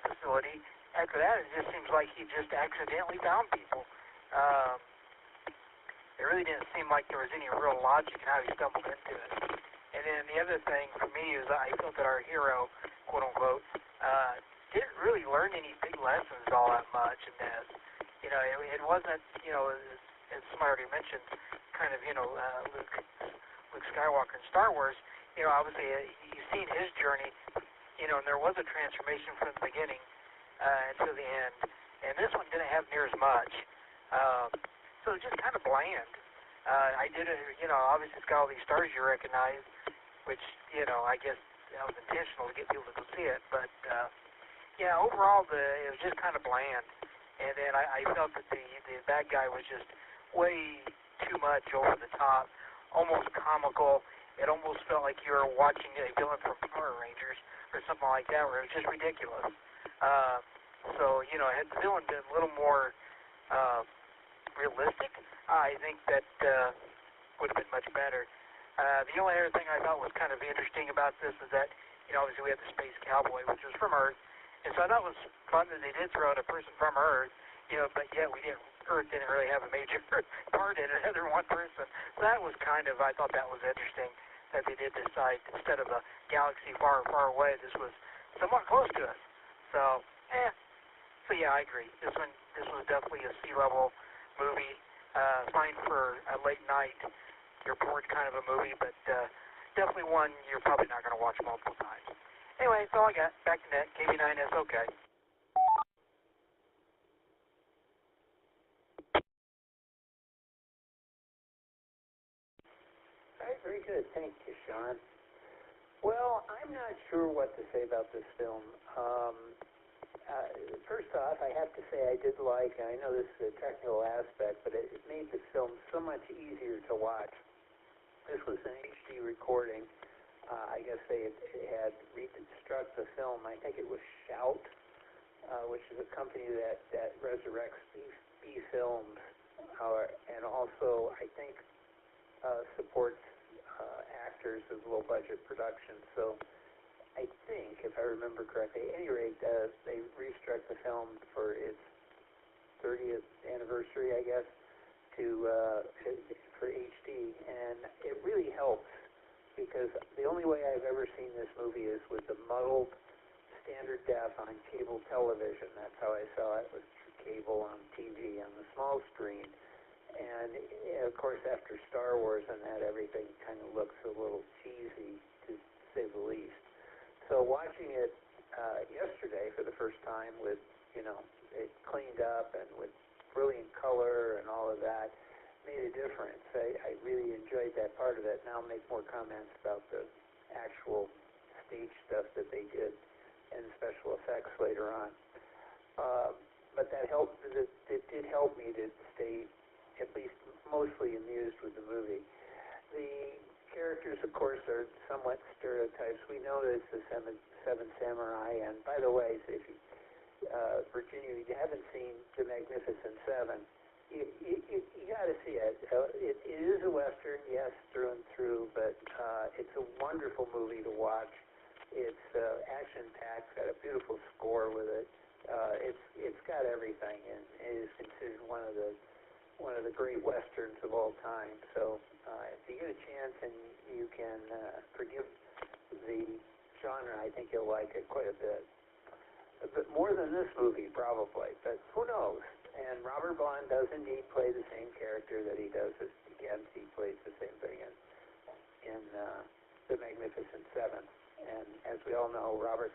N: facility. After that, it just seems like he just accidentally found people. It really didn't seem like there was any real logic in how he stumbled into it. And then the other thing for me is I felt that our hero, quote unquote, didn't really learn any big lessons all that much in this. It wasn't, as somebody already mentioned, kind of, Luke Skywalker in Star Wars. Obviously you've seen his journey, and there was a transformation from the beginning to the end. And this one didn't have near as much. So it's just kind of bland. I did it, obviously it's got all these stars you recognize, which, I guess that was intentional to get people to go see it. But, overall, it was just kind of bland. And then I felt that the bad guy was just way too much over the top, almost comical. It almost felt like you were watching a villain from Power Rangers or something like that, where it was just ridiculous. Had the villain been a little more realistic, I think that would have been much better. The only other thing I thought was kind of interesting about this is that, obviously we have the Space Cowboy, which was from Earth, and so I thought it was fun that they did throw in a person from Earth, but yet Earth didn't really have a major part in it other than one person. So that was I thought that was interesting that they did decide, instead of a galaxy far, far away, this was somewhat close to us. So yeah, I agree. This was definitely a sea-level movie. Fine for a late night, you're bored kind of a movie, but definitely one you're probably not going to watch multiple times. Anyway, that's all I got. Back to net. KB9S, okay.
I: All right, very good. Thank you, Sean. Well, I'm not sure what to say about this film. First off, I have to say I did like, and I know this is a technical aspect, but it made the film so much easier to watch. This was an HD recording. I guess they had reconstruct the film. I think it was Shout, which is a company that resurrects B films, and also I think supports actors of low-budget production. So I think, if I remember correctly, at any rate, they restruck the film for its 30th anniversary, I guess, for HD, and it really helps because the only way I've ever seen this movie is with the muddled standard def on cable television. That's how I saw it, with cable on TV on the small screen. And of course, after Star Wars and that, everything kind of looks a little cheesy, to say the least. So watching it yesterday for the first time with, it cleaned up and with brilliant color and all of that made a difference. I really enjoyed that part of it. Now I'll make more comments about the actual stage stuff that they did and special effects later on. But that helped. It did help me to stay at least mostly amused with the movie. The characters, of course, are somewhat stereotypes. We know that it's the Seven Samurai, and by the way, if you, Virginia, if you haven't seen The Magnificent Seven, you got to see it. It is a Western, yes, through and through, but it's a wonderful movie to watch. It's action-packed, got a beautiful score with it. It's got everything, and it is considered one of the great Westerns of all time. So if you get a chance and you can forgive the genre, I think you'll like it quite a bit. But more than this movie, probably. But who knows? And Robert Vaughn does indeed play the same character that he does again. He plays the same thing in The Magnificent Seven. And as we all know, Robert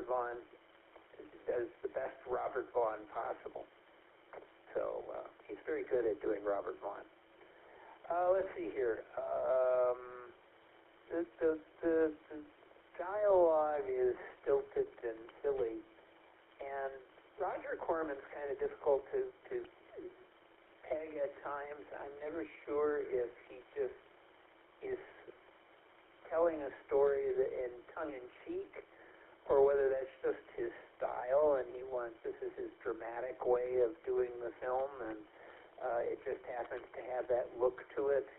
I: Vaughn does the best Robert Vaughn possible. So he's very good at doing Robert Vaughn. Let's see here. The dialogue is stilted and silly, and Roger Corman's kind of difficult to peg at times. I'm never sure if he just is telling a story in tongue-in-cheek, or whether that's just his style, and this is his dramatic way of doing the film, and it just happens to have that look to it,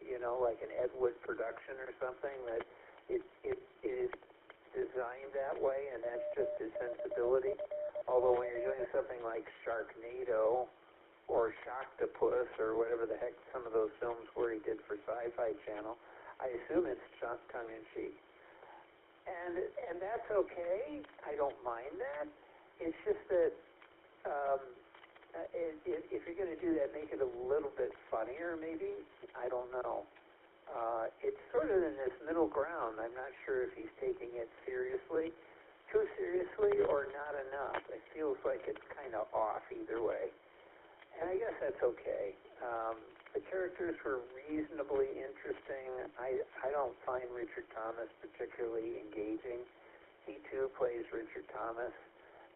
I: like an Ed Wood production or something, that it is designed that way, and that's just his sensibility. Although when you're doing something like Sharknado or Shocktopus or whatever the heck some of those films were he did for Sci-Fi Channel, I assume it's tongue-in-cheek. And that's okay. I don't mind that. It's just that if you're going to do that, make it a little bit funnier, maybe. I don't know. It's sort of in this middle ground. I'm not sure if he's taking it seriously, too seriously, or not enough. It feels like it's kind of off either way. And I guess that's okay. The characters were reasonably interesting. I don't find Richard Thomas particularly engaging. He too plays Richard Thomas,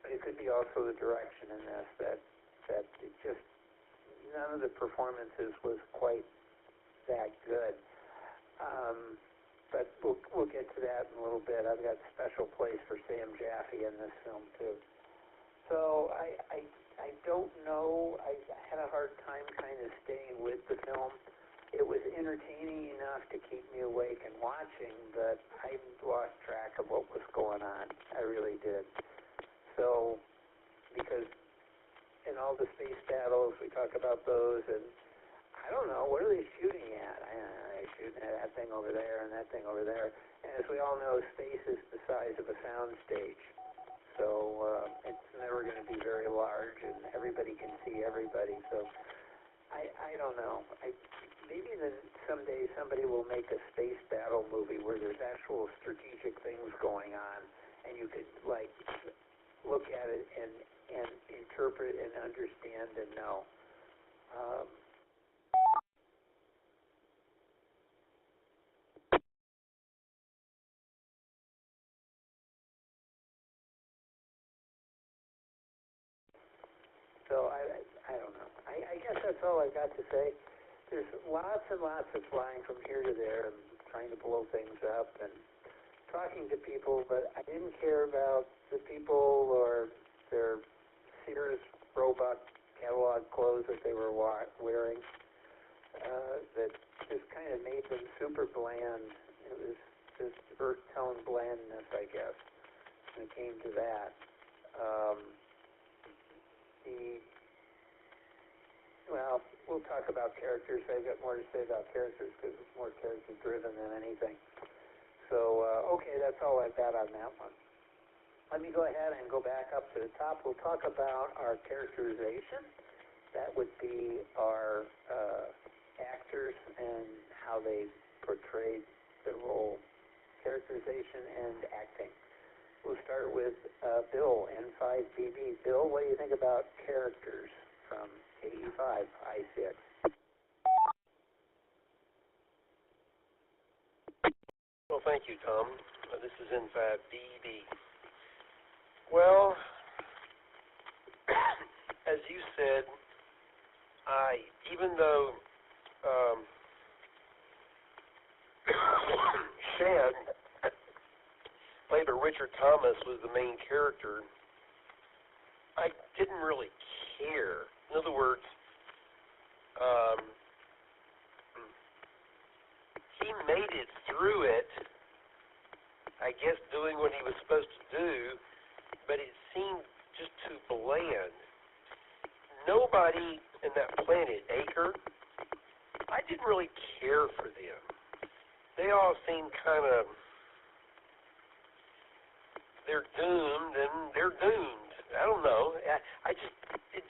I: but it could be also the direction in this that it just, none of the performances was quite that good. But we'll get to that in a little bit. I've got a special place for Sam Jaffe in this film too. So I don't know. I had a hard time kind of staying with the film. It was entertaining enough to keep me awake and watching, but I lost track of what was going on. I really did. So, because in all the space battles, we talk about those, and I don't know, what are they shooting at? They're shooting at that thing over there and that thing over there. And as we all know, space is the size of a sound stage. So it's never going to be very large, and everybody can see everybody. So I don't know. Maybe someday somebody will make a space battle movie where there's actual strategic things going on, and you could like look at it and interpret and understand and know. So I don't know. I guess that's all I've got to say. There's lots and lots of flying from here to there and trying to blow things up and talking to people, but I didn't care about the people or their Sears Roebuck catalog clothes that they were wearing. That just kind of made them super bland. It was this earth tone blandness, I guess, when it came to that. Well, we'll talk about characters. I've got more to say about characters because it's more character-driven than anything. So, okay, that's all I've got on that one. Let me go ahead and go back up to the top. We'll talk about our characterization. That would be our actors and how they portrayed the role. Characterization and acting. We'll start with Bill, N5BB. Bill, what do you think about characters from KE5, I6?
K: Well, thank you, Tom. This is N5BB. Well, as you said, even though Shad, played by Richard Thomas, was the main character, I didn't really care. In other words, he made it through it, I guess, doing what he was supposed to do, but it seemed just too bland. Nobody in that planet, Acre, I didn't really care for them. They all seemed kind of, they're doomed, and they're doomed. I don't know. It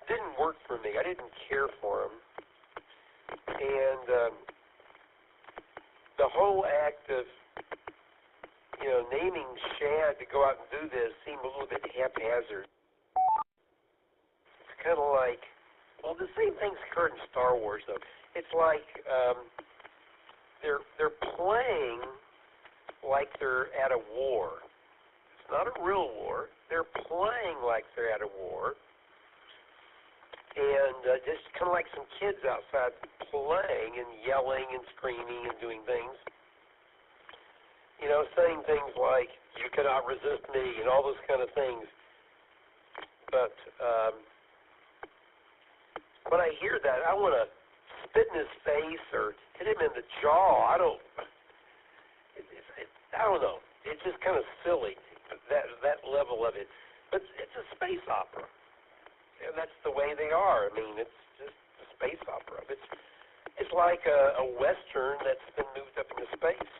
K: didn't work for me. I didn't care for them. And the whole act of, naming Shad to go out and do this seemed a little bit haphazard. It's kind of like, well, the same thing's occurred in Star Wars, though. It's like they're playing like they're at a war. It's not a real war. They're playing like they're at a war. And just kind of like some kids outside playing and yelling and screaming and doing things. Saying things like, you cannot resist me, and all those kind of things. But when I hear that, I want to spit in his face or hit him in the jaw. I don't know. It's just kind of silly, that level of it. But it's a space opera. And that's the way they are. I mean, it's just a space opera. It's like a Western that's been moved up into space.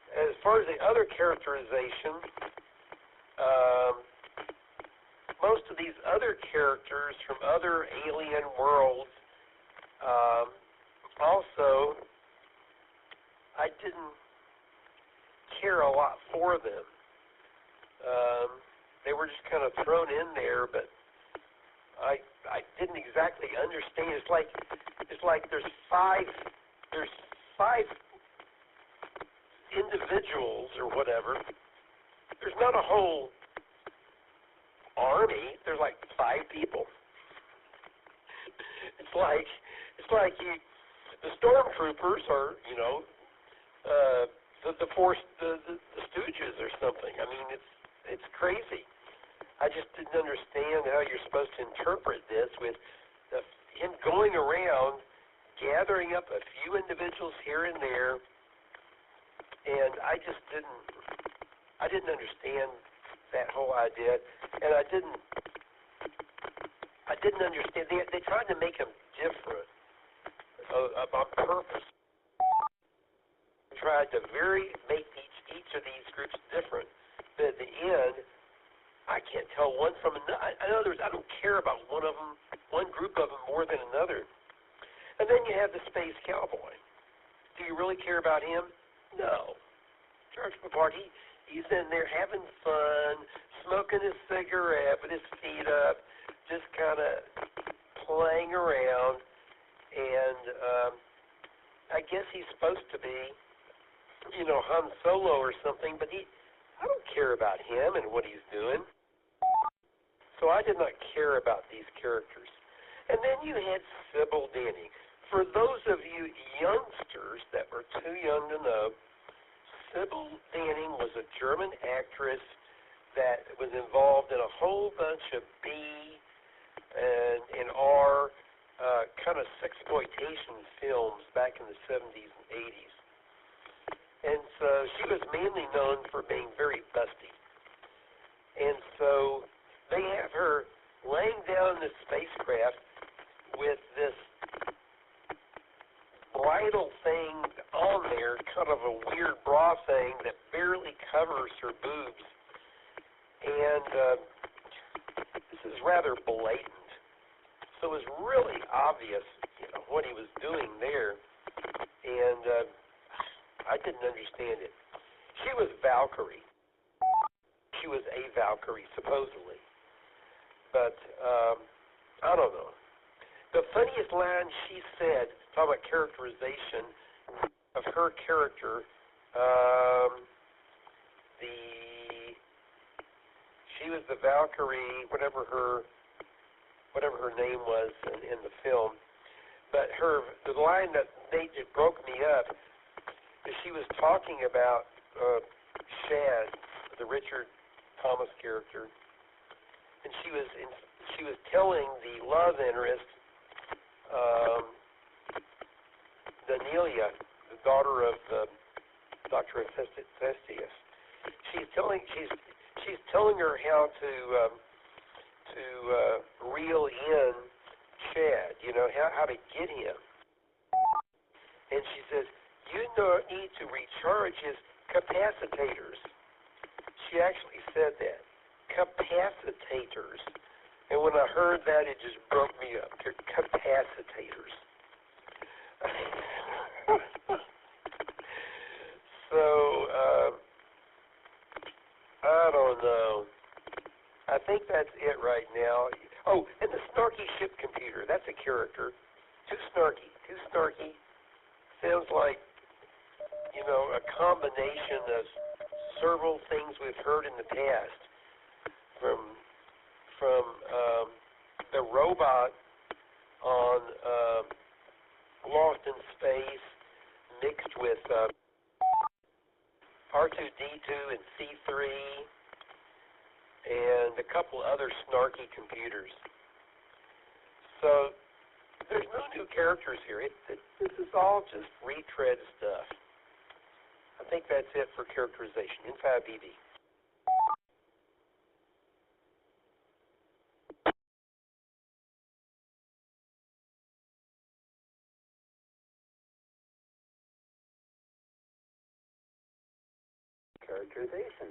K: As far as the other characterization, most of these other characters from other alien worlds, also, I didn't care a lot for them. They were just kind of thrown in there, but I didn't exactly understand. It's like there's five individuals or whatever. There's not a whole army. There's like 5 people. It's like the stormtroopers are, the Stooges or something. I mean, it's crazy. I just didn't understand how you're supposed to interpret this with him going around gathering up a few individuals here and there, and I didn't understand that whole idea, and I didn't understand. They tried to make him different on purpose. They tried to make each of these groups different, but at the end, I can't tell one from another. In other words, I don't care about one group of them more than another. And then you have the space cowboy. Do you really care about him? No. George Papard, he's in there having fun, smoking his cigarette with his feet up, just kind of playing around. And I guess he's supposed to be, Han Solo or something, but I don't care about him and what he's doing. So I did not care about these characters. And then you had Sybil Danning. For those of you youngsters that were too young to know, Sybil Danning was a German actress that was involved in a whole bunch of B and R kind of sexploitation films back in the 70s and 80s. And so she was mainly known for being very busty. And so they have her laying down in this spacecraft with this bridal thing on there, kind of a weird bra thing that barely covers her boobs. And this is rather blatant. So it was really obvious, what he was doing there. And I didn't understand it. She was Valkyrie. She was a Valkyrie, supposedly. But I don't know. The funniest line she said, talking about characterization of her character, she was the Valkyrie, whatever her name was in the film. But the line that it broke me up is she was talking about Shad, the Richard Thomas character, and she was telling the love interest, Danielia, the daughter of Dr. Hephaestus. She's telling her how to reel in Chad, how to get him. And she says, you need to recharge his capacitors. She actually said that, capacitators. And when I heard that, it just broke me up. Capacitators. So, I don't know. I think that's it right now. Oh, and the snarky ship computer. That's a character. Too snarky. Sounds like, a combination of several things we've heard in the past. From the robot on Lost in Space mixed with R2-D2 and C3 and a couple other snarky computers. So there's no new characters here. This is all just retread stuff. I think that's it for characterization in 5BB.
I: Characterization.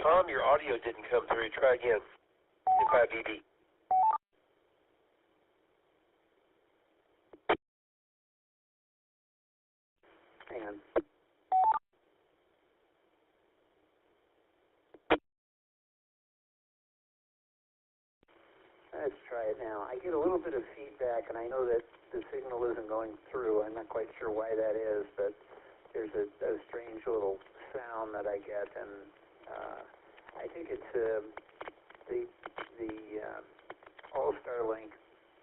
K: Tom, your audio didn't come through. Try again. In 5BB.
I: Hang on. Let's try it now. I get a little bit of feedback, and I know that the signal isn't going through. I'm not quite sure why that is, but there's a strange little sound that I get, and I think it's the All-Star Link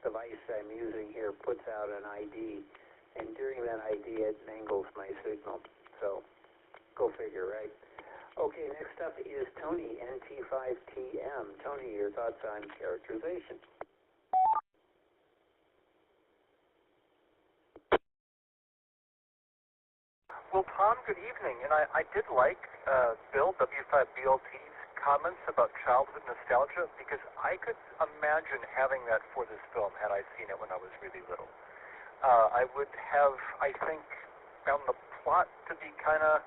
I: device I'm using here puts out an ID, and during that idea, it mangles my signal. So, go figure, right? Okay, next up is Tony, NT5TM. Tony, your thoughts on characterization?
M: Well, Tom, good evening. And I did like Bill W5BLT's comments about childhood nostalgia, because I could imagine having that for this film had I seen it when I was really little. I would have, I think, found the plot to be kind of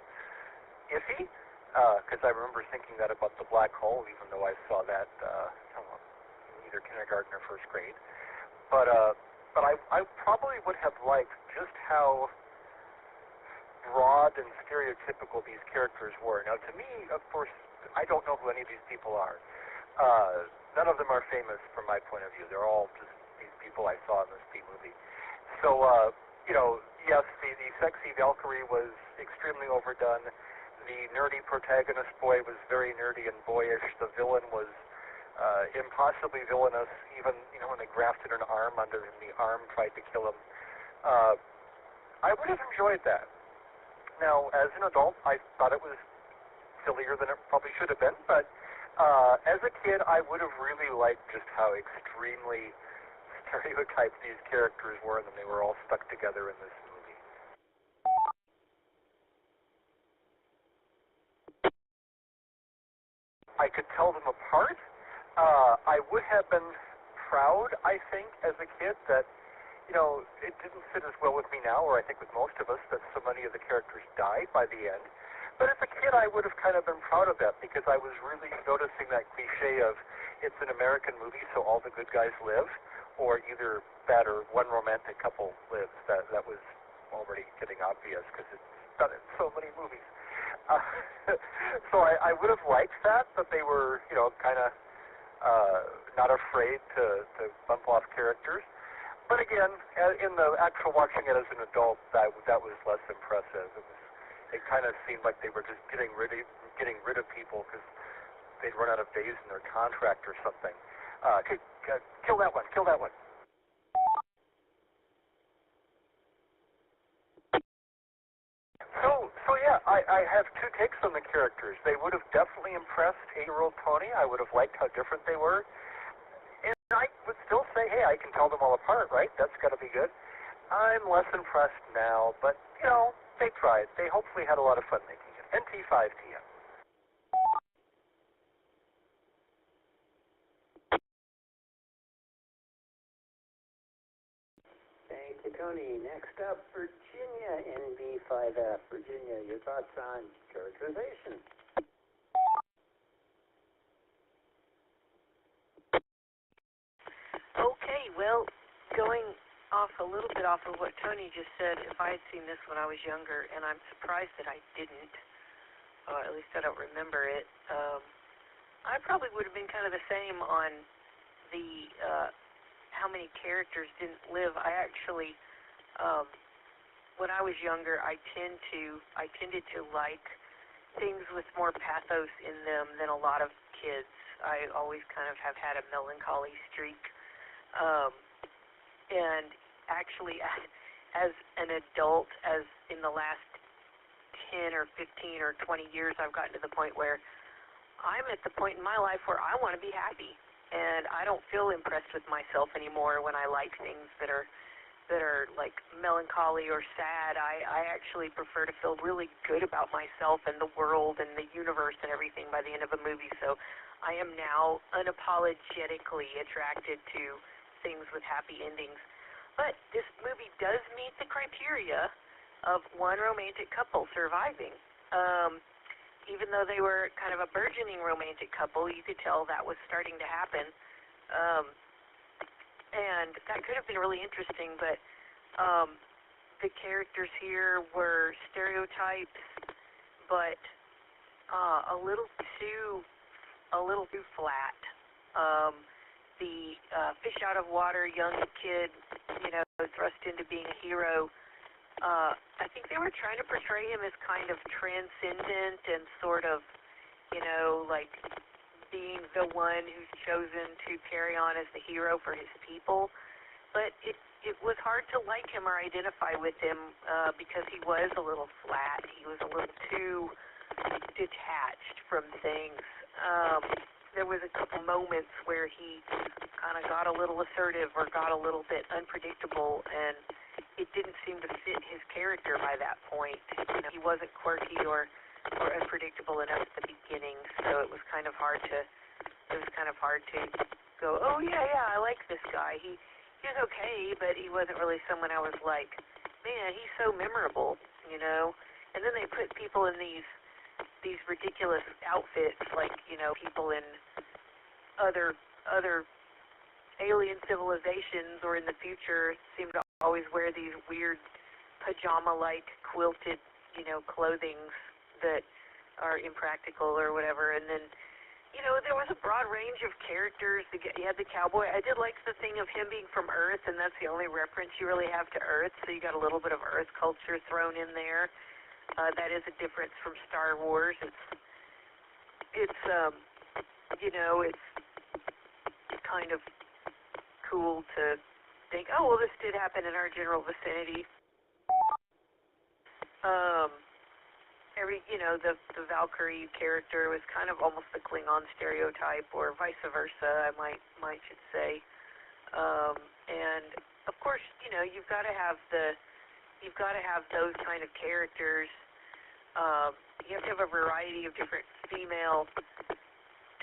M: iffy, because I remember thinking that about the black hole, even though I saw that I don't know, in either kindergarten or first grade. But I probably would have liked just how broad and stereotypical these characters were. Now, to me, of course, I don't know who any of these people are. None of them are famous from my point of view. They're all just these people I saw in this B-movie. So, yes, the sexy Valkyrie was extremely overdone. The nerdy protagonist boy was very nerdy and boyish. The villain was impossibly villainous, even, when they grafted an arm under him, the arm tried to kill him. I would have enjoyed that. Now, as an adult, I thought it was sillier than it probably should have been, but as a kid, I would have really liked just how extremely stereotyped these characters were, and they were all stuck together in this movie. I could tell them apart. I would have been proud, I think, as a kid that, it didn't sit as well with me now, or I think with most of us, that so many of the characters died by the end. But as a kid, I would have kind of been proud of that, because I was really noticing that cliche of, it's an American movie, so all the good guys live, or either that or one romantic couple lives. That was already getting obvious, because it's done in so many movies. So I would have liked that they were, kind of not afraid to bump off characters. But again, in the actual watching it as an adult, that was less impressive. It kind of seemed like they were just getting rid of people because they'd run out of days in their contract or something. Kill that one. Kill that one. So yeah, I have two takes on the characters. They would have definitely impressed 8-year-old Tony. I would have liked how different they were. And I would still say, hey, I can tell them all apart, right? That's got to be good. I'm less impressed now, but, they tried. They hopefully had a lot of fun making it. NT5TM.
I: Thank you, Tony. Next up, Virginia, NB5F. Virginia, your thoughts on characterization?
D: Okay, well, going off a little bit off of what Tony just said, if I had seen this when I was younger, and I'm surprised that I didn't, at least I don't remember it, I probably would have been kind of the same on the how many characters didn't live. I actually, when I was younger, I tended to like things with more pathos in them than a lot of kids. I always kind of have had a melancholy streak. And actually, as an adult, as in the last 10 or 15 or 20 years, I've gotten to the point where I'm at the point in my life where I want to be happy. And I don't feel impressed with myself anymore when I like things that are like melancholy or sad. I actually prefer to feel really good about myself and the world and the universe and everything by the end of a movie. So I am now unapologetically attracted to things with happy endings. But this movie does meet the criteria of one romantic couple surviving. Even though they were kind of a burgeoning romantic couple, you could tell that was starting to happen. And that could have been really interesting, but the characters here were stereotypes, but a little too flat. The fish out of water young kid, thrust into being a hero. I think they were trying to portray him as kind of transcendent and sort of, like being the one who's chosen to carry on as the hero for his people. But it was hard to like him or identify with him because he was a little flat. He was a little too detached from things. There was a couple moments where he kind of got a little assertive or got a little bit unpredictable, and it didn't seem to fit his character by that point. You know, he wasn't quirky or unpredictable enough at the beginning, so it was kind of hard to go, oh yeah, I like this guy. He was okay, but he wasn't really someone I was like, man, he's so memorable, you know. And then they put people in these ridiculous outfits, like, you know, people in other alien civilizations or in the future seem to always wear these weird pajama-like quilted, you know, clothings that are impractical or whatever. And then, you know, there was a broad range of characters. You had the cowboy. I did like the thing of him being from Earth, and that's the only reference you really have to Earth, so you got a little bit of Earth culture thrown in there. That is a difference from Star Wars. It's you know, it's kind of cool to think, oh, well, this did happen in our general vicinity. You know, the Valkyrie character was kind of almost the Klingon stereotype, or vice versa, I might should say. And of course, you know, you've got to have those kind of characters. You have to have a variety of different female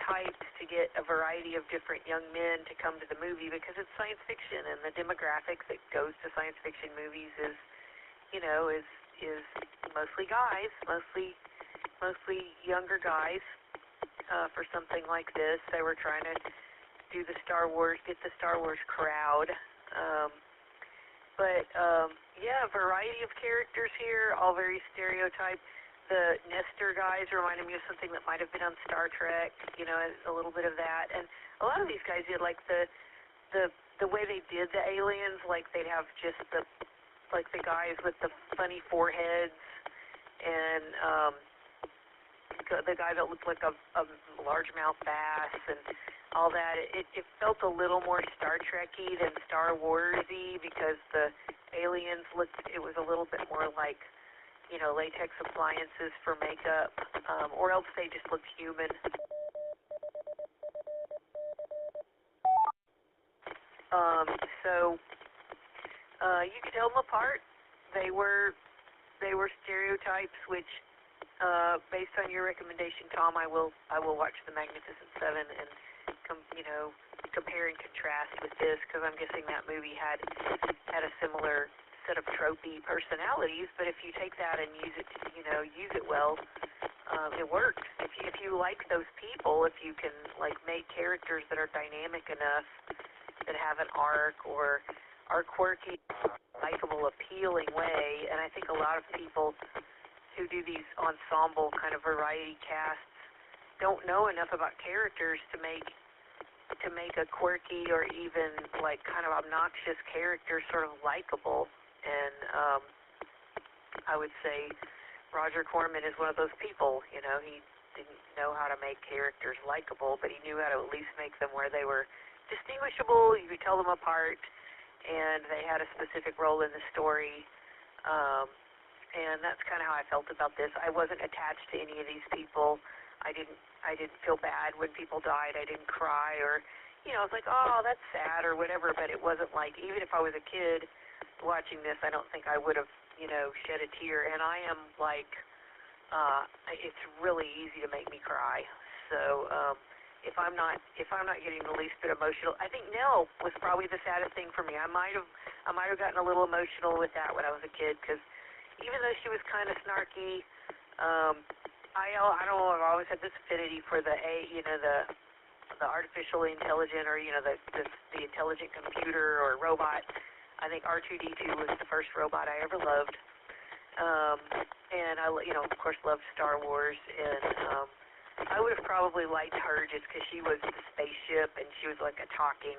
D: types to get a variety of different young men to come to the movie, because it's science fiction, and the demographic that goes to science fiction movies is, you know, is mostly guys, mostly younger guys. For something like this, they were trying to do get the Star Wars crowd. Yeah, a variety of characters here, all very stereotyped. The Nestor guys reminded me of something that might have been on Star Trek, you know, a little bit of that. And a lot of these guys did, like, the way they did the aliens, like they'd have just the guys with the funny foreheads, and the guy that looked like a largemouth bass and all that. It felt a little more Star Trek-y than Star Wars-y, because the aliens it was a little bit more like, you know, latex appliances for makeup, or else they just looked human. You could tell them apart. They were stereotypes, which, based on your recommendation, Tom, I will watch The Magnificent Seven and compare and contrast with this, because I'm guessing that movie had a similar set of tropey personalities. But if you take that and use it well, it works. If you like those people, if you can make characters that are dynamic enough, that have an arc or are quirky, likable, appealing way. And I think a lot of people who do these ensemble kind of variety casts don't know enough about characters to make a quirky or even kind of obnoxious character sort of likable. And I would say Roger Corman is one of those people. You know, he didn't know how to make characters likable, but he knew how to at least make them where they were distinguishable. You could tell them apart, and they had a specific role in the story. And that's kind of how I felt about this. I wasn't attached to any of these people. I didn't feel bad when people died. I didn't cry, or, I was like, oh, that's sad or whatever. But it wasn't like, even if I was a kid watching this, I don't think I would have, shed a tear. And I am it's really easy to make me cry. So if I'm not getting the least bit emotional, I think Nell was probably the saddest thing for me. I might have gotten a little emotional with that when I was a kid, because even though she was kind of snarky, I don't know, I've always had this affinity for the artificially intelligent, or the intelligent computer or robot. I think R2-D2 was the first robot I ever loved, and I of course loved Star Wars, and I would have probably liked her just because she was the spaceship, and she was like a talking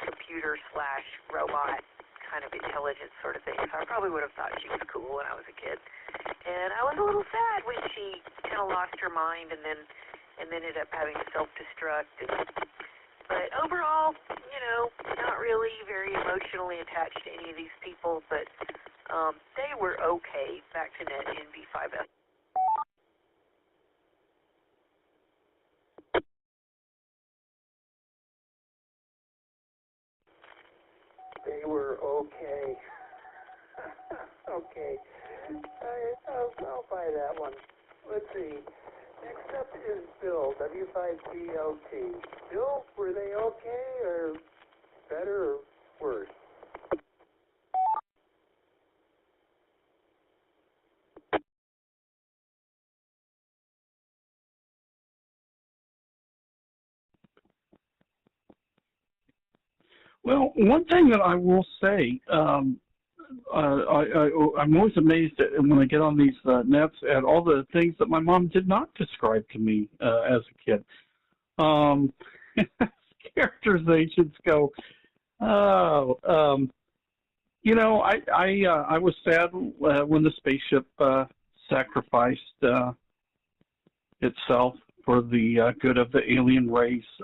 D: computer / robot kind of intelligence sort of thing. So I probably would have thought she was cool when I was a kid. And I was a little sad when she kind of lost her mind and then ended up having to self-destruct. But overall, you know, not really very emotionally attached to any of these people, but they were okay back to net in V5F.
I: They were okay. Okay. I'll buy that one. Let's see. Next up is Bill, W5GLT. Bill, were they okay or better or worse?
O: Well, one thing that I will say, I'm always amazed when I get on these nets at all the things that my mom did not describe to me as a kid. Characterizations go, you know, I was sad when the spaceship sacrificed itself for the good of the alien race.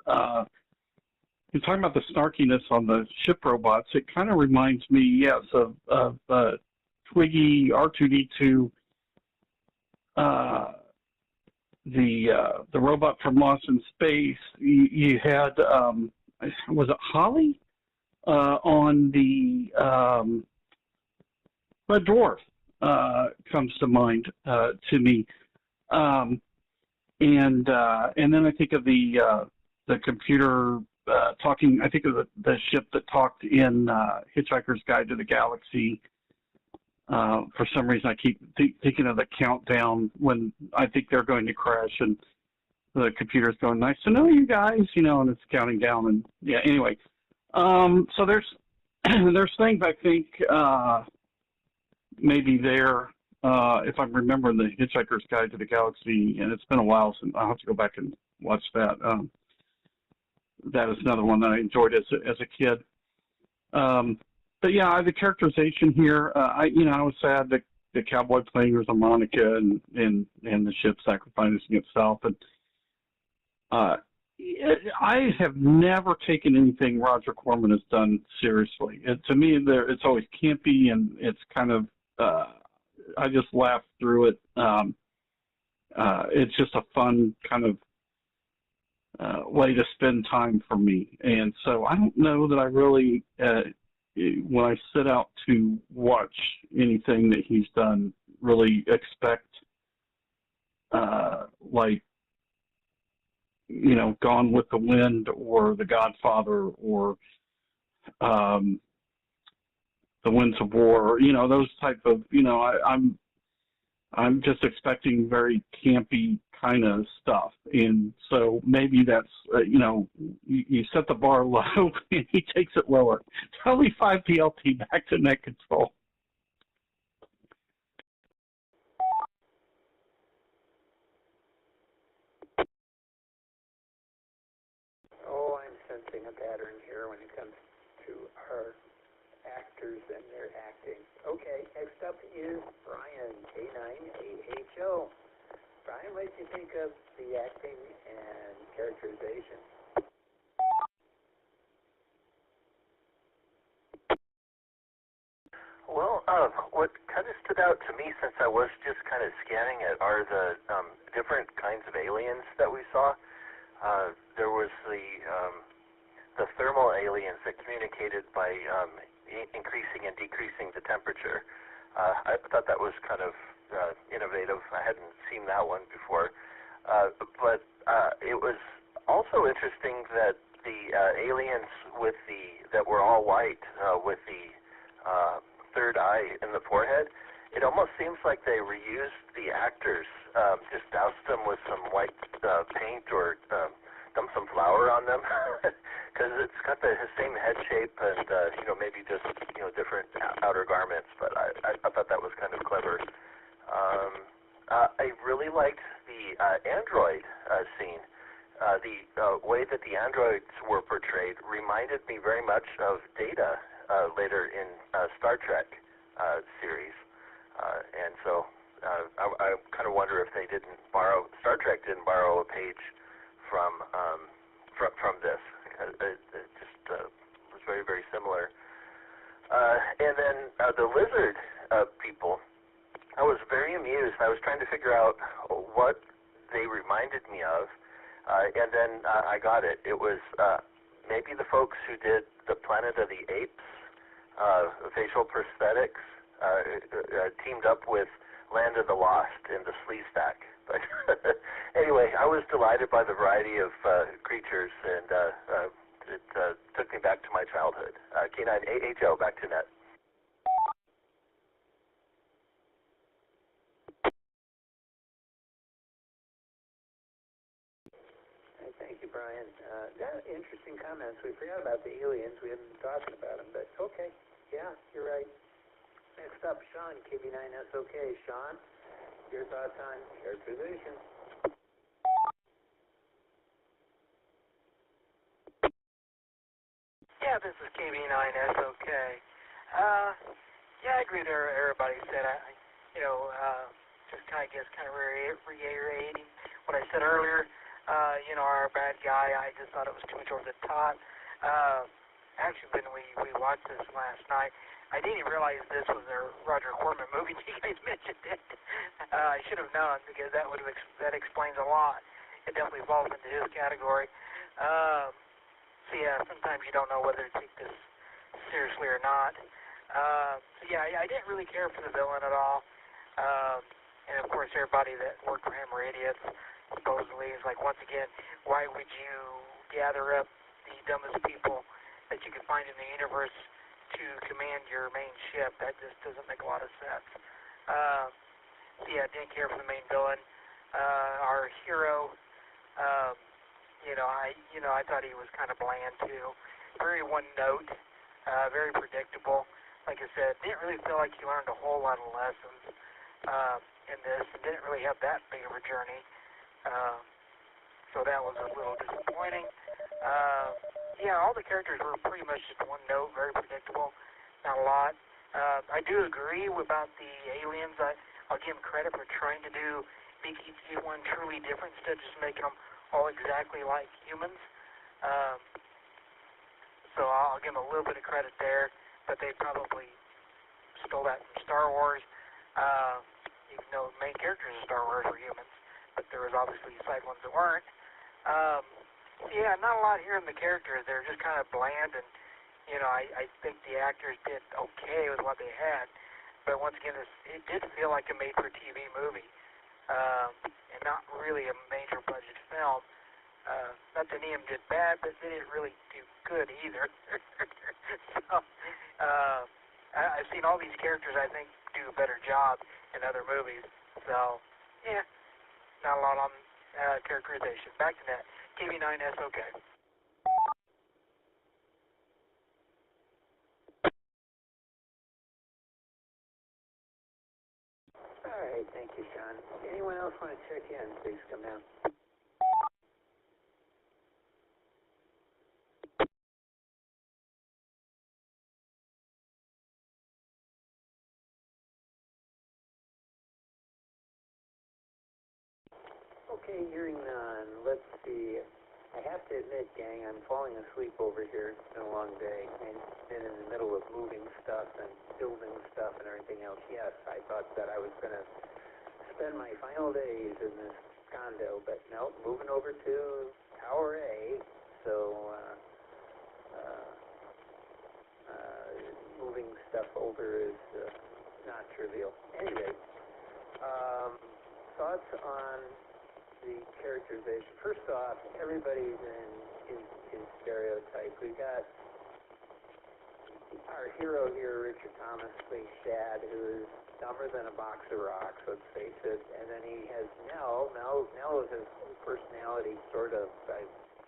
O: You're talking about the snarkiness on the ship robots. It kind of reminds me, yes, of Twiggy, R2-D2, the robot from Lost in Space. You had, was it Holly on the Red Dwarf comes to mind to me, and then I think of the computer. Talking, I think of the ship that talked in Hitchhiker's Guide to the Galaxy. For some reason, I keep thinking of the countdown when I think they're going to crash, and the computer's going, "Nice to know you guys," you know, and it's counting down. And yeah, anyway, so there's things I think maybe there. If I'm remembering the Hitchhiker's Guide to the Galaxy, and it's been a while since I'll have to go back and watch that. That is another one that I enjoyed as a kid. But yeah, the characterization here, I was sad that the cowboy playing was a harmonica and the ship sacrificing itself. And I have never taken anything Roger Corman has done seriously. To me, it's always campy, and it's kind of I just laugh through it. It's just a fun kind of way to spend time for me. And so I don't know that I really, when I set out to watch anything that he's done, really expect, like, you know, Gone with the Wind or The Godfather or The Winds of War, you know, those type of, you know, I'm just expecting very campy kind of stuff. And so maybe that's, you know, you set the bar low and he takes it lower. Totally 5PLT back to net control.
I: Oh, I'm sensing a pattern here when it comes to our actors and their acting. Okay, next up is Brian, K9AHO. Brian, what did you think of the acting and characterization?
L: Well, what kind of stood out to me, since I was just kind of scanning it, are the different kinds of aliens that we saw. There was the thermal aliens that communicated by increasing and decreasing the temperature. I thought that was kind of innovative. I hadn't seen that one before. But it was also interesting that the aliens that were all white with the third eye in the forehead, it almost seems like they reused the actors, just doused them with some white paint or dumped some flour on them, because it's got the same head shape and, you know, maybe just, you know, different outer garments, but I thought that was kind of clever. I really liked the android scene. The way that the androids were portrayed reminded me very much of Data later in Star Trek series, and so I kind of wonder if Star Trek didn't borrow a page from this. it just was very, very similar. And then the lizard people, I was very amused. I was trying to figure out what they reminded me of, and then I got it. It was maybe the folks who did the Planet of the Apes facial prosthetics teamed up with Land of the Lost in the Sleestack. But anyway, I was delighted by the variety of creatures, and it took me back to my childhood. K9AHL, back to net.
I: Thank you, Brian. Interesting comments. We forgot about the aliens. We haven't been talking about them, but okay. Yeah, you're right. Next up, Sean, KB9SOK. Sean, your thoughts on characterization?
N: Yeah, this is KB9SOK. Yeah, I agree with everybody said. Just kind of reiterating what I said earlier. Our bad guy, I just thought it was too much over the top. Actually, when we watched this last night, I didn't even realize this was a Roger Corman movie. You guys mentioned it. I should have known, because that explains a lot. It definitely falls into his category. So yeah, sometimes you don't know whether to take this seriously or not. I didn't really care for the villain at all. And of course, everybody that worked for him were idiots. Supposedly, it's like, once again, why would you gather up the dumbest people that you could find in the universe to command your main ship? That just doesn't make a lot of sense. I didn't care for the main villain. Our hero, I thought he was kind of bland too. Very one note, very predictable. Like I said, didn't really feel like he learned a whole lot of lessons in this. Didn't really have that big of a journey. So that was a little disappointing. All the characters were pretty much just one note, very predictable, not a lot. I do agree about the aliens. I'll give them credit for trying to make each one truly different instead of just making them all exactly like humans. So I'll give them a little bit of credit there, but they probably stole that from Star Wars, even though the main characters of Star Wars were humans. But there was obviously side ones that weren't. Not a lot here in the characters. They're just kind of bland, and I think the actors did okay with what they had. But once again, it did feel like a made-for-TV movie, and not really a major budget film. Not that any of them did bad, but they didn't really do good either. So I've seen all these characters, I think, do a better job in other movies. So not a lot on characterization. Back to that. KB9SOK.
I: All right, thank you, Sean. Anyone else want to check in? Please come down. Okay, hearing none. Let's see. I have to admit, gang, I'm falling asleep over here. It's been a long day. I've been in the middle of moving stuff and building stuff and everything else. Yes, I thought that I was going to spend my final days in this condo, but no, moving over to Tower A. So, moving stuff over is not trivial. Anyway, thoughts on the characterization. First off, everybody's in stereotype. We've got our hero here, Richard Thomas, plays Shad, who is dumber than a box of rocks, let's face it. And then he has Nell. Nell is his personality, sort of, I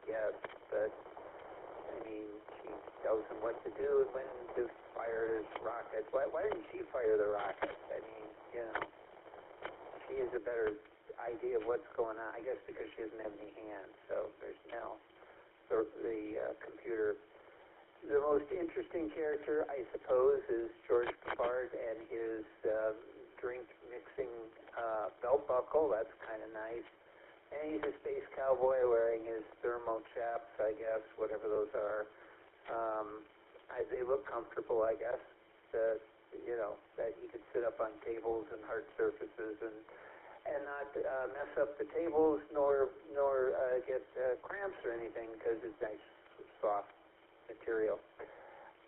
I: guess. But, I mean, she tells him what to do and when to fire his rockets. Why didn't she fire the rockets? I mean, she has a better idea of what's going on, I guess, because she doesn't have any hands. So there's Nell, the computer. The most interesting character, I suppose, is George Peppard and his drink mixing belt buckle. That's kind of nice. And he's a space cowboy wearing his thermal chaps, I guess. DW5Fs, whatever those are. They look comfortable, I guess. That you could sit up on tables and hard surfaces and not mess up the tables nor get cramps or anything because it's nice, soft material.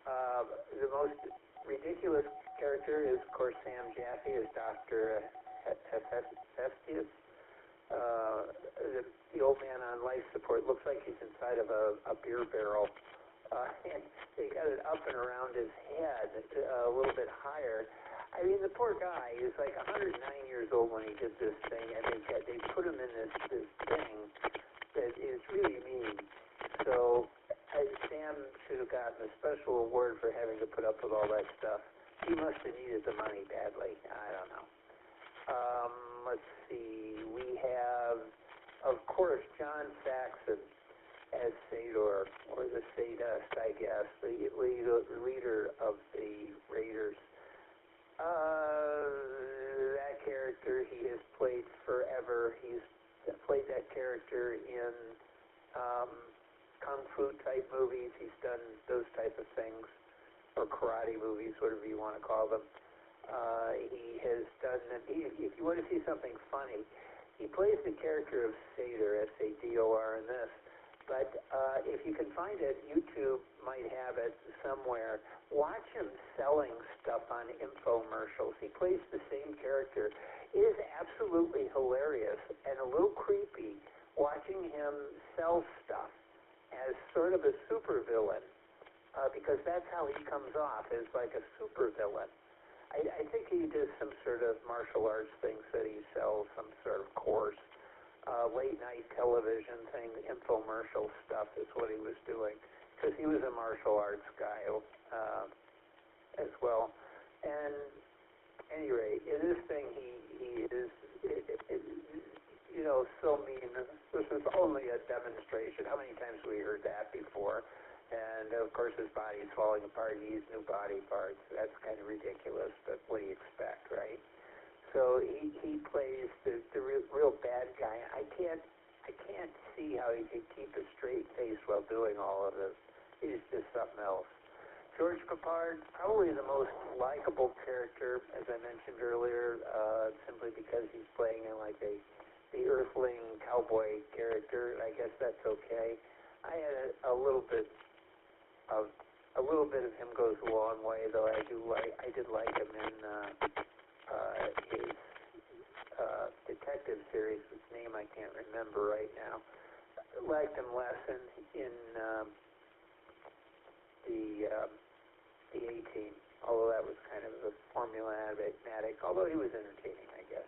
I: The most ridiculous character is, of course, Sam Jaffe as Dr. Hephaestus. The old man on life support looks like he's inside of a beer barrel. And they got it up and around his head a little bit higher. I mean, the poor guy is like 109 years old when he did this thing, and they put him in this thing that is really mean. So Sam should have gotten a special award for having to put up with all that stuff. He must have needed the money badly. I don't know. Let's see. We have, of course, John Saxon as Sador, or the Sadist, I guess, the leader of the Raiders. That character he has played forever. He's played that character in kung fu type movies. He's done those type of things, or karate movies, whatever you want to call them. He has done, if you want to see something funny, he plays the character of Sador, S-A-D-O-R in this. But if you can find it, YouTube might have it somewhere. Watch him selling stuff on infomercials. He plays the same character. It is absolutely hilarious and a little creepy watching him sell stuff as sort of a supervillain, because that's how he comes off, as like a supervillain. I think he does some sort of martial arts things that he sells, some sort of course. Late night television thing, infomercial stuff is what he was doing, because he was a martial arts guy as well. And at any rate, in this thing, he is, so mean. This is only a demonstration. How many times have we heard that before? And of course, his body's falling apart. He needs new body parts. That's kind of ridiculous, but what do you expect, right? So he plays the real bad guy. I can't see how he could keep a straight face while doing all of this. He's just something else. George Peppard, probably the most likable character, as I mentioned earlier, simply because he's playing in like the Earthling cowboy character. I guess that's okay. I had a little bit of him goes a long way, though. I did like him in his detective series, whose name I can't remember right now. Liked him less in the A-Team, although that was kind of a formulaic, although he was entertaining, I guess.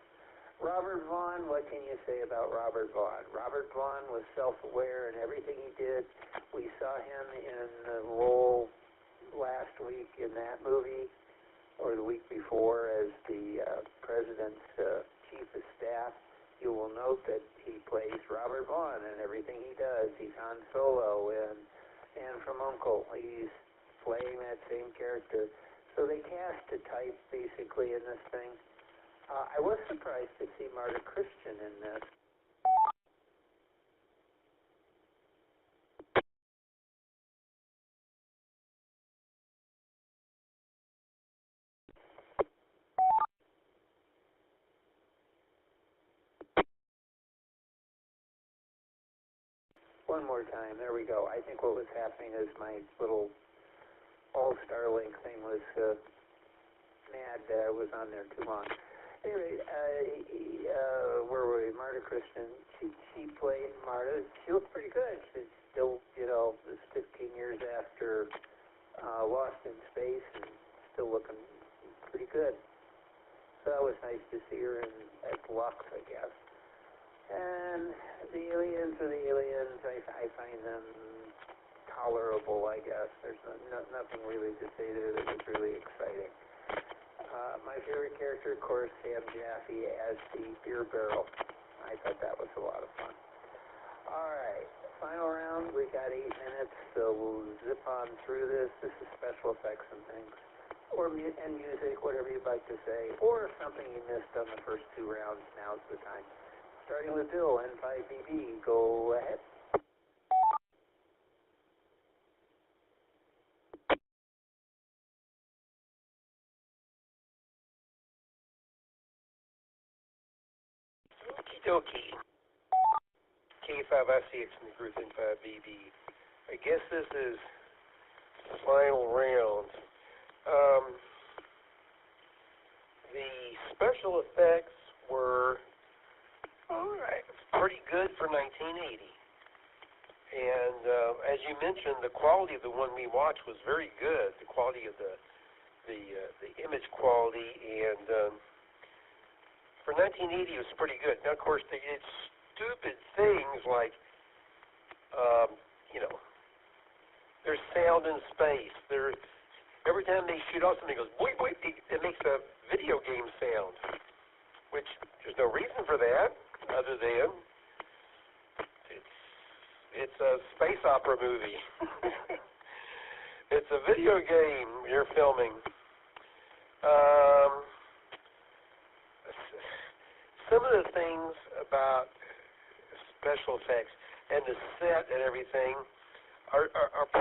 I: Robert Vaughn, what can you say about Robert Vaughn? Robert Vaughn was self-aware in everything he did. We saw him in the role last week in that movie, or the week before, as the president's chief of staff. You will note that he plays Robert Vaughn in everything he does. He's Han Solo and from Uncle. He's playing that same character. So they cast a type, basically, in this thing. I was surprised to see Marta Christian in this. One more time. There we go. I think what was happening is my little all-Starlink thing was mad that I was on there too long. Anyway, where were we? Marta Christian. She played Marta. She looked pretty good. She's still, this 15 years after Lost in Space, and still looking pretty good. So that was nice to see her at Lux, I guess. And the aliens are the aliens. I find them tolerable, I guess. There's nothing really to say there that was really exciting. My favorite character, of course, Sam Jaffe as the beer barrel. I thought that was a lot of fun. All right, final round. We got 8 minutes, so we'll zip on through this. This is special effects and things, or and music, whatever you'd like to say, or something you missed on the first 2 rounds. Now's the time. Starting with Bill, N5BB. Go ahead.
K: Okay. K5ICX and the Group N5BB. I guess this is the final round. The special effects were pretty good for 1980. And as you mentioned, the quality of the one we watched was very good. The quality of the image quality, and for 1980 it was pretty good. Now, of course, they did stupid things like, there's sound in space. Every time they shoot off something, it goes boing, boing. It makes a video game sound, which there's no reason for that other than it's a space opera movie. It's a video game you're filming. Some of the things about special effects and the set and everything are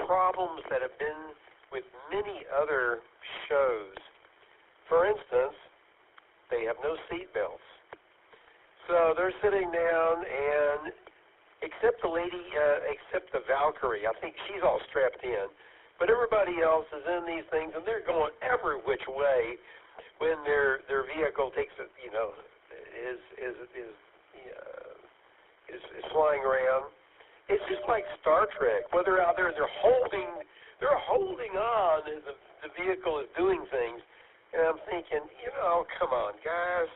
K: problems that have been with many other shows. For instance, they have no seat belts. So they're sitting down, and except the Valkyrie, I think she's all strapped in. But everybody else is in these things, and they're going every which way when their vehicle takes it, is flying around. It's just like Star Trek. When they're out there, they're holding on as the vehicle is doing things. And I'm thinking, come on, guys.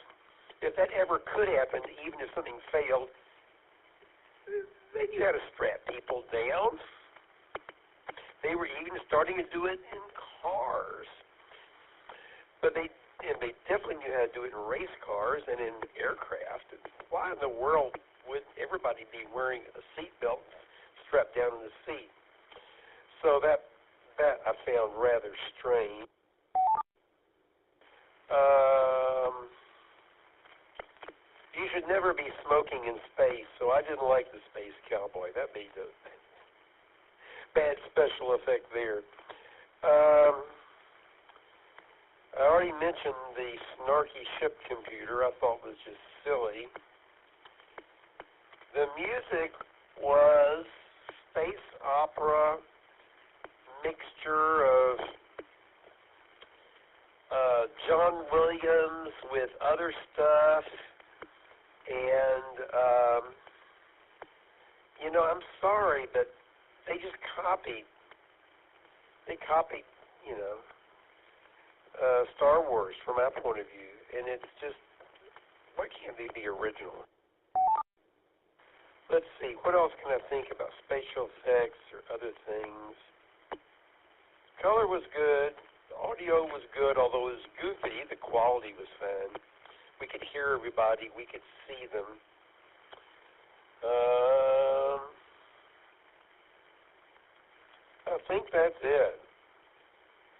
K: If that ever could happen, even if something failed, then you had to strap people down. They were even starting to do it in cars. But they definitely knew how to do it in race cars and in aircraft. And why in the world would everybody be wearing a seatbelt strapped down in the seat? So that I found rather strange. You should never be smoking in space, so I didn't like the Space Cowboy. That made a bad special effect there. I already mentioned the snarky ship computer. I thought was just silly. The music was space opera mixture of John Williams with other stuff, and I'm sorry, but they just copied. They copied, Star Wars from our point of view, and it's just, why can't they be original? Let's see, what else can I think about spatial effects or other things? Color was good. The audio was good, although it was goofy. The quality was fine. We could hear everybody. We could see them. I think that's it.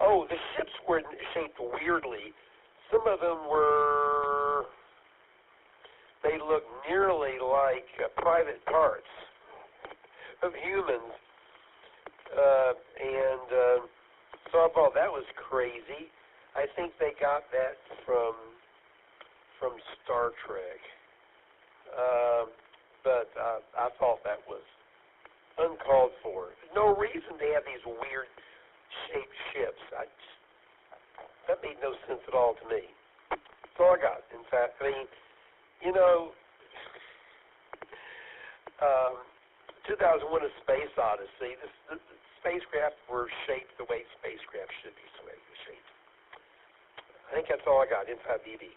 K: Oh, the ships were shaped weirdly. Some of them they looked nearly like private parts of humans. So I thought that was crazy. I think they got that from Star Trek. But I thought that was uncalled for. No reason to have these weird shaped ships. That made no sense at all to me. That's all I got. In fact, 2001: A Space Odyssey. The spacecraft were shaped the way spacecraft should be shaped. I think that's all I got. N5BB.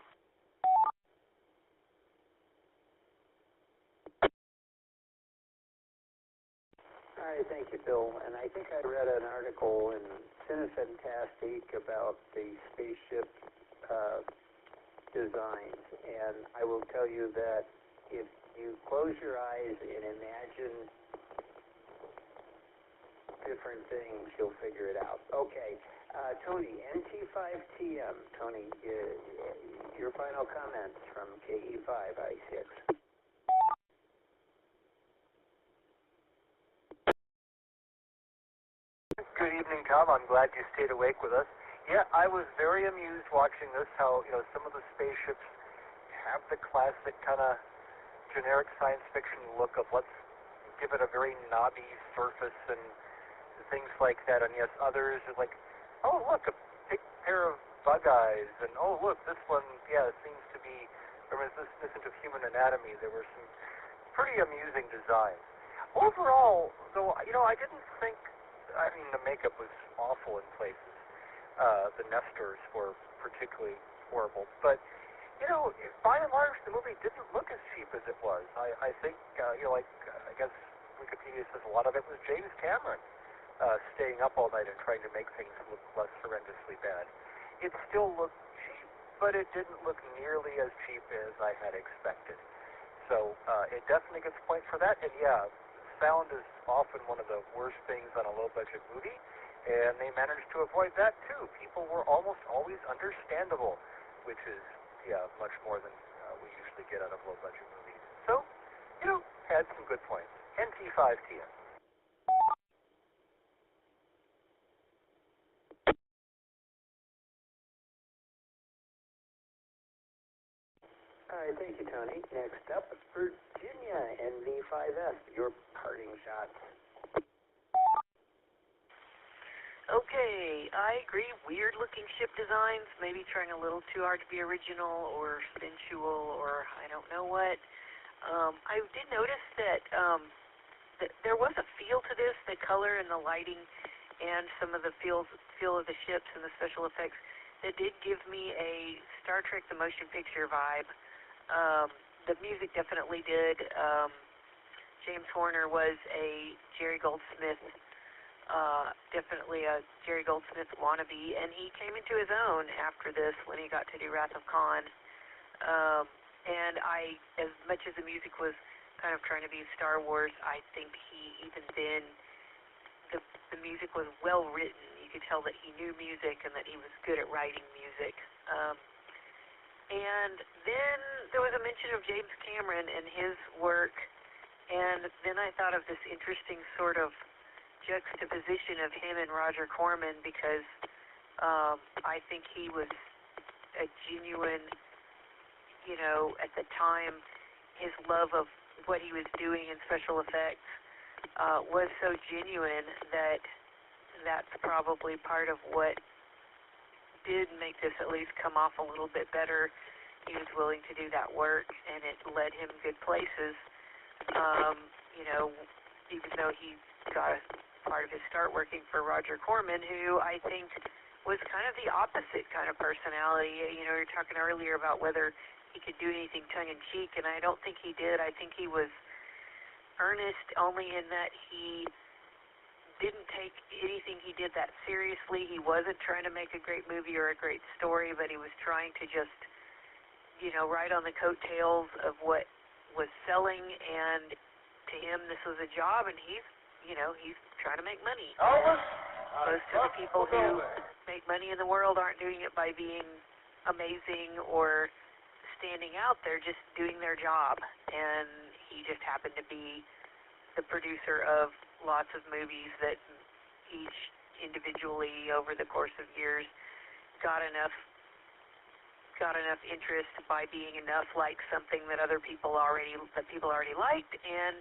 I: All right, thank you, Bill. And I think I read an article in Cinefantastique about the spaceship designs, and I will tell you that if you close your eyes and imagine different things, you'll figure it out. Okay, Tony, NT5TM. Tony, your final comments from KE5I6.
M: Good evening, Tom. I'm glad you stayed awake with us. Yeah, I was very amused watching this, how, some of the spaceships have the classic kind of generic science fiction look of let's give it a very knobby surface and things like that. And yes, others are like, oh look, a big pair of bug eyes, and oh look, this one, yeah, it seems to be reminiscent of human anatomy. There were some pretty amusing designs. Overall, though, I didn't think, the makeup was awful in places. The Nestors were particularly horrible, but by and large, the movie didn't look as cheap as it was. I think, I guess Wikipedia says a lot of it was James Cameron staying up all night and trying to make things look less horrendously bad. It still looked cheap, but it didn't look nearly as cheap as I had expected. So it definitely gets a point for that. And yeah, sound is often one of the worst things on a low-budget movie, and they managed to avoid that too. People were almost always understandable, which is much more than we usually get out of low-budget movies. So, had some good points. NT5TN.
I: All right, thank you, Tony. Next up, Virginia, NV5F, your parting shots.
D: Okay, I agree. Weird-looking ship designs, maybe trying a little too hard to be original or sensual or I don't know what. I did notice that there was a feel to this, the color and the lighting and some of the feel of the ships and the special effects that did give me a Star Trek the Motion Picture vibe. The music definitely did. James Horner was a Jerry Goldsmith, definitely a Jerry Goldsmith wannabe, and he came into his own after this when he got to do Wrath of Khan. And as much as the music was kind of trying to be Star Wars, I think even then, the music was well written. You could tell that he knew music and that he was good at writing music. And then there was a mention of James Cameron and his work, and then I thought of this interesting sort of juxtaposition of him and Roger Corman, because I think he was a genuine, at the time, his love of what he was doing in special effects was so genuine that that's probably part of what did make this at least come off a little bit better. He was willing to do that work, and it led him good places. Even though he got part of his start working for Roger Corman, who I think was kind of the opposite kind of personality. You were talking earlier about whether he could do anything tongue-in-cheek, and I don't think he did. I think he was earnest only in that he didn't take anything he did that seriously. He wasn't trying to make a great movie or a great story, but he was trying to just, ride on the coattails of what was selling, and to him this was a job, and he's trying to make money. Most of the people who make money in the world aren't doing it by being amazing or standing out. They're just doing their job, and he just happened to be the producer of lots of movies that each individually over the course of years got enough interest by being enough like something that people already liked, and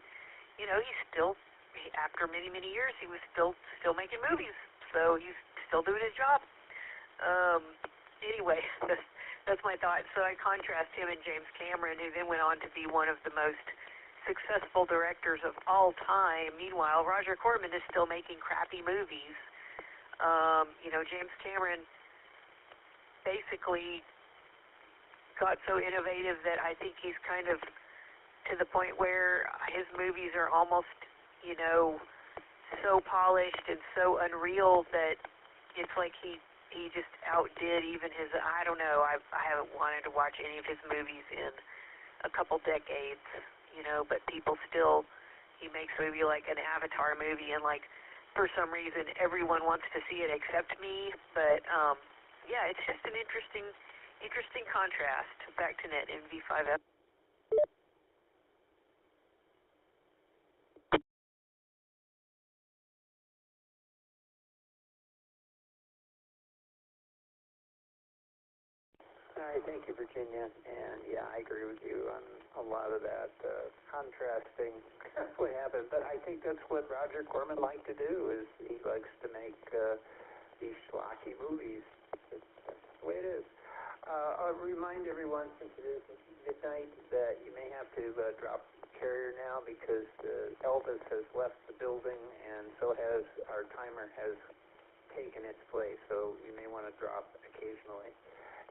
D: he's still, after many years, he was still making movies, so he's still doing his job. Anyway, that's my thought. So I contrast him and James Cameron, who then went on to be one of the most successful directors of all time. Meanwhile, Roger Corman is still making crappy movies. James Cameron basically got so innovative that I think he's kind of to the point where his movies are almost, so polished and so unreal that it's like he just outdid even his, I don't know, I haven't wanted to watch any of his movies in a couple decades, but people still, he makes a movie like an Avatar movie, and like, for some reason, everyone wants to see it except me, but, yeah, it's just an interesting contrast. Back to net in V5F.
I: All right, thank you, Virginia. And yeah, I agree with you on a lot of that contrasting what happened. But I think that's what Roger Corman liked to do. Is he likes to make these schlocky movies. That's the way it is. I'll remind everyone, since it is midnight, that you may have to drop carrier now because Elvis has left the building, and so has our timer has taken its place. So you may want to drop occasionally.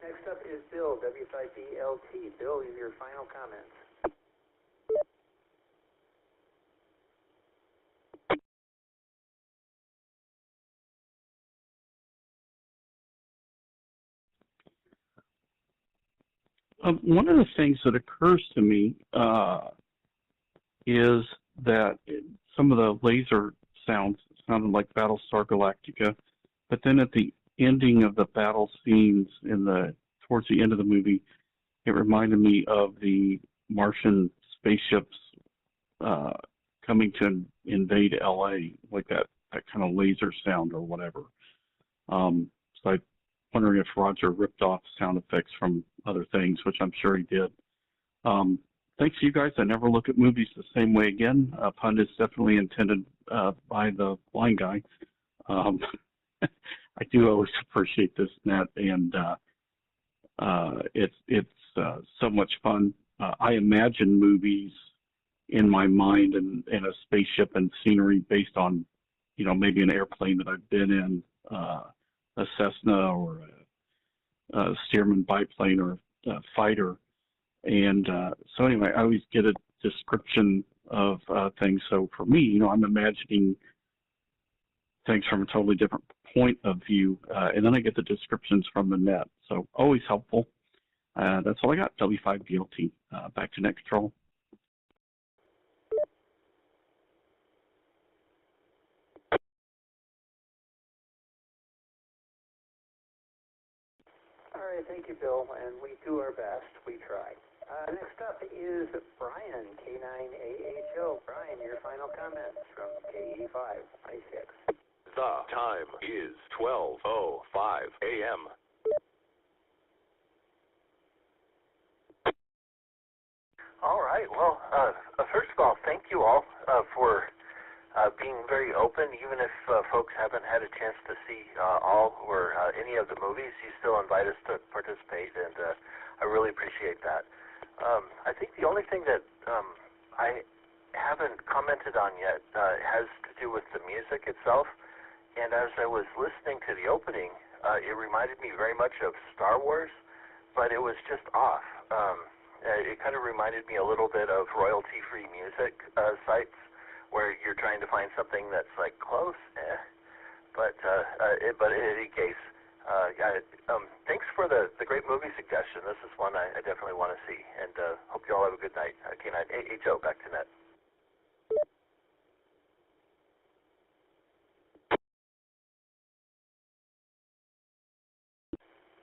I: Next up is Bill, W5BLT. Bill, your final comments.
O: One of the things that occurs to me is that some of the laser sounds sounded like Battlestar Galactica, but then at the ending of the battle scenes towards the end of the movie, it reminded me of the Martian spaceships coming to invade LA, like that kind of laser sound or whatever. So I'm wondering if Roger ripped off sound effects from other things, which I'm sure he did. Thanks to you guys. I never look at movies the same way again. Pun is definitely intended by the blind guy. I do always appreciate this, Nat, and it's so much fun. I imagine movies in my mind and a spaceship and scenery based on, maybe an airplane that I've been in, a Cessna or a Stearman biplane or a fighter. And so anyway, I always get a description of things. So for me, I'm imagining things from a totally different point of view, and then I get the descriptions from the net. So always helpful. That's all I got. W5BLT. Back to Net Control.
I: All right, thank you, Bill, and we do our best. We try. Next up is Brian, K9AHO. Brian, your final comments from KE5I6.
B: The time is 12:05 a.m.
J: All right. Well, first of all, thank you all for being very open. Even if folks haven't had a chance to see all or any of the movies, you still invite us to participate, and I really appreciate that. I think the only thing that I haven't commented on yet has to do with the music itself. And as I was listening to the opening, it reminded me very much of Star Wars, but it was just off. It kind of reminded me a little bit of royalty-free music sites where you're trying to find something that's like close. But in any case, thanks for the great movie suggestion. This is one I definitely want to see, and hope you all have a good night. K9AHO, back to net.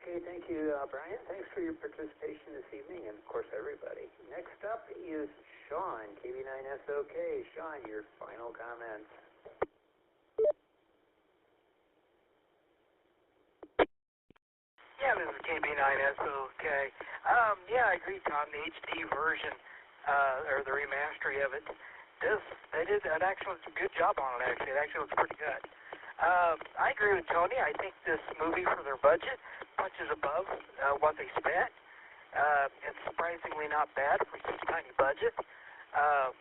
I: Okay, thank you, Brian. Thanks for your participation this evening, and of course, everybody. Next up is Sean, KB9SOK. Sean, your final comments.
N: Yeah, this is KB9SOK. Yeah, I agree, Tom. The HD version, or the remastery of it, they did an excellent, good job on it, actually. It actually looks pretty good. I agree with Tony. I think this movie, for their budget, punches above what they spent. It's surprisingly not bad for such a tiny budget. I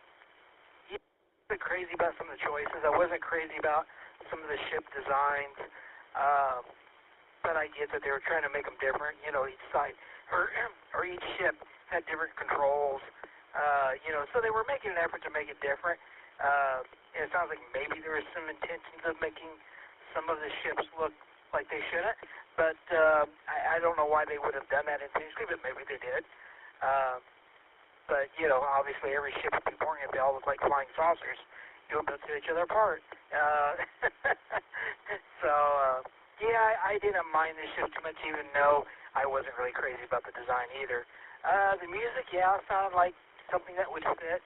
N: wasn't crazy about some of the choices. I wasn't crazy about some of the ship designs. But I get that they were trying to make them different. Each side or each ship had different controls. So they were making an effort to make it different. It sounds like maybe there was some intentions of making some of the ships look like they shouldn't, but I don't know why they would have done that intentionally, but maybe they did. But, obviously every ship would be boring if they all look like flying saucers. You wouldn't be able to tear each other apart. I didn't mind the ship too much, even though I wasn't really crazy about the design either. The music, sounded like something that would fit.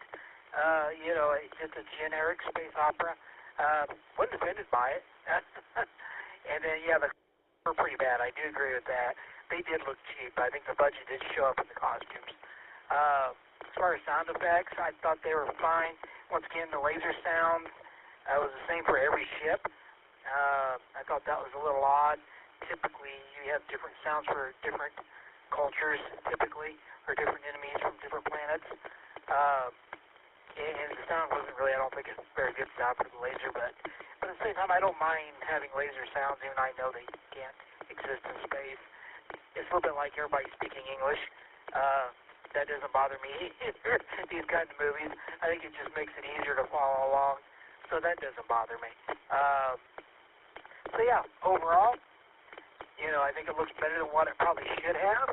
N: Just a generic space opera. Wasn't offended by it. And then, the were pretty bad. I do agree with that. they did look cheap. I think the budget did show up in the costumes. As far as sound effects, I thought they were fine. Once again, the laser sound was the same for every ship. I thought that was a little odd. Typically, you have different sounds for different cultures, typically, or different enemies from different planets. And the sound wasn't really, I don't think it's very good sound for the laser, but at the same time, I don't mind having laser sounds, even though I know they can't exist in space. It's a little bit like everybody speaking English. That doesn't bother me either, these kinds of movies. I think it just makes it easier to follow along, so that doesn't bother me. So yeah, overall, I think it looks better than what it probably should have.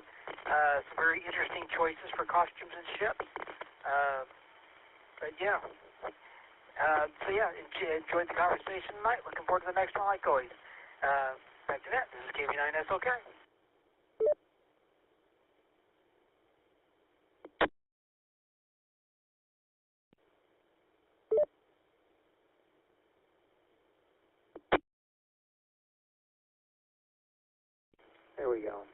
N: Some very interesting choices for costumes and ships. But yeah. So yeah, enjoyed the conversation tonight. Looking forward to the next one like always. Back to that. This is KB9SOK.
I: There we go.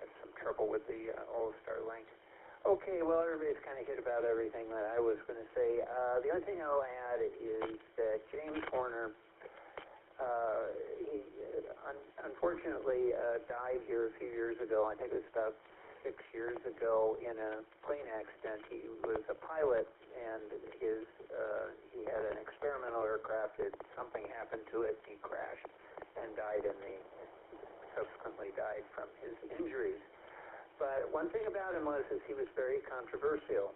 I: Had some trouble with the All-Star link. Okay, well, everybody's kind of hit about everything that I was going to say. The only thing I'll add is that James Horner, he unfortunately died here a few years ago. I think it was about 6 years ago in a plane accident. He was a pilot, and he had an experimental aircraft. Something happened to it. He crashed and subsequently died from his injuries. But one thing about him was he was very controversial.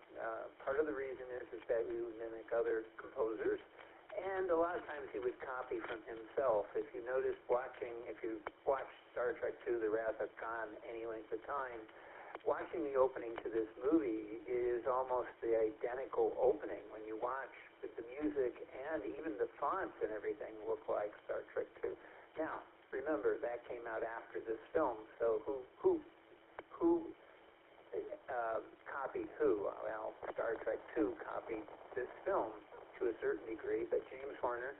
I: Part of the reason is that he would mimic other composers, and a lot of times he would copy from himself. If you watched Star Trek II, The Wrath of Khan, any length of time, watching the opening to this movie is almost the identical opening. When you watch the music and even the fonts and everything look like Star Trek II. Now, remember, that came out after this film, so who copied who? Well, Star Trek II copied this film to a certain degree, but James Horner,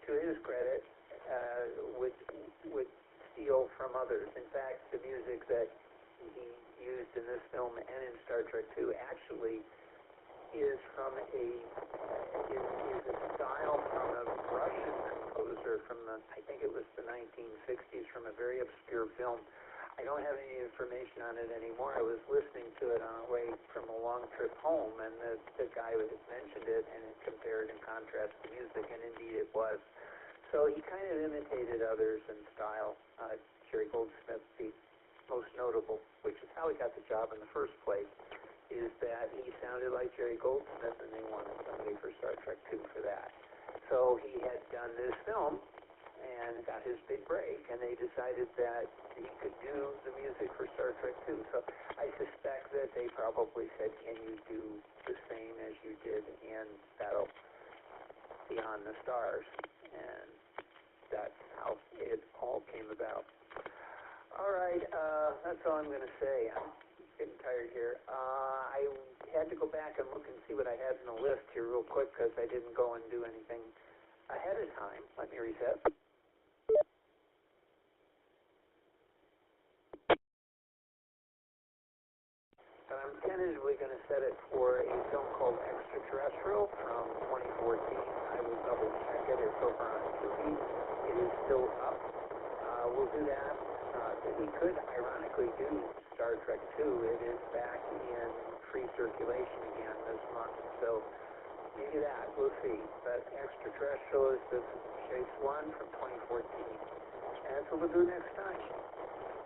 I: to his credit, would steal from others. In fact, the music that he used in this film and in Star Trek II actually is from a style from a Russian composer from I think it was the 1960s, from a very obscure film. I don't have any information on it anymore. I was listening to it on the way from a long trip home, and the guy had mentioned it, and it compared and contrasted the music, and indeed it was. So he kind of imitated others in style. Jerry Goldsmith, the most notable, which is how he got the job in the first place, is that he sounded like Jerry Goldsmith, and they wanted somebody for Star Trek II for that. So he had done this film and got his big break, and they decided that he could do the music for Star Trek II. So I suspect that they probably said, can you do the same as you did in Battle Beyond the Stars? And that's how it all came about. All right, that's all I'm going to say. I'm getting tired here. I had to go back and look and see what I had in the list here real quick because I didn't go and do anything ahead of time. Let me reset. But I'm tentatively going to set it for a film called Extraterrestrial from 2014. I will double check it. It's over on Tubi. It is still up. We'll do that. We could ironically do Star Trek II. It is back in free circulation again this month. So maybe that. We'll see. But Extraterrestrial is the Chase 1 from 2014. And that's what we'll do next time.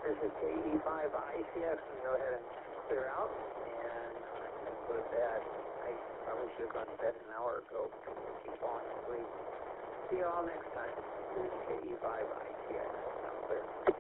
I: This is KE5ICX. We go ahead and clear out. And I'm going to go to bed. I probably should have gone to bed an hour ago. Keep falling asleep. See you all next time. This is KE5ICX. Now clear.